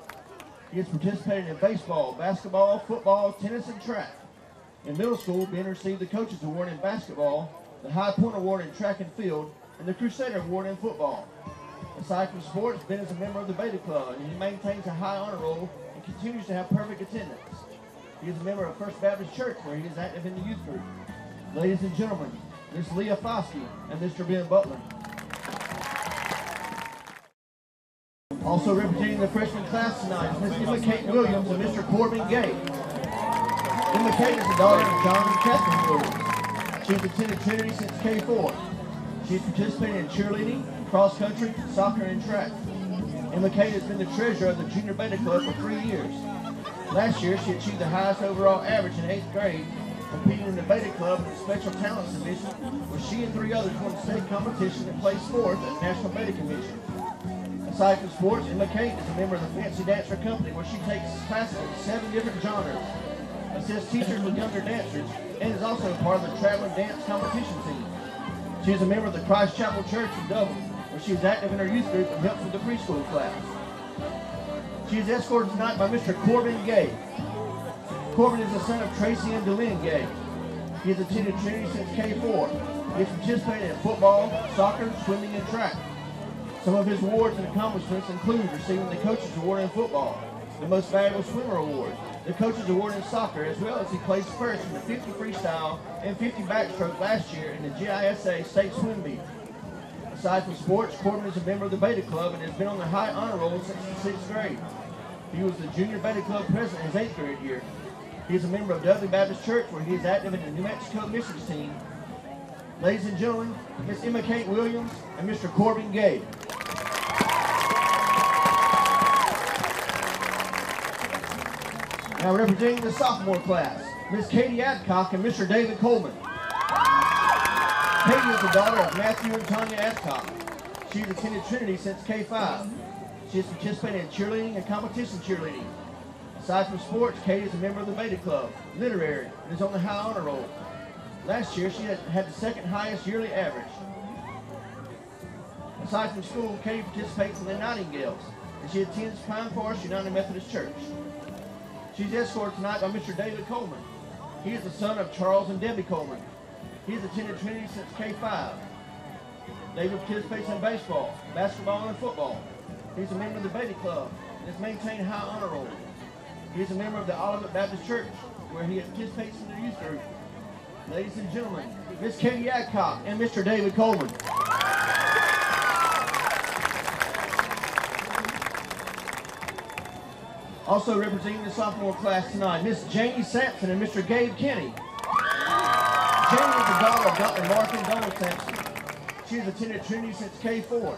He has participated in baseball, basketball, football, tennis, and track. In middle school, Ben received the Coaches Award in basketball, the High Point Award in track and field, and the Crusader Award in football. Aside from sports, Ben is a member of the Beta Club, and he maintains a high honor roll and continues to have perfect attendance. He is a member of First Baptist Church, where he is active in the youth group. Ladies and gentlemen, Miss Leah Foskey and Mr. Ben Butler. Also representing the freshman class tonight is Miss Emma Kate Williams and Mr. Corbin Gay. Emma Kate is the daughter of John and Catherine Williams. She has attended Trinity since K-4. She has participated in cheerleading, cross country, soccer, and track. Emma Kate has been the treasurer of the Junior Beta Club for 3 years. Last year, she achieved the highest overall average in 8th grade, competing in the Beta Club in the Special Talents Division, where she and 3 others won state competition and placed 4th at the National Beta Convention. Aside from sports, Emma Kate is a member of the Fancy Dancer Company, where she takes classes in 7 different genres, assists teachers with younger dancers, and is also part of the traveling dance competition team. She is a member of the Christ Chapel Church in Dublin, where she is active in her youth group and helps with the preschool class. She is escorted tonight by Mr. Corbin Gay. Corbin is the son of Tracy and Delynn Gay. He has attended Trinity since K-4. He has participated in football, soccer, swimming, and track. Some of his awards and accomplishments include receiving the Coaches Award in football, the Most Valuable Swimmer Award, the Coaches Award in soccer, as well as he placed first in the 50 freestyle and 50 backstroke last year in the GISA State Swim Meet. Aside from sports, Corbin is a member of the Beta Club and has been on the high honor roll since the 6th grade. He was the Junior Beta Club president his 8th grade year. He is a member of Dudley Baptist Church, where he is active in the New Mexico missions team. Ladies and gentlemen, Miss Emma Kate Williams and Mr. Corbin Gay. Now representing the sophomore class, Miss Katie Adcock and Mr. David Coleman. Katie is the daughter of Matthew and Tanya Adcock. She has attended Trinity since K-5. She has participated in cheerleading and competition cheerleading. Aside from sports, Katie is a member of the Beta Club, literary, and is on the high honor roll. Last year, she had the 2nd highest yearly average. Aside from school, Katie participates in the Nightingales, and she attends Pine Forest United Methodist Church. She's escorted tonight by Mr. David Coleman. He is the son of Charles and Debbie Coleman. He has attended Trinity since K-5. David participates in baseball, basketball, and football. He's a member of the Beta Club and has maintained high honor roll. He is a member of the Olivet Baptist Church, where he participates in the youth group. Ladies and gentlemen, Miss Katie Adcock and Mr. David Coleman. Also representing the sophomore class tonight, Miss Janie Sampson and Mr. Gabe Kenny. Janie is the daughter of Dr. Mark and Donald Sampson. She has attended Trinity since K-4.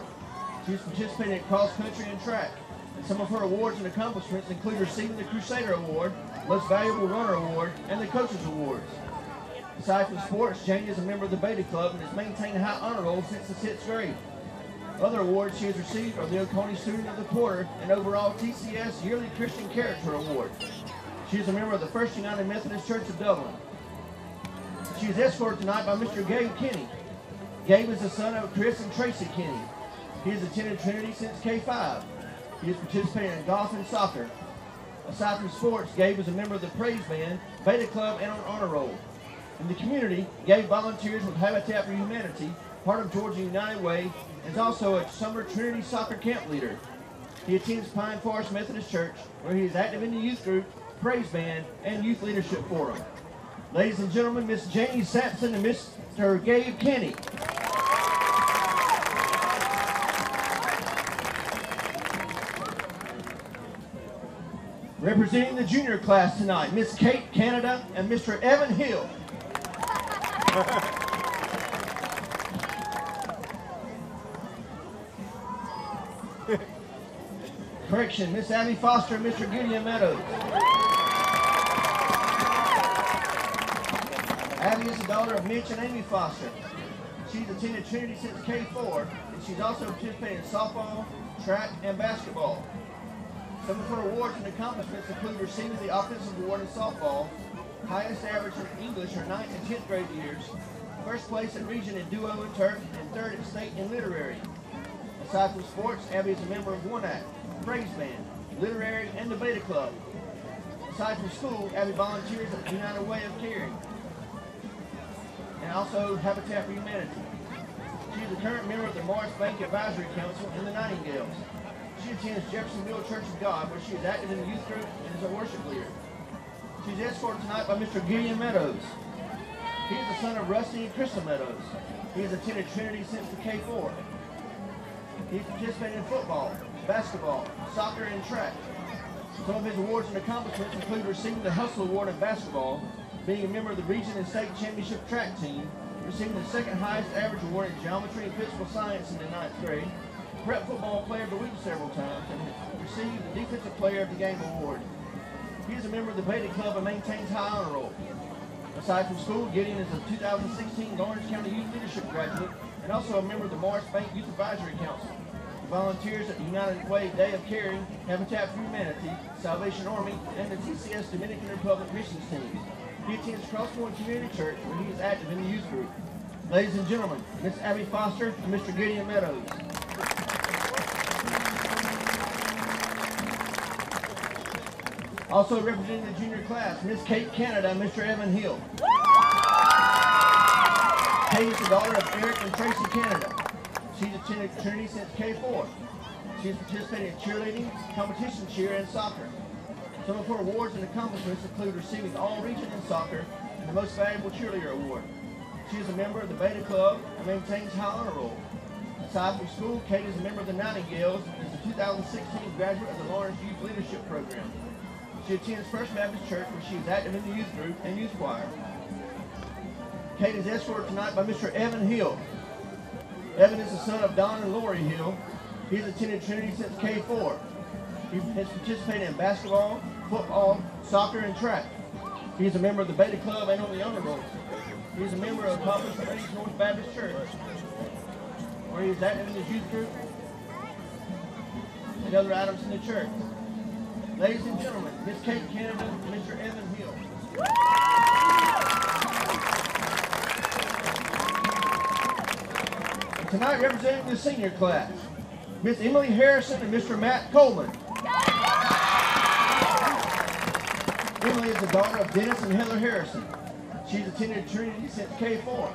She has participated in cross country and track. And some of her awards and accomplishments include receiving the Crusader Award, Most Valuable Runner Award, and the Coaches Awards. Aside from sports, Janie is a member of the Beta Club and has maintained a high honor roll since the 6th grade. Other awards she has received are the Oconee Student of the Quarter and overall TCS Yearly Christian Character Award. She is a member of the First United Methodist Church of Dublin. She is escorted tonight by Mr. Gabe Kenny. Gabe is the son of Chris and Tracy Kenny. He has attended Trinity since K-5. He has participated in golf and soccer. Aside from sports, Gabe is a member of the Praise Band, Beta Club, and on honor roll. In the community, Gabe volunteers with Habitat for Humanity, part of Georgia United Way, and is also a summer Trinity soccer camp leader. He attends Pine Forest Methodist Church, where he is active in the youth group, Praise Band, and Youth Leadership Forum. Ladies and gentlemen, Miss Jamie Sampson and Mr. Gabe Kenny. Representing the junior class tonight, Miss Kate Canada and Mr. Evan Hill. Correction, Miss Abby Foster and Mr. Gideon Meadows. Abby is the daughter of Mitch and Amy Foster. She's attended Trinity since K4, and she's also participated in softball, track, and basketball. Some of her awards and accomplishments include receiving the offensive award in softball, highest average in English her 9th and 10th grade years, first place in region in duo and turf, and 3rd in state in literary. Aside from sports, Abby is a member of One Act, Praise Band, Literary, and the Beta Club. Aside from school, Abby volunteers at the United Way of Caring, and also Habitat for Humanity. She is a current member of the Morris Bank Advisory Council and the Nightingales. She attends Jeffersonville Church of God, where she is active in the youth group and is a worship leader. She's escorted tonight by Mr. Gideon Meadows. He is the son of Rusty and Crystal Meadows. He has attended Trinity since the K4. He's participated in football, basketball, soccer, and track. Some of his awards and accomplishments include receiving the Hustle Award in basketball, being a member of the region and state championship track team, receiving the 2nd highest average award in geometry and physical science in the 9th grade, Prep Football Player of the Week several times, and received the Defensive Player of the Game award. He is a member of the Beta Club and maintains high honor roll. Aside from school, Gideon is a 2016 Orange County Youth Leadership graduate and also a member of the Morris Bank Youth Advisory Council. He volunteers at the United Way Day of Caring, Habitat for Humanity, Salvation Army, and the TCS Dominican Republic missions teams. He attends Crosspoint Community Church, where he is active in the youth group. Ladies and gentlemen, Miss Abby Foster and Mr. Gideon Meadows. Also representing the junior class, Miss Kate Canada and Mr. Evan Hill. Kate is the daughter of Eric and Tracy Canada. She's attended Trinity since K4. She's participated in cheerleading, competition cheer, and soccer. Some of her awards and accomplishments include receiving All-Region in soccer and the Most Valuable Cheerleader Award. She is a member of the Beta Club and maintains high honor roll. Aside from school, Kate is a member of the Nightingales and is a 2016 graduate of the Lawrence Youth Leadership Program. She attends First Baptist Church, where she is active in the youth group and youth choir. Kate is escorted tonight by Mr. Evan Hill. Evan is the son of Don and Lori Hill. He has attended Trinity since K4. He has participated in basketball, football, soccer, and track. He is a member of the Beta Club and on the honor roll. He is a member of Poplar Springs North Baptist Church, where he is active in the youth group and other items in the church. Ladies and gentlemen, Miss Kate Canada and Mr. Evan Hill. And tonight, representing the senior class, Miss Emily Harrison and Mr. Matt Coleman. Emily is the daughter of Dennis and Heather Harrison. She's attended Trinity since K4.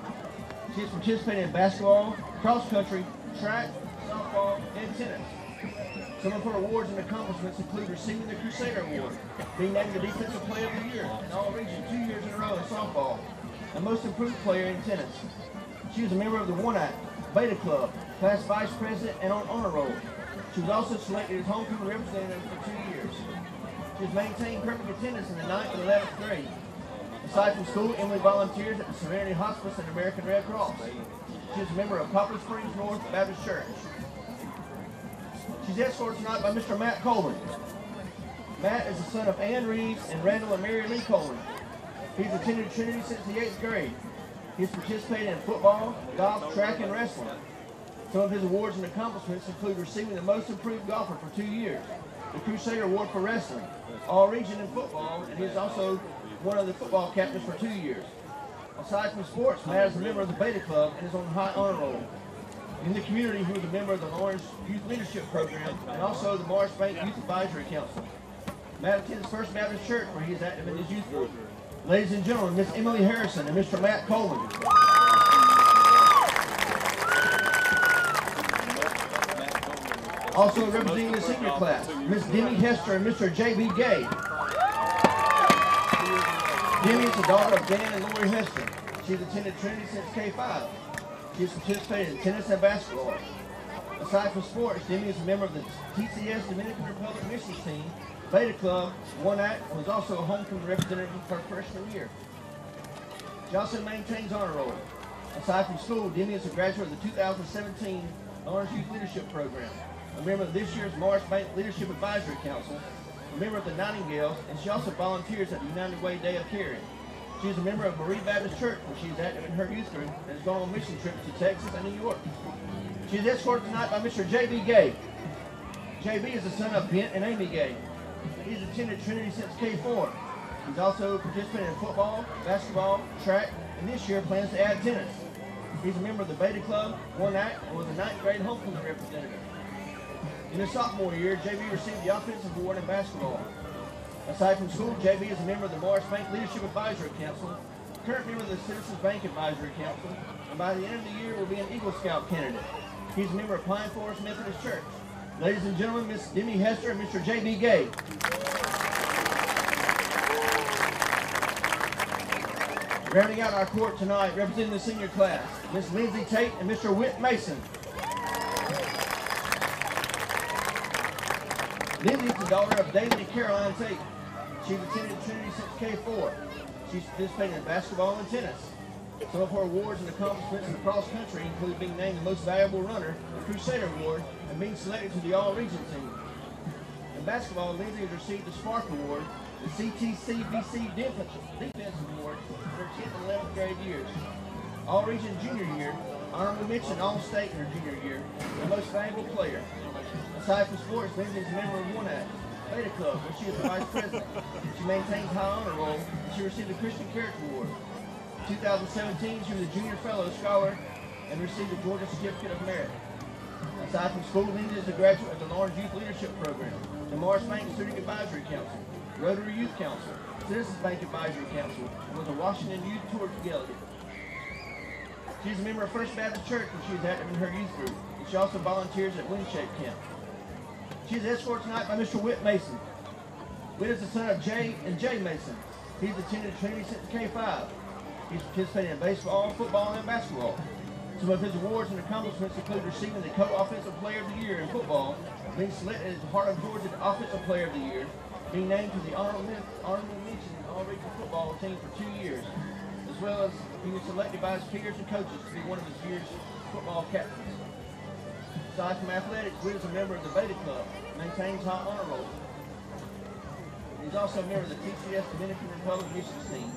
She has participated in basketball, cross country, track, softball, and tennis. Some of her awards and accomplishments include receiving the Crusader Award, being named the Defensive Player of the Year in all regions 2 years in a row in softball, and Most Improved Player in tennis. She is a member of the One Act, Beta Club, Class Vice President, and on honor roll. She was also selected as homecoming representative for 2 years. She has maintained perfect attendance in the 9th and 11th grade. Aside from school, Emily volunteers at the Serenity Hospice and American Red Cross. She is a member of Poplar Springs North Baptist Church. She's escorted tonight by Mr. Matt Coleman. Matt is the son of Ann Reeves and Randall and Mary Lee Coleman. He's attended Trinity since the 8th grade. He's participated in football, golf, track, and wrestling. Some of his awards and accomplishments include receiving the Most Improved Golfer for 2 years, the Crusader Award for wrestling, all region in football, and he's also one of the football captains for 2 years. Aside from sports, Matt is a member of the Beta Club and is on high honor roll. In the community, he was a member of the Lawrence Youth Leadership Program and also the Morris Bank Youth Advisory Council. Matt attends First Baptist Church, where he is active in his youth group. Ladies and gentlemen, Miss Emily Harrison and Mr. Matt Coleman. Also representing the senior class, Miss Demi Hester and Mr. J.B. Gay. Demi is the daughter of Dan and Lori Hester. She's attended Trinity since K-5. She has participated in tennis and basketball. Aside from sports, Demi is a member of the TCS Dominican Republic missions team, Beta Club, One Act, and was also a homecoming representative for her freshman year. She also maintains honor roll. Aside from school, Demi is a graduate of the 2017 Lawrence Youth Leadership Program, a member of this year's Morris Bank Leadership Advisory Council, a member of the Nightingales, and she also volunteers at the United Way Day of Caring. She is a member of Marie Baptist Church, where she is active in her youth group and has gone on mission trips to Texas and New York. She is escorted tonight by Mr. J.B. Gay. J.B. is the son of Bent and Amy Gay. He's attended Trinity since K-4. He's also participated in football, basketball, track, and this year plans to add tennis. He's a member of the Beta Club, One Act, and was a 9th grade homecoming representative. In his sophomore year, JB received the Offensive Award in basketball. Aside from school, JB is a member of the Morris Bank Leadership Advisory Council, current member of the Citizens Bank Advisory Council, and by the end of the year will be an Eagle Scout candidate. He's a member of Pine Forest Methodist Church. Ladies and gentlemen, Miss Demi Hester and Mr. J.B. Gay. Rounding out our court tonight, representing the senior class, Miss Lindsay Tate and Mr. Whit Mason. Lindsay is the daughter of David and Caroline Tate. She's attended Trinity since K-4. She's participated in basketball and tennis. Some of her awards and accomplishments in the cross country include being named the most valuable runner, the Crusader Award, and being selected to the All-Region team. In basketball, Lindsay has received the Spark Award, the CTCBC Defense Award for her 10th and 11th grade years. All-Region junior year, honorable mention All-State in her junior year, the most valuable player. Aside from sports, Lindsay is a member of One Act, Beta Club, where she is the vice president. She maintains high honor roll, and she received the Christian Character Award. In 2017, she was a Junior Fellow Scholar and received the Georgia Certificate of Merit. Aside from school, Lindsay is a graduate of the Lawrence Youth Leadership Program, the Morris Bank Student Advisory Council, Rotary Youth Council, Citizens Bank Advisory Council, and was a Washington Youth Tour delegate. She is a member of First Baptist Church, where she is active in her youth group, and she also volunteers at Windshape Camp. She is escorted tonight by Mr. Whit Mason. Whit is the son of Jay and Jay Mason. He's attended Trinity since K-5. He's participated in baseball, football, and basketball. Some of his awards and accomplishments include receiving the Co-Offensive Player of the Year in football, being selected as the Heart of Georgia Offensive Player of the Year, being named to the honorable mention in all-region football team for 2 years, as well as being selected by his peers and coaches to be one of this year's football captains. Aside from athletics, Whit is a member of the Beta Club, maintains high honor roll. He's also a member of the TCS Dominican Republic missions team.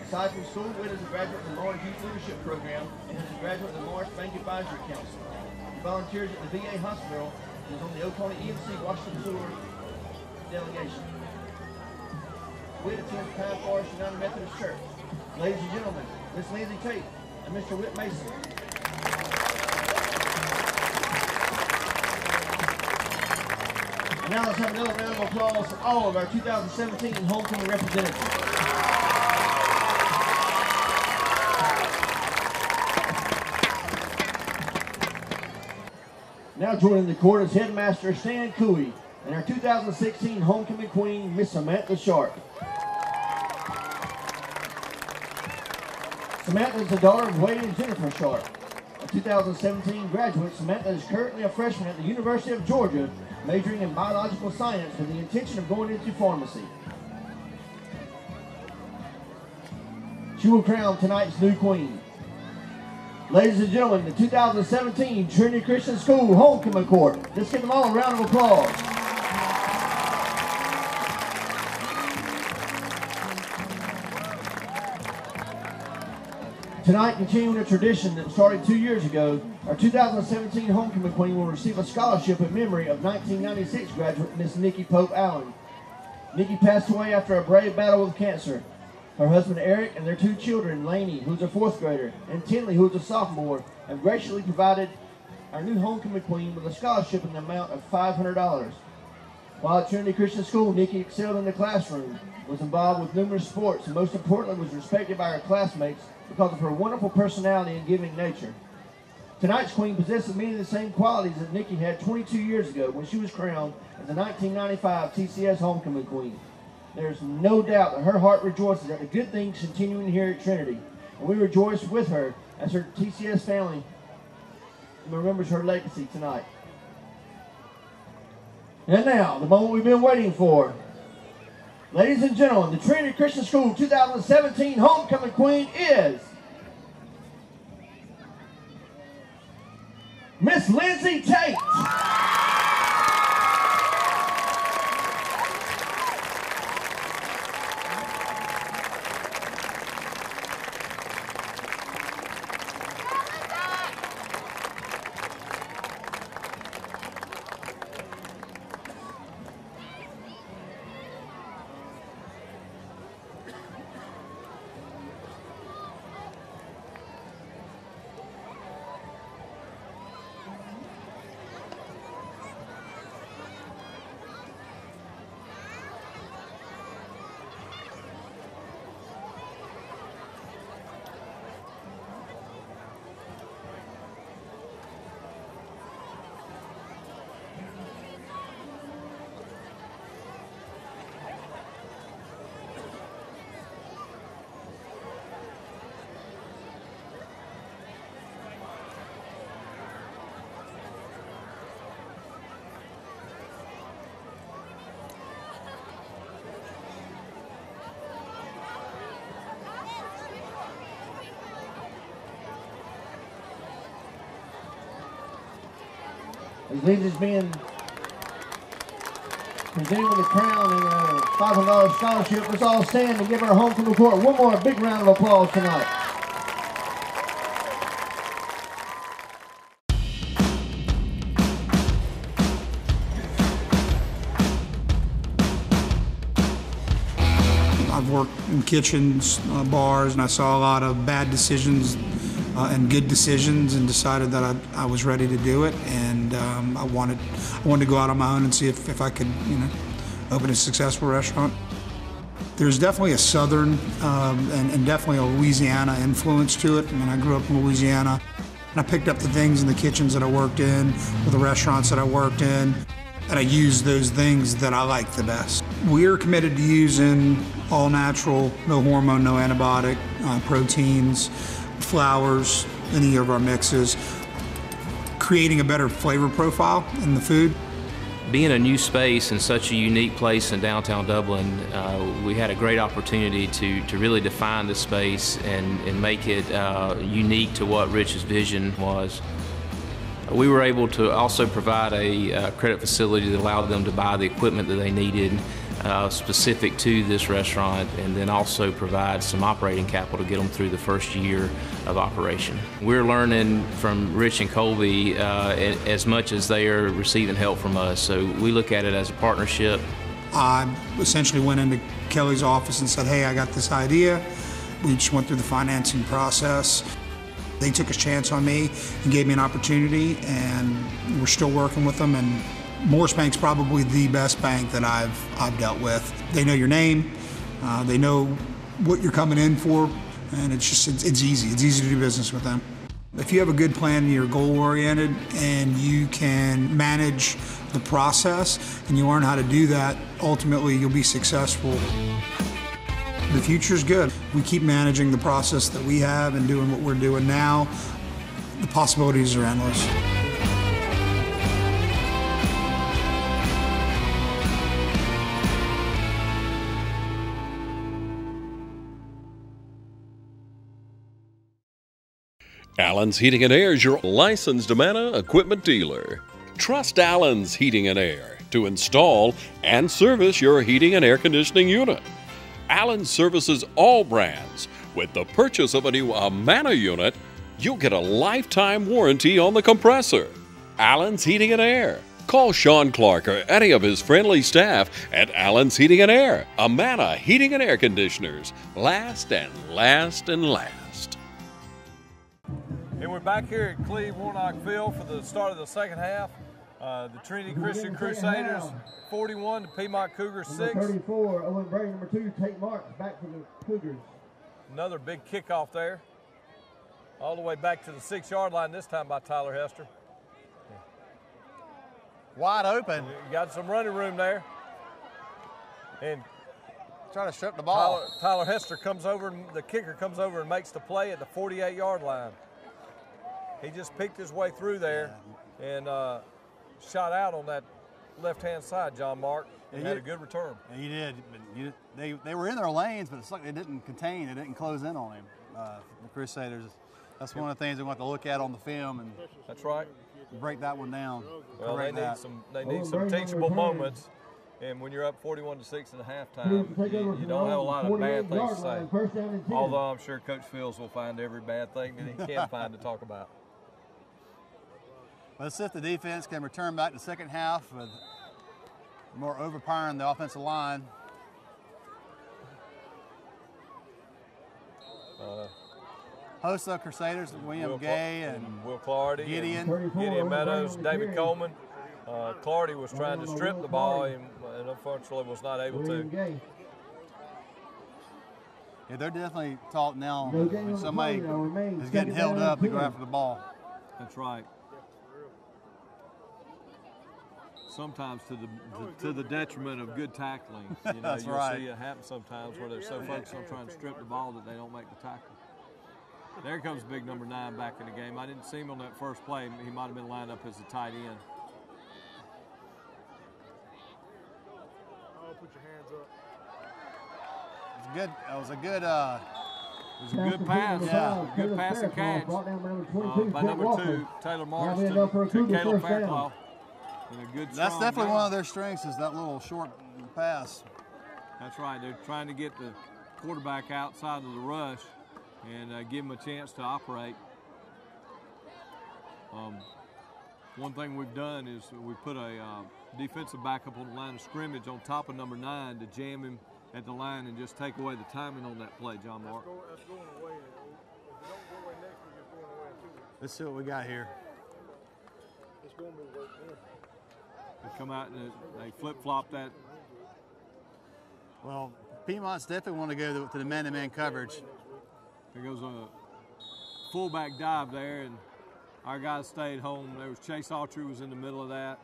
Aside from school, Whit is a graduate of the Lawrence Youth Leadership Program and is a graduate of the Morris Bank Advisory Council. He volunteers at the VA Hospital and is on the Oconee EMC Washington Tour delegation. Whit attends Pine Forest United Methodist Church. Ladies and gentlemen, Miss Lindsay Tate and Mr. Whit Mason. And now let's have another round of applause for all of our 2017 homecoming representatives. Now joining the court is Headmaster Stan Cooey and our 2016 homecoming queen, Miss Samantha Sharp. Samantha is the daughter of Wade and Jennifer Sharp. A 2017 graduate, Samantha is currently a freshman at the University of Georgia, majoring in biological science with the intention of going into pharmacy. She will crown tonight's new queen. Ladies and gentlemen, the 2017 Trinity Christian School Homecoming Court. Let's give them all a round of applause. Tonight, continuing a tradition that started 2 years ago, our 2017 homecoming queen will receive a scholarship in memory of 1996 graduate Miss Nikki Pope Allen. Nikki passed away after a brave battle with cancer. Her husband Eric and their 2 children, Lainey, who's a 4th grader, and Tinley, who's a sophomore, have graciously provided our new homecoming queen with a scholarship in the amount of $500. While at Trinity Christian School, Nikki excelled in the classroom, was involved with numerous sports, and most importantly was respected by her classmates because of her wonderful personality and giving nature. Tonight's queen possesses many of the same qualities that Nikki had 22 years ago when she was crowned as the 1995 TCS Homecoming Queen. There's no doubt that her heart rejoices at the good things continuing here at Trinity, and we rejoice with her as her TCS family remembers her legacy tonight. And now, the moment we've been waiting for. Ladies and gentlemen, the Trinity Christian School 2017 Homecoming Queen is Miss Lindsay Tate. As Lindsay's being presented with a crown and a $500 scholarship, let's all stand and give her homecoming court one more big round of applause tonight. I've worked in kitchens, bars, and I saw a lot of bad decisions and good decisions, and decided that I was ready to do it, and I wanted to go out on my own and see if I could, open a successful restaurant. There's definitely a Southern and definitely a Louisiana influence to it. I mean, I grew up in Louisiana, and I picked up the things in the kitchens that I worked in, or the restaurants that I worked in, and I used those things that I like the best. We're committed to using all natural, no hormone, no antibiotic, proteins, flours, any of our mixes, creating a better flavor profile in the food. Being a new space in such a unique place in downtown Dublin, we had a great opportunity to really define this space and make it unique to what Rich's vision was. We were able to also provide a credit facility that allowed them to buy the equipment that they needed specific to this restaurant, and then also provide some operating capital to get them through the first year of operation. We're learning from Rich and Colby as much as they are receiving help from us, so we look at it as a partnership. I essentially went into Kelly's office and said, hey, I got this idea. We just went through the financing process. They took a chance on me and gave me an opportunity, and we're still working with them. And Morris Bank's probably the best bank that I've dealt with. They know your name, they know what you're coming in for, and it's easy. It's easy to do business with them. If you have a good plan and you're goal-oriented and you can manage the process and you learn how to do that, ultimately you'll be successful. The future's good. We keep managing the process that we have and doing what we're doing now. The possibilities are endless. Allen's Heating and Air is your licensed Amana equipment dealer. Trust Allen's Heating and Air to install and service your heating and air conditioning unit. Allen services all brands. With the purchase of a new Amana unit, you'll get a lifetime warranty on the compressor. Allen's Heating and Air. Call Sean Clark or any of his friendly staff at Allen's Heating and Air. Amana Heating and Air Conditioners. Last and last and last. And we're back here at Cleve Warnock Field for the start of the second half. The Trinity Christian Crusaders 41, the Piedmont Cougars 6. Number 34, Owen Bray. Number 2, Tate Marks, back for the Cougars. Another big kickoff there. All the way back to the 6-yard line, this time by Tyler Hester. Wide open. You got some running room there. And try to strip the ball. Tyler Hester comes over, and the kicker comes over and makes the play at the 48-yard line. He just peeked his way through there and shot out on that left-hand side, John Mark, and had a good return. Yeah, he did. But they were in their lanes, but it's like they didn't contain, they didn't close in on him. The Crusaders. That's one of the things we want to look at on the film, and that's right. Break that one down. Well, they need some teachable moments, and when you're up 41-6 at halftime, you don't have a lot of bad things to say. Although I'm sure Coach Fields will find every bad thing that he can find to talk about. Let's see if the defense can return back to the second half with more overpowering the offensive line. Hosts of Crusaders, William Gay and Will Clardy, Gideon Meadows, David Coleman. Clardy was trying to strip the ball and unfortunately was not able to. Yeah, they're definitely taught now when somebody is getting held up to go after the ball. That's right. Sometimes to the detriment of good tackling. You know, you'll see it happen sometimes where they're so focused on trying to strip the ball that they don't make the tackle. There comes big number 9 back in the game. I didn't see him on that first play. He might have been lined up as a tight end. Oh, put your hands up. It was a good pass. Yeah. Good pass and catch by number 2, Taylor Morris to Caleb Fairclough. And a good, that's definitely one of their strengths is that little short pass. That's right. They're trying to get the quarterback outside of the rush and give him a chance to operate. One thing we've done is we put a defensive back up on the line of scrimmage on top of number 9 to jam him at the line and just take away the timing on that play, John Mark. That's going away. If you don't go away next week, it's going away too. Let's see what we got here. It's going to be work there. They come out and they flip-flop that. Well, Piedmont's definitely want to go to the man-to-man coverage. There goes a fullback dive there, and our guys stayed home. There was Chase Autry was in the middle of that,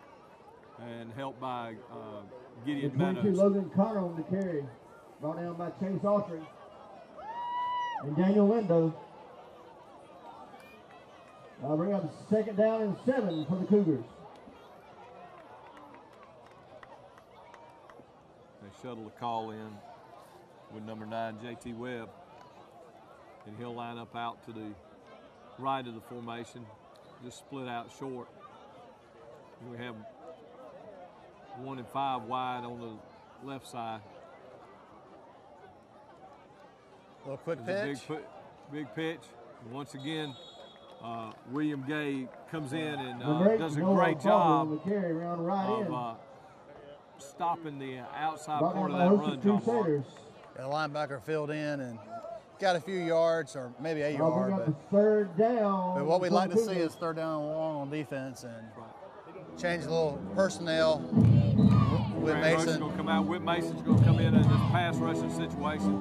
and helped by Gideon Meadows. Logan Connor on the carry, brought down by Chase Autry and Daniel Lindo. Bring up second down and 7 for the Cougars. They shuttle the call in with number 9, J.T. Webb. And he'll line up out to the right of the formation, just split out short. And we have 1 and 5 wide on the left side. A little quick pitch. Big pitch. And once again, William Gay comes in and does a great job of stopping the outside part of that run, John Mark. The linebacker filled in and got a few yards, or maybe a yard. But third down. But what we'd like to see is third down and long on defense and change a little personnel. Whit Mason going to come out. Whit Mason's going to come in this pass rushing situation.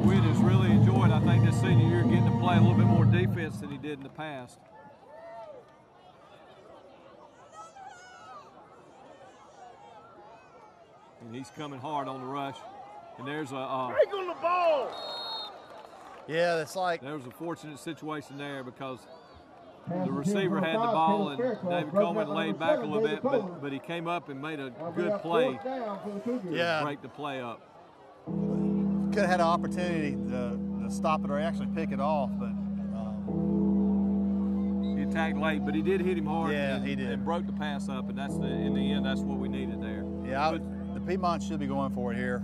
Whit has really enjoyed, I think, this senior year getting to play a little bit more defense than he did in the past. And he's coming hard on the rush. And there's a break on the ball. Yeah, that's like there was a fortunate situation there because the receiver had the ball and David Coleman laid back a little bit, but he came up and made a good play. Yeah, to break the play up. Could have had an opportunity to stop it or actually pick it off, but he attacked late, but he did hit him hard. Yeah, he did. And broke the pass up, and in the end, that's what we needed there. Yeah, the Piedmont should be going for it here.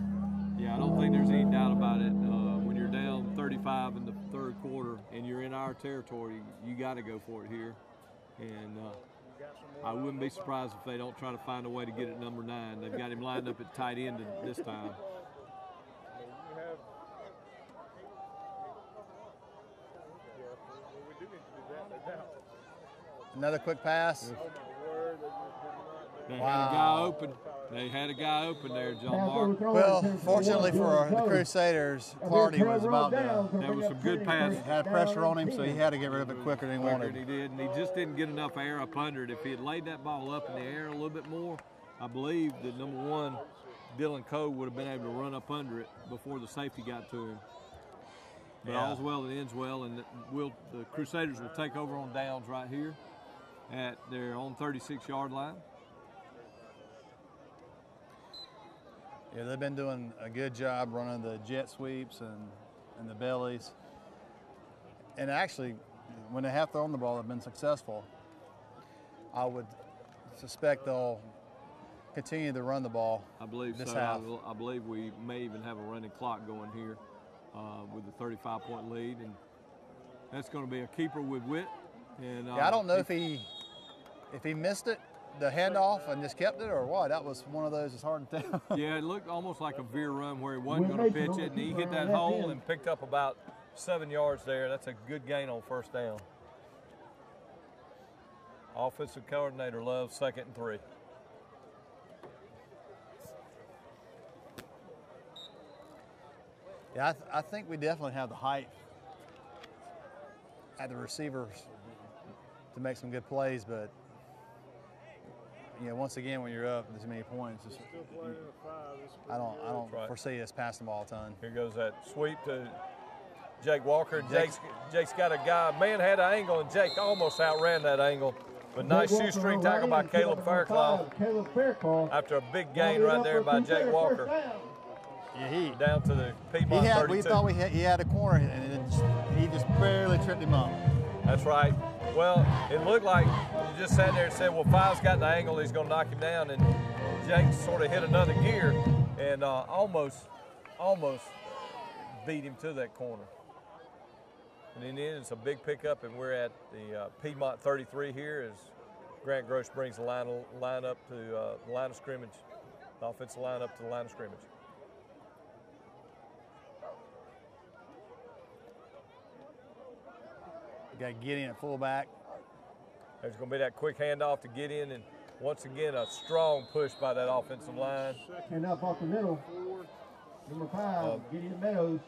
Yeah, I don't think there's any doubt about it. When you're down 35 in the third quarter and you're in our territory, you got to go for it here. And I wouldn't be surprised if they don't try to find a way to get it number 9. They've got him lined up at tight end this time. Another quick pass. They had a guy open. They had a guy open there, John Mark. Well, fortunately for the Crusaders, Clardy was about to. There was some good passes. Had pressure on him, so he had to get rid of it quicker than he wanted. He did, and he just didn't get enough air up under it. If he had laid that ball up in the air a little bit more, I believe that number one, Dylan Coe would have been able to run up under it before the safety got to him. But all's well that ends well, and the Crusaders will take over on downs right here at their own 36-yard line. Yeah, they've been doing a good job running the jet sweeps and the bellies. And actually, when they have thrown the ball, they've been successful. I would suspect they'll continue to run the ball. I believe this so. half. I believe we may even have a running clock going here with the 35-point lead, and that's going to be a keeper with Witt. And yeah, I don't know if he missed it, the handoff, and just kept it, or what. That was one of those that's hard to tell. Yeah, it looked almost like a veer run where he wasn't going to pitch it, and he hit that hole and picked up about 7 yards there. That's a good gain on first down. Offensive coordinator loves 2nd and 3. Yeah, I think we definitely have the height at the receivers to make some good plays, but once again, when you're up this many points, I don't foresee us passing the ball a ton. Here goes that sweep to Jake Walker. Jake's got a guy. Man had an angle, and Jake almost outran that angle. But nice shoestring tackle by Caleb Fairclough. After a big gain right there by Jake Walker. Yeah, down to the Piedmont 32. We thought he had a corner, and he just barely tripped him up. That's right. Well, it looked like you just sat there and said, well, Five's got the angle, he's going to knock him down, and Jake sort of hit another gear and almost beat him to that corner. And in the end, it's a big pickup, and we're at the Piedmont 33 here as Grant Gross brings the line up to the line of scrimmage, the offensive line up to the line of scrimmage. Got Gideon at fullback. There's going to be that quick handoff to Gideon, and once again, a strong push by that offensive line. And up off the middle, number 5, Gideon Meadows.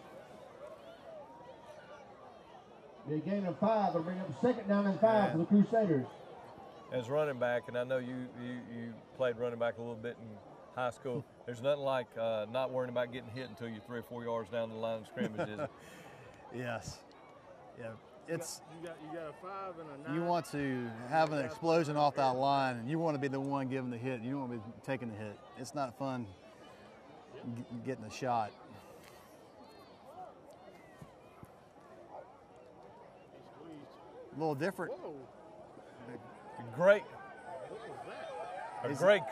Be a gain of 5. They'll bring up 2nd down and 5 for the Crusaders. As running back, and I know you played running back a little bit in high school, there's nothing like not worrying about getting hit until you're 3 or 4 yards down the line of scrimmage, is it? Yes. Yeah. It's you got a 5 and a 9. You want to have an explosion off that line, and you want to be the one giving the hit. You don't want to be taking the hit. It's not fun getting a shot. A little different. Great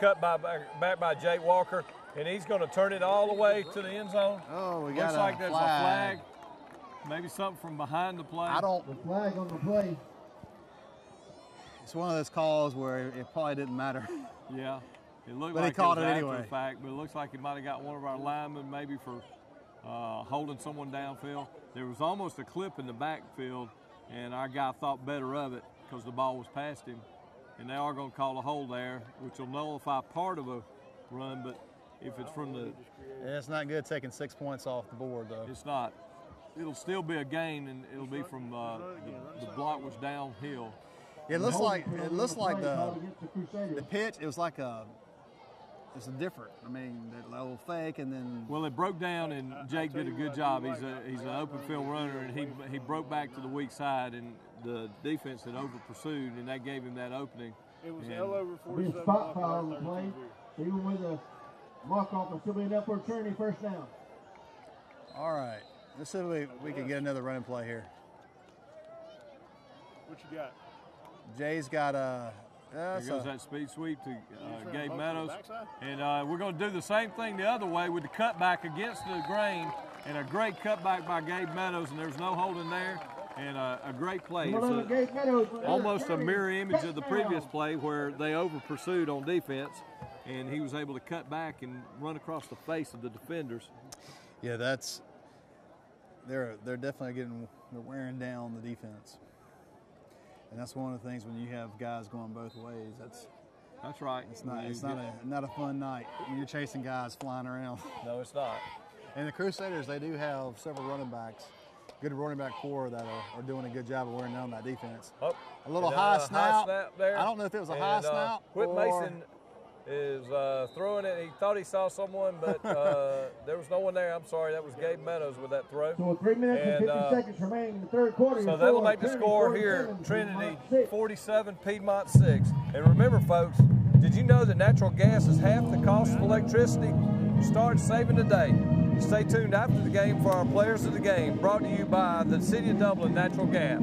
cut back by Jake Walker, and he's going to turn it all the way to the end zone. Oh, we got Looks like there's a flag. Maybe something from behind the play. The flag on the play. It's one of those calls where it probably didn't matter. Yeah, it looked but like he called it was anyway. After the fact, but it looks like he might have got one of our linemen maybe for holding someone downfield. There was almost a clip in the backfield, and our guy thought better of it because the ball was past him. And they are going to call a hold there, which will nullify part of a run, but if it's from the... Yeah, it's not good taking 6 points off the board, though. It's not. It'll still be a gain, and it'll be from the block was downhill. It looks like the pitch. It was like it's a different. I mean, that little fake, and then. Well, it broke down, and Jake did a good job. He's an open field runner, and he broke back to the weak side, and the defense had over pursued, and that gave him that opening. It was L over 47. Be a spot foul on the play, even with a mark off, and still be an upward Trinity first down. All right. Let's see if we can get another running play here. What you got? Jay's got a... There goes that speed sweep to Gabe Meadows. And we're going to do the same thing the other way with the cutback against the grain, and a great cutback by Gabe Meadows, and there's no holding there, and a great play. It's almost a mirror image of the previous play where they over-pursued on defense, and he was able to cut back and run across the face of the defenders. Yeah, they're definitely they're wearing down the defense. And that's one of the things when you have guys going both ways, That's right. It's not a fun night when you're chasing guys flying around. No, it's not. And the Crusaders, they do have several running backs, good running back core that are doing a good job of wearing down that defense. Oh, a little high snap there. I don't know if it was a high snap. Whit Mason is throwing it. He thought he saw someone, but there was no one there. I'm sorry. That was Gabe Meadows with that throw. So with 3 minutes and 50 seconds remaining in the third quarter. So that'll make the score here, Trinity 47, Piedmont 6. And remember, folks, did you know that natural gas is half the cost of electricity? Start saving today. Stay tuned after the game for our Players of the Game, brought to you by the City of Dublin Natural Gas.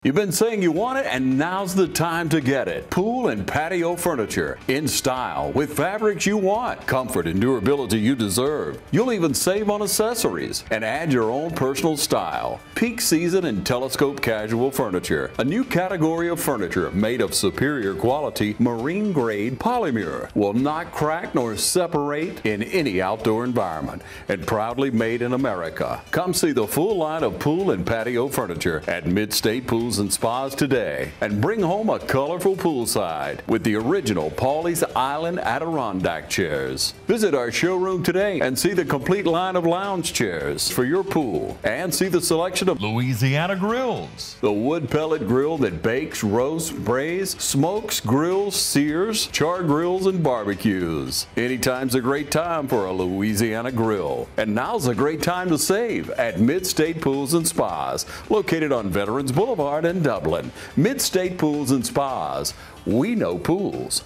You've been saying you want it, and now's the time to get it. Pool and patio furniture in style with fabrics you want, comfort and durability you deserve. You'll even save on accessories and add your own personal style. Peak season and telescope casual furniture, a new category of furniture made of superior quality marine grade polymer, will not crack nor separate in any outdoor environment, and proudly made in America. Come see the full line of pool and patio furniture at Mid-State Pools and Spas today, and bring home a colorful poolside with the original Pawleys Island Adirondack chairs. Visit our showroom today and see the complete line of lounge chairs for your pool, and see the selection of Louisiana grills, the wood pellet grill that bakes, roasts, braise, smokes, grills, sears, char grills, and barbecues. Anytime's a great time for a Louisiana grill, and now's a great time to save at Mid-State Pools and Spas, located on Veterans Boulevard in Dublin. Mid-State Pools and Spas. We know pools.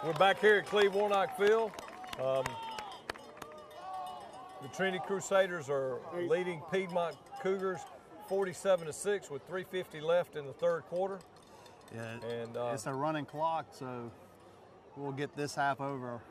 We're back here at Cleve Warnock Field. The Trinity Crusaders are leading Piedmont Cougars 47-6 with 3:50 left in the third quarter. Yeah, and it's a running clock, so we'll get this half over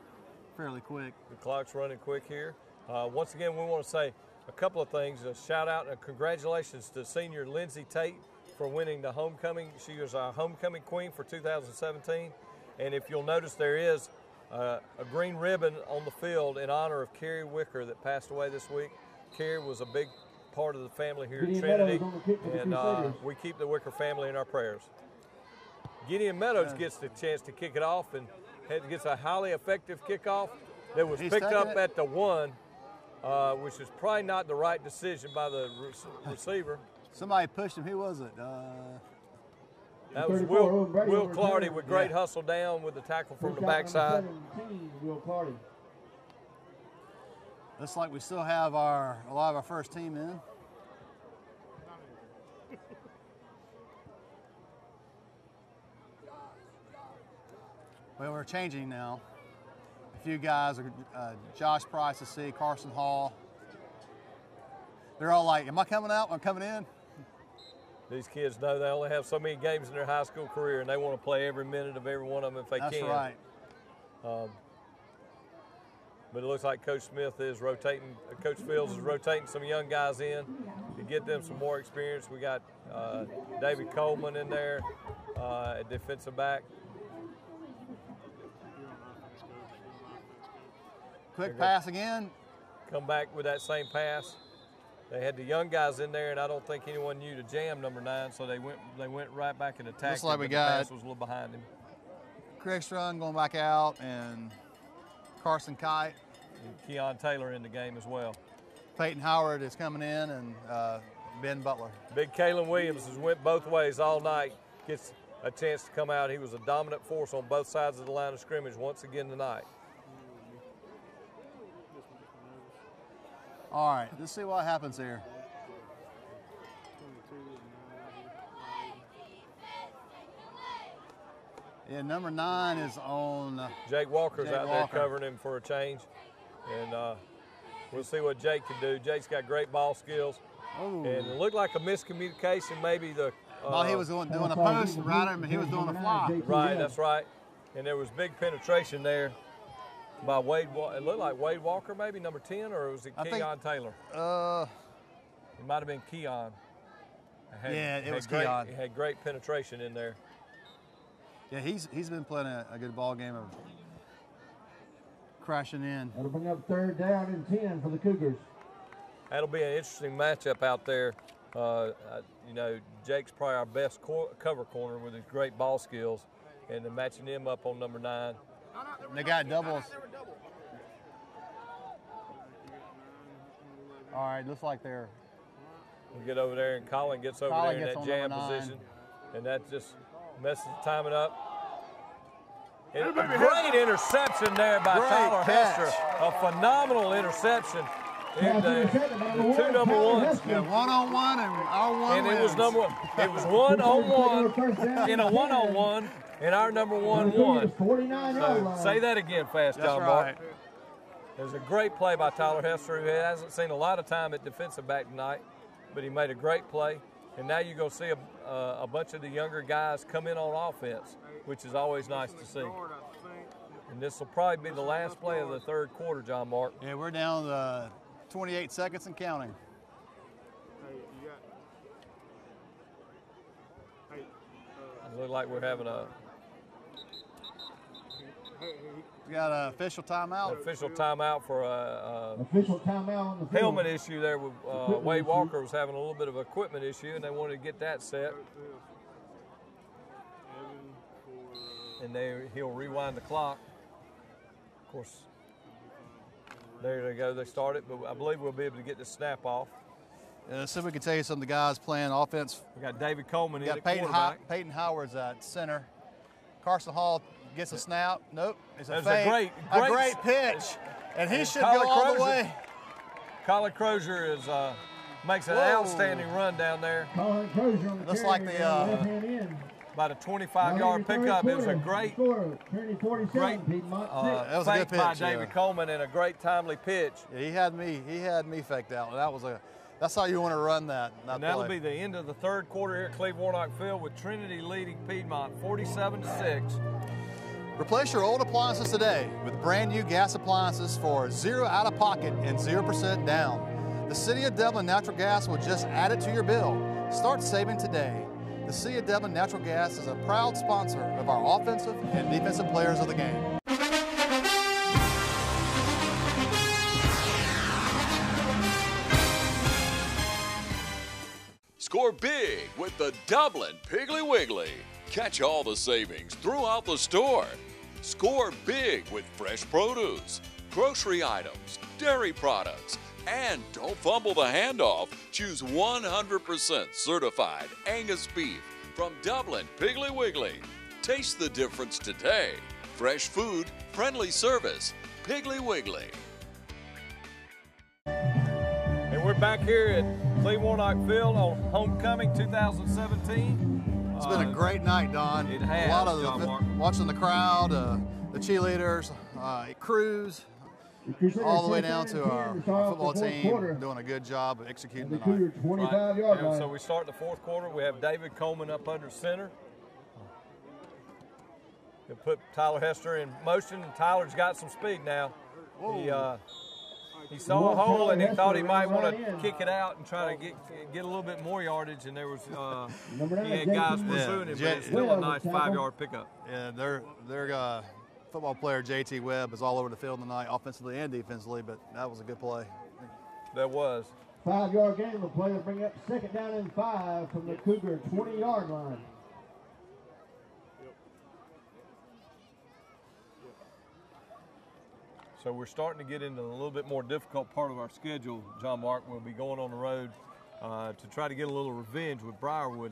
fairly quick. The clock's running quick here. Once again, we want to say a couple of things. A shout out and congratulations to senior Lindsay Tate for winning the homecoming. She was our homecoming queen for 2017. And if you'll notice, there is a green ribbon on the field in honor of Carrie Wicker that passed away this week. Carrie was a big part of the family here at Trinity, and we keep the Wicker family in our prayers. Gideon Meadows gets the chance to kick it off and gets a highly effective kickoff that was picked up at the 1. Which is probably not the right decision by the receiver. Somebody pushed him. Who was it? That was Will Clardy with great hustle down with the tackle from the backside. Will Clardy. Looks like we still have a lot of our first team in. Well, we're changing now. A few guys, Josh Price to see, Carson Hall. They're all like, am I coming out? Am I coming in? These kids know they only have so many games in their high school career, and they want to play every minute of every one of them if they can. That's right. But it looks like Coach Smith is rotating, Coach Fields is rotating some young guys in to get them some more experience. We got David Coleman in there at defensive back. Quick pass again. Come back with that same pass. They had the young guys in there, and I don't think anyone knew to jam number 9, so they went right back and attacked. Looks like we the got pass was a little behind him. Craig Strung going back out, and Carson Kite. And Keon Taylor in the game as well. Peyton Howard is coming in, and Ben Butler. Big Kalen Williams has went both ways all night. Gets a chance to come out. He was a dominant force on both sides of the line of scrimmage once again tonight. All right, let's see what happens here. Yeah, number 9 is on. Jake Walker's out there covering him for a change. And we'll see what Jake can do. Jake's got great ball skills. Ooh. And it looked like a miscommunication, maybe the. He was doing a post right, and he was doing a fly. Right, that's right. And there was big penetration there by Wade. It looked like Wade Walker, maybe number 10, or was it Keon Taylor? It might have been Keon. It was Keon. He had great penetration in there. Yeah, he's been playing a good ball game of crashing in. That'll bring up 3rd down and 10 for the Cougars. That'll be an interesting matchup out there. You know, Jake's probably our best cover corner with his great ball skills, and then matching him up on number 9. They got doubles. All right, looks like they're. We get over there, and Colin gets over there in that jam position, and that just messes the timing up. And great interception there by Tyler Hester. A phenomenal interception. The 2 number 1s. Yeah, 1-on-1 and our 1 And it was It was 1-on-1 in a 1-on-1, and our number 1 won. So say that again fast, John Mark. It was a great play by Tyler Hester, who hasn't seen a lot of time at defensive back tonight, but he made a great play. And now you're going to see a bunch of the younger guys come in on offense, which is always nice to see. And this will probably be the last play of the third quarter, John Mark. Yeah, we're down to 28 seconds and counting. It looks like we're having We got an official timeout. An official timeout for a official timeout on the field. Helmet issue there with Wade Walker was having a little bit of equipment issue, and they wanted to get that set. And he'll rewind the clock. Of course, there they go. They started, but I believe we'll be able to get the snap off. Let's see if we can tell you some of the guys playing offense. We got David Coleman in at quarterback. Peyton Howard's at center. Carson Hall gets a snap. Nope. It's a fake. A great pitch. And he should go all the way. Colin Crozier makes an outstanding run down there. Colin Crozier on the looks like about a 25-yard pickup. It was a great that was a good pitch by David Coleman and a great timely pitch. Yeah, he had me faked out. That's how you want to run that. And that'll be the end of the third quarter here at Cleve Warnock Field with Trinity leading Piedmont 47-6. Replace your old appliances today with brand new gas appliances for $0 out of pocket and 0% down. The City of Dublin Natural Gas will just add it to your bill. Start saving today. The City of Dublin Natural Gas is a proud sponsor of our offensive and defensive players of the game. Score big with the Dublin Piggly Wiggly. Catch all the savings throughout the store. Score big with fresh produce, grocery items, dairy products, and don't fumble the handoff. Choose 100% certified Angus beef from Dublin Piggly Wiggly. Taste the difference today. Fresh food, friendly service, Piggly Wiggly. And we're back here at Cleve Warnock Field on Homecoming 2017. It's been a great night, Don. It has, a lot of watching the crowd, the cheerleaders, crews, all the way down to our football team doing a good job of executing the night. 25-yard line. So we start the fourth quarter. We have David Coleman up under center. He'll put Tyler Hester in motion, and Tyler's got some speed now. He saw a hole and he thought he might want to kick it out and try to get a little bit more yardage, and there was he had guys pursuing him, but it's still a nice 5-yard pickup. Yeah, their football player JT Webb is all over the field tonight, offensively and defensively, but that was a good play. That was. 5-yard gain. The play will bring up 2nd down and 5 from the Cougar 20-yard line. So we're starting to get into a little bit more difficult part of our schedule, John Mark. We'll be going on the road to try to get a little revenge with Briarwood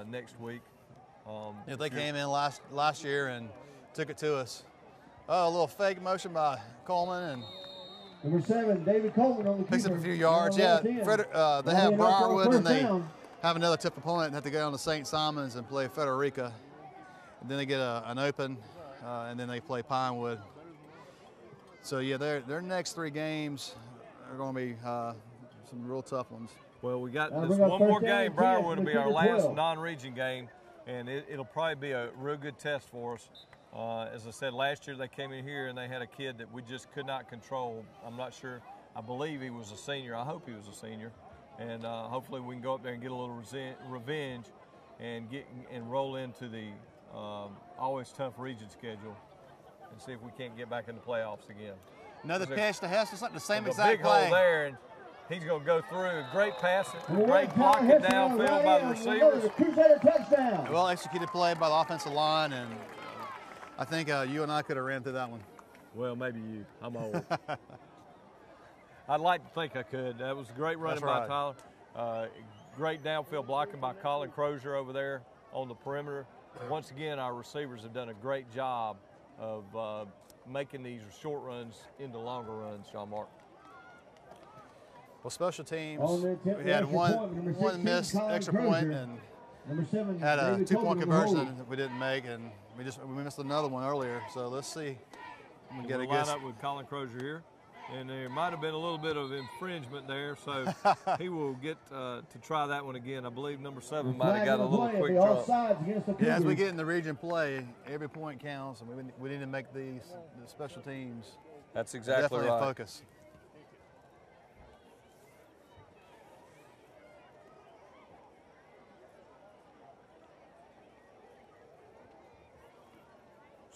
next week. They came in last year and took it to us. A little fake motion by Coleman and number 7, David Coleman on the picks up a few yards. Yeah, they have Briarwood and they have another tough opponent and have to go down to St. Simon's and play Frederica. And then they get an open, and then they play Pinewood. So yeah, their next 3 games are going to be some real tough ones. Well, we got this one more game. Briarwood will be our last non-region game, and it'll probably be a real good test for us. As I said, last year they came in here and they had a kid that we just could not control. I'm not sure. I believe he was a senior. I hope he was a senior. And hopefully we can go up there and get a little revenge and roll into the always tough region schedule and see if we can't get back in the playoffs again. Another pitch to Hester, like the same exact play. Big hole there, and He's going to go through. Great pass, great blocking downfield by the receivers. Crusader touchdown. Well executed play by the offensive line, and I think you and I could have ran through that one. Well, maybe you. I'm old. I'd like to think I could. That was a great running by Tyler. Great downfield blocking by Colin Crozier over there on the perimeter. Once again, our receivers have done a great job of making these short runs into longer runs, John Mark. Well, special teams, we had one missed extra point and had a 2-point conversion that we didn't make, and we missed another one earlier. So let's see. We get a line up with Colin Crozier here, and there might have been a little bit of infringement there, so he will get to try that one again. I believe number 7 might have got a little quick drop. Yeah, as we get in the region play, every point counts, and we need to make the special teams. That's exactly definitely right. A focus.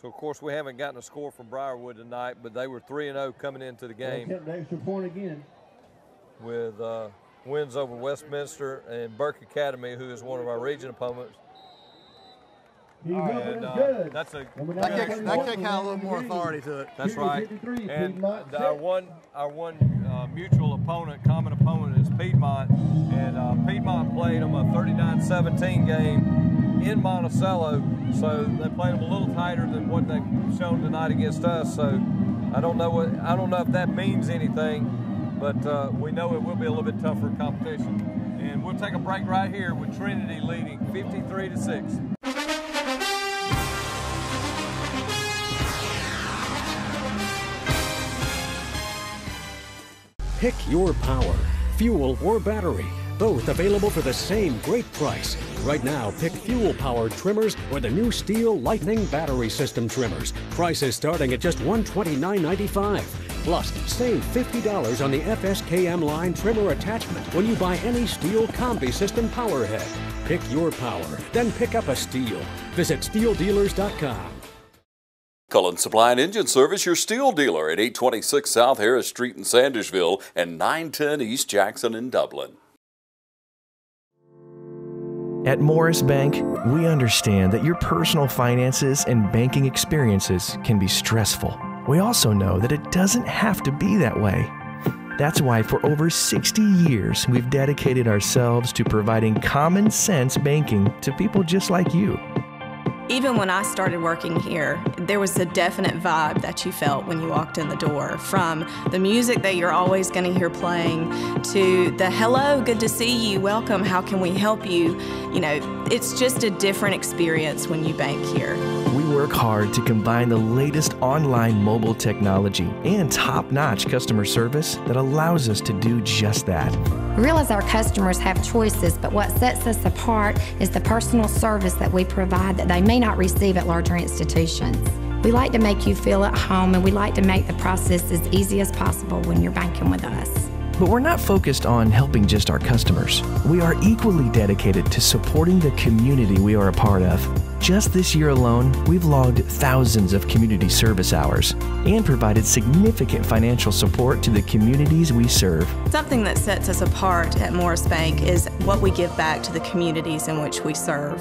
So, of course, we haven't gotten a score from Briarwood tonight, but they were 3-0 coming into the game. Kept an extra point again. With wins over Westminster and Burke Academy, who is one of our region opponents. And, that kick had a little more authority to it. That's right. And our one mutual opponent, common opponent, is Piedmont. And Piedmont played them a 39-17 game in Monticello, so they played them a little tighter than what they've shown tonight against us. So I don't know if that means anything, but we know it will be a little bit tougher competition. And we'll take a break right here with Trinity leading 53-6. Pick your power, fuel or battery. Both available for the same great price. Right now, pick fuel-powered trimmers or the new Steel Lightning battery system trimmers. Prices starting at just $129.95. Plus, save $50 on the FSKM line trimmer attachment when you buy any Steel Combi System power head. Pick your power, then pick up a Steel. Visit SteelDealers.com. Cullen Supply and Engine Service, your Steel dealer at 826 South Harris Street in Sandersville and 910 East Jackson in Dublin. At Morris Bank, we understand that your personal finances and banking experiences can be stressful. We also know that it doesn't have to be that way. That's why for over 60 years, we've dedicated ourselves to providing common sense banking to people just like you. Even when I started working here, there was a definite vibe that you felt when you walked in the door. From the music that you're always going to hear playing to the hello, good to see you, welcome, how can we help you? You know, it's just a different experience when you bank here. We work hard to combine the latest online mobile technology and top-notch customer service that allows us to do just that. We realize our customers have choices, but what sets us apart is the personal service that we provide that they may not receive at larger institutions. We like to make you feel at home, and we like to make the process as easy as possible when you're banking with us. But we're not focused on helping just our customers. We are equally dedicated to supporting the community we are a part of. Just this year alone, we've logged thousands of community service hours and provided significant financial support to the communities we serve. Something that sets us apart at Morris Bank is what we give back to the communities in which we serve.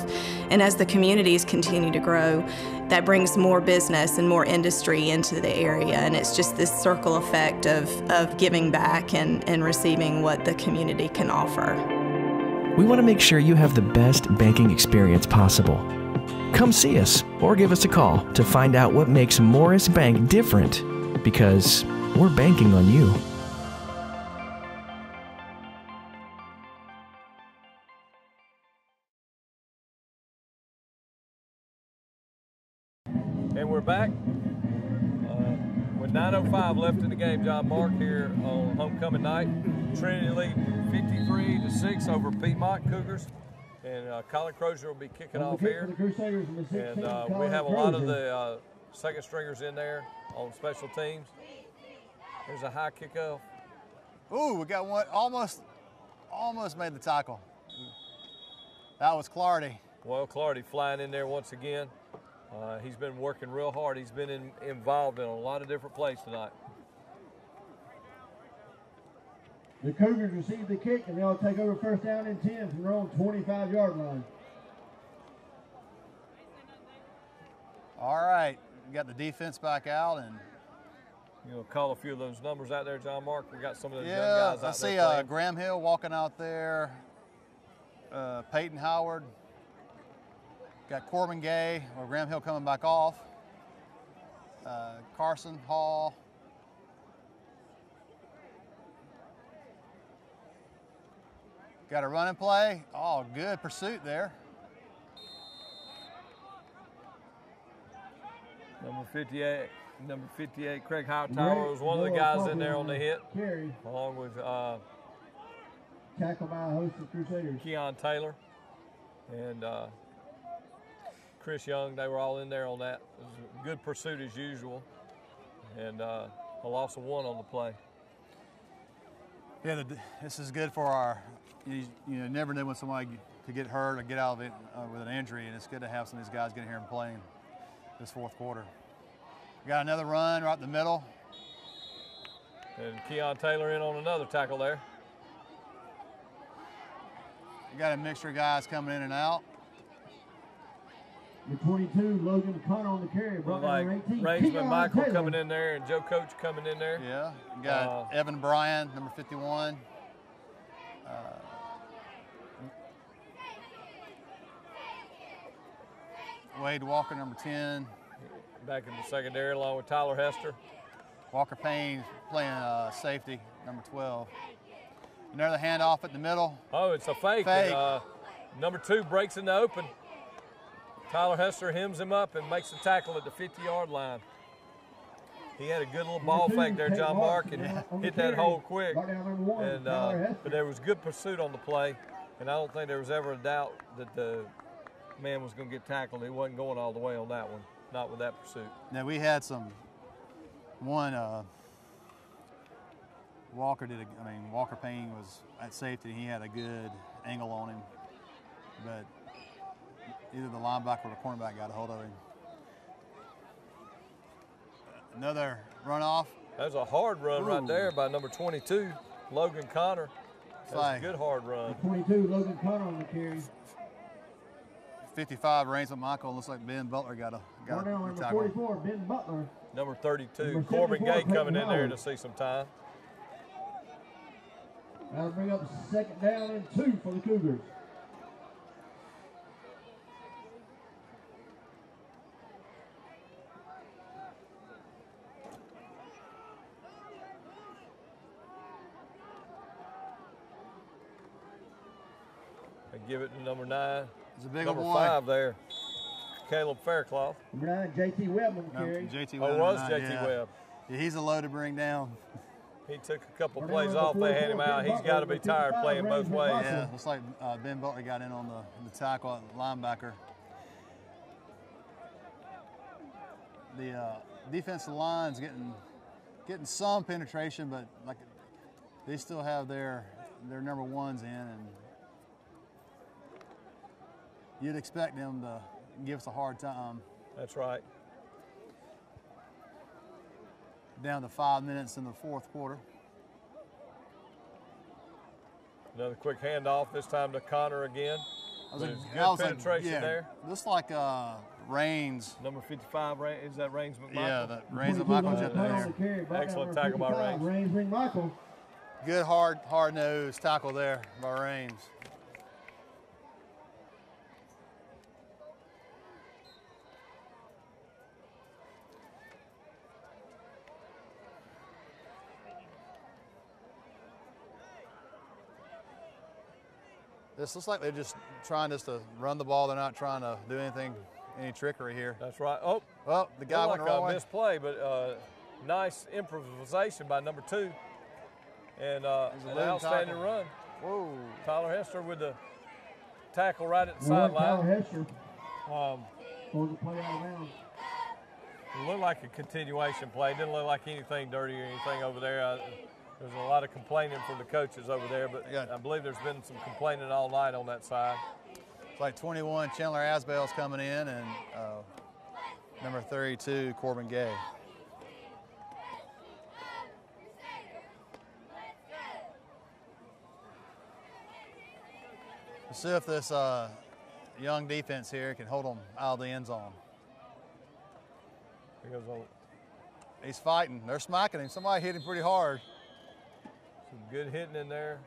And as the communities continue to grow, that brings more business and more industry into the area, and it's just this circle effect of giving back and receiving what the community can offer. We want to make sure you have the best banking experience possible. Come see us or give us a call to find out what makes Morris Bank different, because we're banking on you. And we're back with 9:05 left in the game. John Mark here on homecoming night. Trinity lead 53-6 over Piedmont Cougars. And Colin Crozier will be kicking off here. And we have a lot of the second stringers in there on special teams. There's a high kickoff. Ooh, we got one, almost made the tackle. That was Clardy. Well, Clardy flying in there once again. He's been working real hard. He's been involved in a lot of different plays tonight. The Cougars receive the kick, and they'll take over first down and 10 from their own 25-yard line. All right, we got the defense back out, and call a few of those numbers out there, John Mark. We got some of those young yeah, guys out I see there. Graham Hill walking out there. Peyton Howard. Got Corbin Gay, or Graham Hill coming back off. Carson Hall. Got a running play. Oh, good pursuit there. Number 58, Craig Hightower was one of the guys in there on the hit, carry, along with tackle by a host of Crusaders. Keon Taylor and Chris Young. They were all in there on that. It was a good pursuit as usual, and a loss of 1 on the play. Yeah, this is good for our. You never know when somebody could get hurt or get out of it with an injury, and it's good to have some of these guys get in here and play in this fourth quarter. We got another run right in the middle. And Keon Taylor in on another tackle there. You got a mixture of guys coming in and out. The 22, Logan Connor on the carry. Like Rainsman Michael coming in there and Joe Coach coming in there. Yeah, you got Evan Bryan, number 51. Wade Walker, number 10. Back in the secondary along with Tyler Hester. Walker Payne playing safety, number 12. Another handoff at the middle. Oh, it's a fake. And, number 2 breaks in the open. Tyler Hester hems him up and makes the tackle at the 50-yard line. He had a good little ball fake there, John Mark, and hit that hole quick. And but there was good pursuit on the play, and I don't think there was ever a doubt that the man was going to get tackled. He wasn't going all the way on that one, not with that pursuit. Now we had one. Walker Walker Payne was at safety. He had a good angle on him, but either the linebacker or the cornerback got a hold of him. Another runoff. That was a hard run right there by number 22, Logan Connor. That was a good hard run. 22, Logan Connor on the carry. 55, Rainsman Michael. Looks like Ben Butler got a number tackle. 44, Ben Butler. Number 32, Corbin Gay coming in there to see some time. That'll bring up second down and 2 for the Cougars. Give it to number 9. It's a big number one. 5 there, Caleb Faircloth. Number 9, J.T. Webb on the carry. J.T. Webb. Oh, was J.T. Webb. Yeah, he's a load to bring down. He took a couple plays off. They had him out. He's got to be tired playing both ways. Yeah, looks like Ben Butler got in on the tackle at linebacker. The defensive line's getting some penetration, but like they still have their number 1s in, and you'd expect them to give us a hard time. That's right. Down to 5 minutes in the fourth quarter. Another quick handoff, this time to Connor again. Good penetration there. Looks like Rains. Number 55, is that Rainsman Michael? Yeah, that Rainsman Michael just there. Excellent tackle by Rains. Rainsman Michael. Good hard-nosed tackle there by Rains. This looks like they're just trying just to run the ball. They're not trying to do any trickery here. That's right. Oh, well, the guy went the wrong way. Misplay, but nice improvisation by number 2, and an outstanding run. Whoa! Tyler Hester with the tackle right at the sideline. Tyler Hester. Pulls the play out of bounds. It looked like a continuation play. It didn't look like anything dirty or anything over there. There's a lot of complaining from the coaches over there, but I believe there's been some complaining all night on that side. It's like 21, Chandler Asbell's coming in, and number 32, Corbin Gay. Let's see if this young defense here can hold them out of the end zone. Here goes old. He's fighting. They're smacking him. Somebody hit him pretty hard. Some good hitting in there.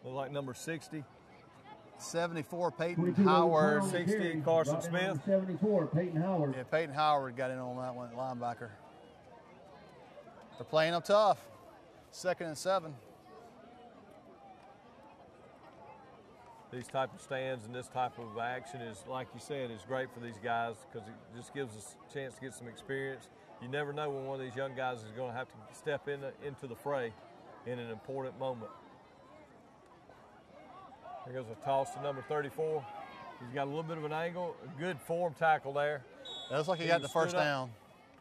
Look like number 60. 74, Peyton 22 Howard. pound 60, carry, Carson brought in Smith. number 74, Peyton Howard. Yeah, Peyton Howard got in on that one, linebacker. They're playing them tough. 2nd and 7. These type of stands and this type of action is, like you said, is great for these guys because it just gives us a chance to get some experience. You never know when one of these young guys is going to have to step into the fray in an important moment. Here goes a toss to number 34. He's got a little bit of an angle, a good form tackle there. It looks like he got the first down.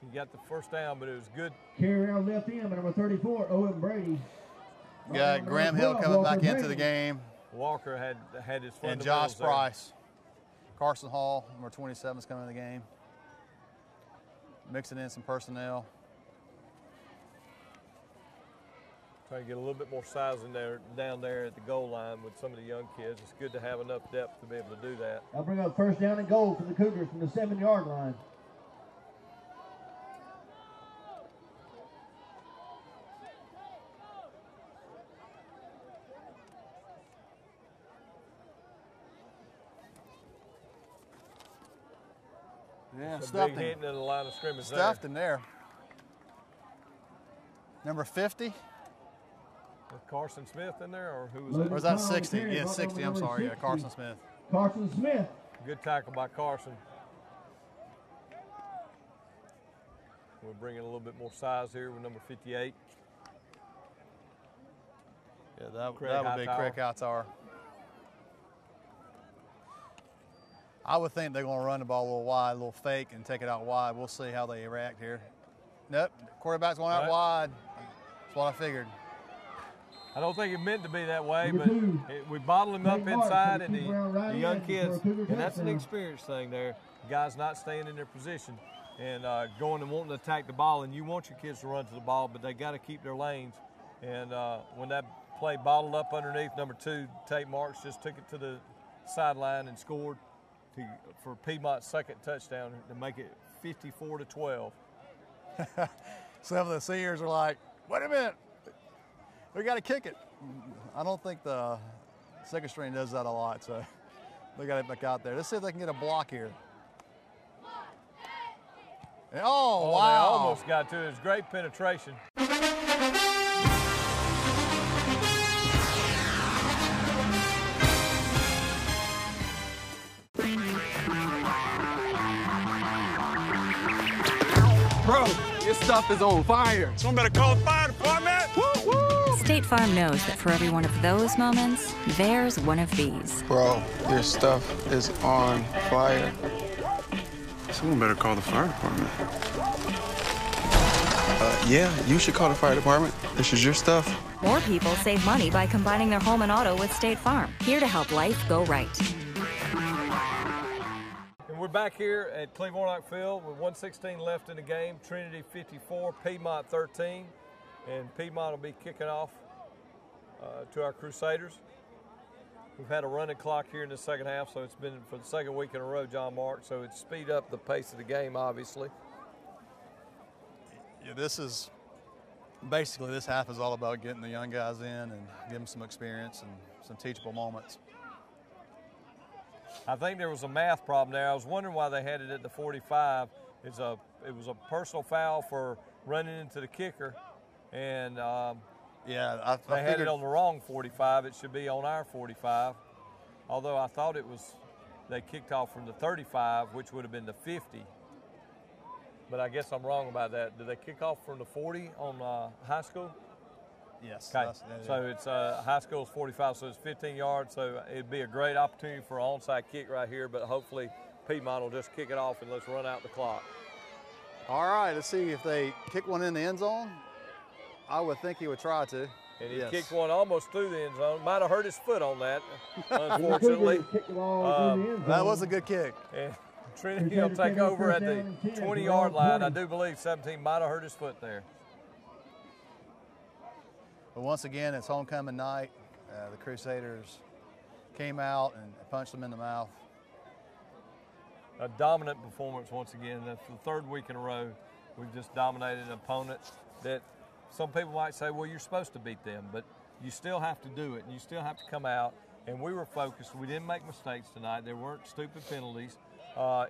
He got the first down, but it was good. Carry around left end by number 34, Owen Brady. Got Graham Hill coming back into the game. Walker had his fundamentals and Josh there. Price. Carson Hall, number 27, is coming in the game. Mixing in some personnel. Trying to get a little bit more size in there, down there at the goal line with some of the young kids. It's good to have enough depth to be able to do that. I'll bring up 1st down and goal for the Cougars from the 7-yard line. Yeah, Some stuffed big hitting in the line of scrimmage Stuffed in there. Number 50. Was Carson Smith in there, or who was that? Or was that 60? Yeah, 60. I'm sorry. Yeah, Carson Smith. Carson Smith. Good tackle by Carson. We're bringing a little bit more size here with number 58. Yeah, that would be Craig Hightower. I would think they're going to run the ball a little wide, a little fake, and take it out wide. We'll see how they react here. Nope, quarterback's going out wide. That's what I figured. I don't think it meant to be that way, but we bottle him up inside, and the young kids, and that's an experience thing there. Guys not staying in their position and going and wanting to attack the ball, and you want your kids to run to the ball, but they got to keep their lanes. And when that play bottled up underneath, number 2, Tate Marks just took it to the sideline and scored for Piedmont's 2nd touchdown to make it 54-12. Some of the seniors are like, wait a minute, we got to kick it. I don't think the 2nd string does that a lot, so they got it back out there. Let's see if they can get a block here. Oh, wow. They almost got to it. It's great penetration. Bro, your stuff is on fire. Someone better call the fire department. Woo, woo. State Farm knows that for every one of those moments, there's one of these. Bro, your stuff is on fire. Someone better call the fire department. Yeah, you should call the fire department. This is your stuff. More people save money by combining their home and auto with State Farm. Here to help life go right. We're back here at Cleveland Field with 1:16 left in the game. Trinity 54, Piedmont 13, and Piedmont will be kicking off to our Crusaders. We've had a running clock here in the second half, so it's been for the 2nd week in a row, John Mark, so it's speed up the pace of the game, obviously. Yeah, this half is all about getting the young guys in and giving them some experience and some teachable moments. I think there was a math problem there. I was wondering why they had it at the 45. It was a personal foul for running into the kicker, and they had it on the wrong 45. It should be on our 45. Although I thought they kicked off from the 35, which would have been the 50. But I guess I'm wrong about that. Did they kick off from the 40 on high school? Yes. Okay. So it's high school is 45, so it's 15 yards. So it'd be a great opportunity for an onside kick right here. But hopefully Piedmont will just kick it off and let's run out the clock. All right, let's see if they kick one in the end zone. I would think he would try to. And he kicked one almost through the end zone. Might have hurt his foot on that, unfortunately. That was a good kick. And Trinity will take over at the 20-yard line. I do believe 17 might have hurt his foot there. But once again, it's homecoming night. The Crusaders came out and punched them in the mouth. A dominant performance once again. That's the third week in a row we've just dominated an opponent that some people might say, well, you're supposed to beat them, but you still have to do it, and you still have to come out. And we were focused. We didn't make mistakes tonight. There weren't stupid penalties.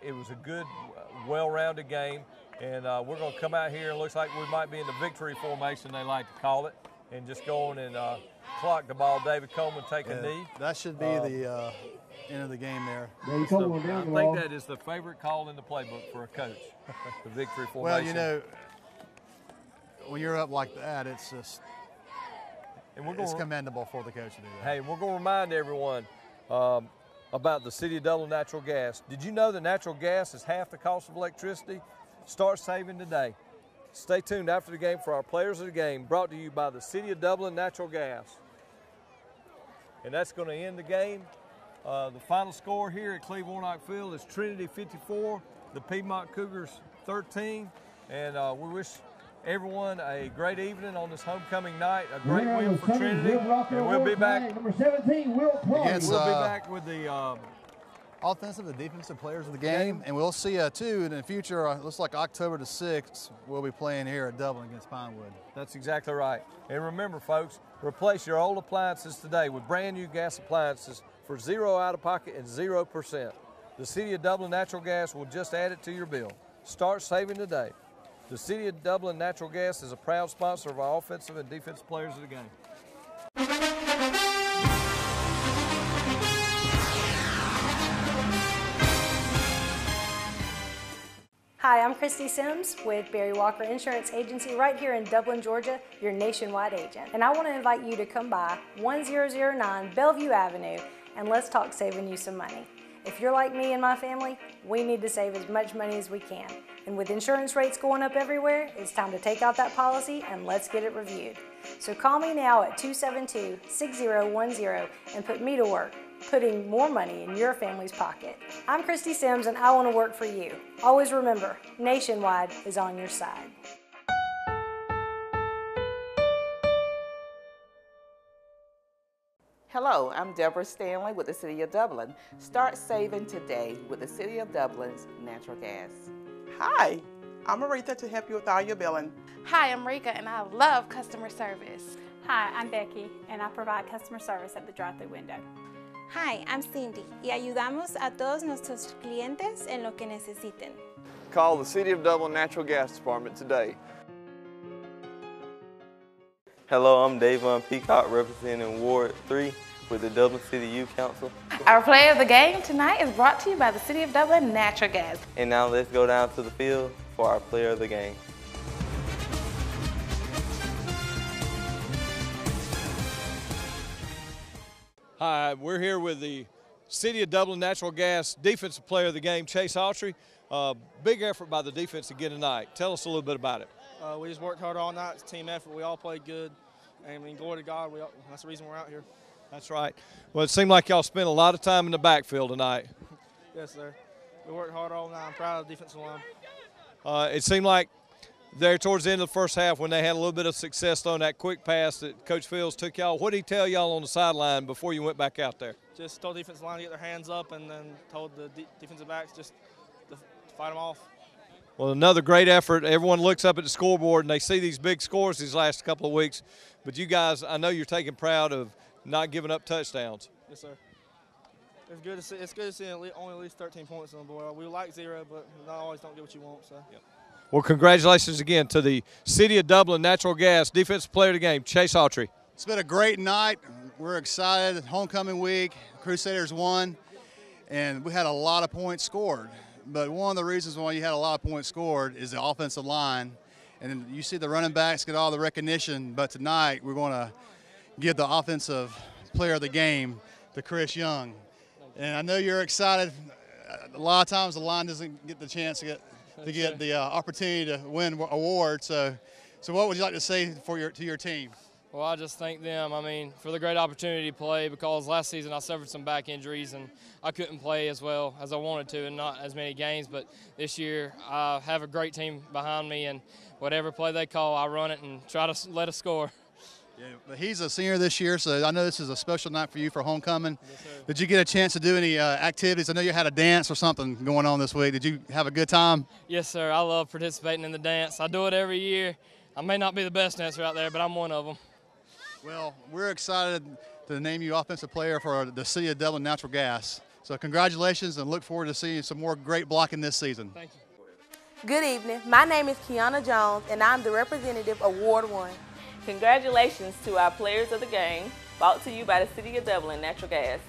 It was a good, well-rounded game, and we're going to come out here. It looks like we might be in the victory formation, they like to call it, and just go on and clock the ball. David Coleman take a knee. That should be the end of the game there. I think that is the favorite call in the playbook for a coach, the victory formation. Well, you know, when you're up like that, it's just it's commendable for the coach to do that. Hey, we're going to remind everyone about the City of Dublin natural gas. Did you know that natural gas is half the cost of electricity? Start saving today. Stay tuned after the game for our Players of the Game, brought to you by the City of Dublin Natural Gas. And that's going to end the game. The final score here at Cleve Warnock Field is Trinity 54, the Piedmont Cougars 13. And we wish everyone a great evening on this homecoming night. A great win for Trinity. And we'll be back. Number 17, Will We'll be back with the offensive and defensive players of the game. And we'll see too in the future. Looks like October the 6th, we'll be playing here at Dublin against Pinewood. That's exactly right. And remember, folks, replace your old appliances today with brand new gas appliances for zero out-of-pocket and 0%. The City of Dublin Natural Gas will just add it to your bill. Start saving today. The City of Dublin Natural Gas is a proud sponsor of our offensive and defensive players of the game. Hi, I'm Christy Sims with Barry Walker Insurance Agency right here in Dublin, Georgia, your nationwide agent. And I want to invite you to come by 1009 Bellevue Avenue and let's talk saving you some money. If you're like me and my family, we need to save as much money as we can. And with insurance rates going up everywhere, it's time to take out that policy and let's get it reviewed. So call me now at 272-6010 and put me to work, putting more money in your family's pocket. I'm Christy Sims and I want to work for you. Always remember, Nationwide is on your side. Hello, I'm Deborah Stanley with the City of Dublin. Start saving today with the City of Dublin's natural gas. Hi, I'm Aretha to help you with all your billing. Hi, I'm Rika and I love customer service. Hi, I'm Becky and I provide customer service at the drive-thru window. Hi, I'm Cindy y ayudamos a todos nuestros clientes en lo que necesiten. Call the City of Dublin Natural Gas Department today. Hello, I'm Davon Peacock representing Ward 3 with the Dublin City Youth Council. Our play of the game tonight is brought to you by the City of Dublin Natural Gas. And now let's go down to the field for our player of the game. Hi, we're here with the City of Dublin Natural Gas Defensive Player of the Game, Chase Autry. Big effort by the defense again tonight. Tell us a little bit about it. We just worked hard all night. It's a team effort. We all played good. And glory to God, that's the reason we're out here. That's right. Well, it seemed like y'all spent a lot of time in the backfield tonight. Yes, sir. We worked hard all night. I'm proud of the defensive line. It seemed like there towards the end of the first half when they had a little bit of success on that quick pass that Coach Fields took y'all, what did he tell y'all on the sideline before you went back out there? Just told the defensive line to get their hands up and then told the defensive backs just to fight them off. Well, another great effort. Everyone looks up at the scoreboard and they see these big scores these last couple of weeks. But you guys, I know you're taking proud of not giving up touchdowns. Yes, sir. It's good to see. It's good to see only at least 13 points on the board. We like 0, but not always don't get what you want. So. Yep. Well, congratulations again to the City of Dublin Natural Gas Defensive Player of the Game, Chase Autry. It's been a great night. We're excited. Homecoming week. Crusaders won, and we had a lot of points scored. But one of the reasons why you had a lot of points scored is the offensive line. And you see the running backs get all the recognition, but tonight we're going to give the offensive player of the game to Chris Young. And I know you're excited. A lot of times the line doesn't get the chance to get the opportunity to win awards. So what would you like to say to your team? Well, I just thank them, for the great opportunity to play, because last season I suffered some back injuries and I couldn't play as well as I wanted to and not as many games. But this year I have a great team behind me, and whatever play they call, I run it and try to let us score. Yeah, but he's a senior this year, so I know this is a special night for you for homecoming. Yes, sir. Did you get a chance to do any activities? I know you had a dance or something going on this week. Did you have a good time? Yes, sir. I love participating in the dance. I do it every year. I may not be the best dancer out there, but I'm one of them. Well, we're excited to name you Offensive Player for the City of Dublin Natural Gas. So congratulations, and look forward to seeing some more great blocking this season. Thank you. Good evening. My name is Kiana Jones, and I'm the representative of Ward 1. Congratulations to our players of the game, brought to you by the City of Dublin Natural Gas.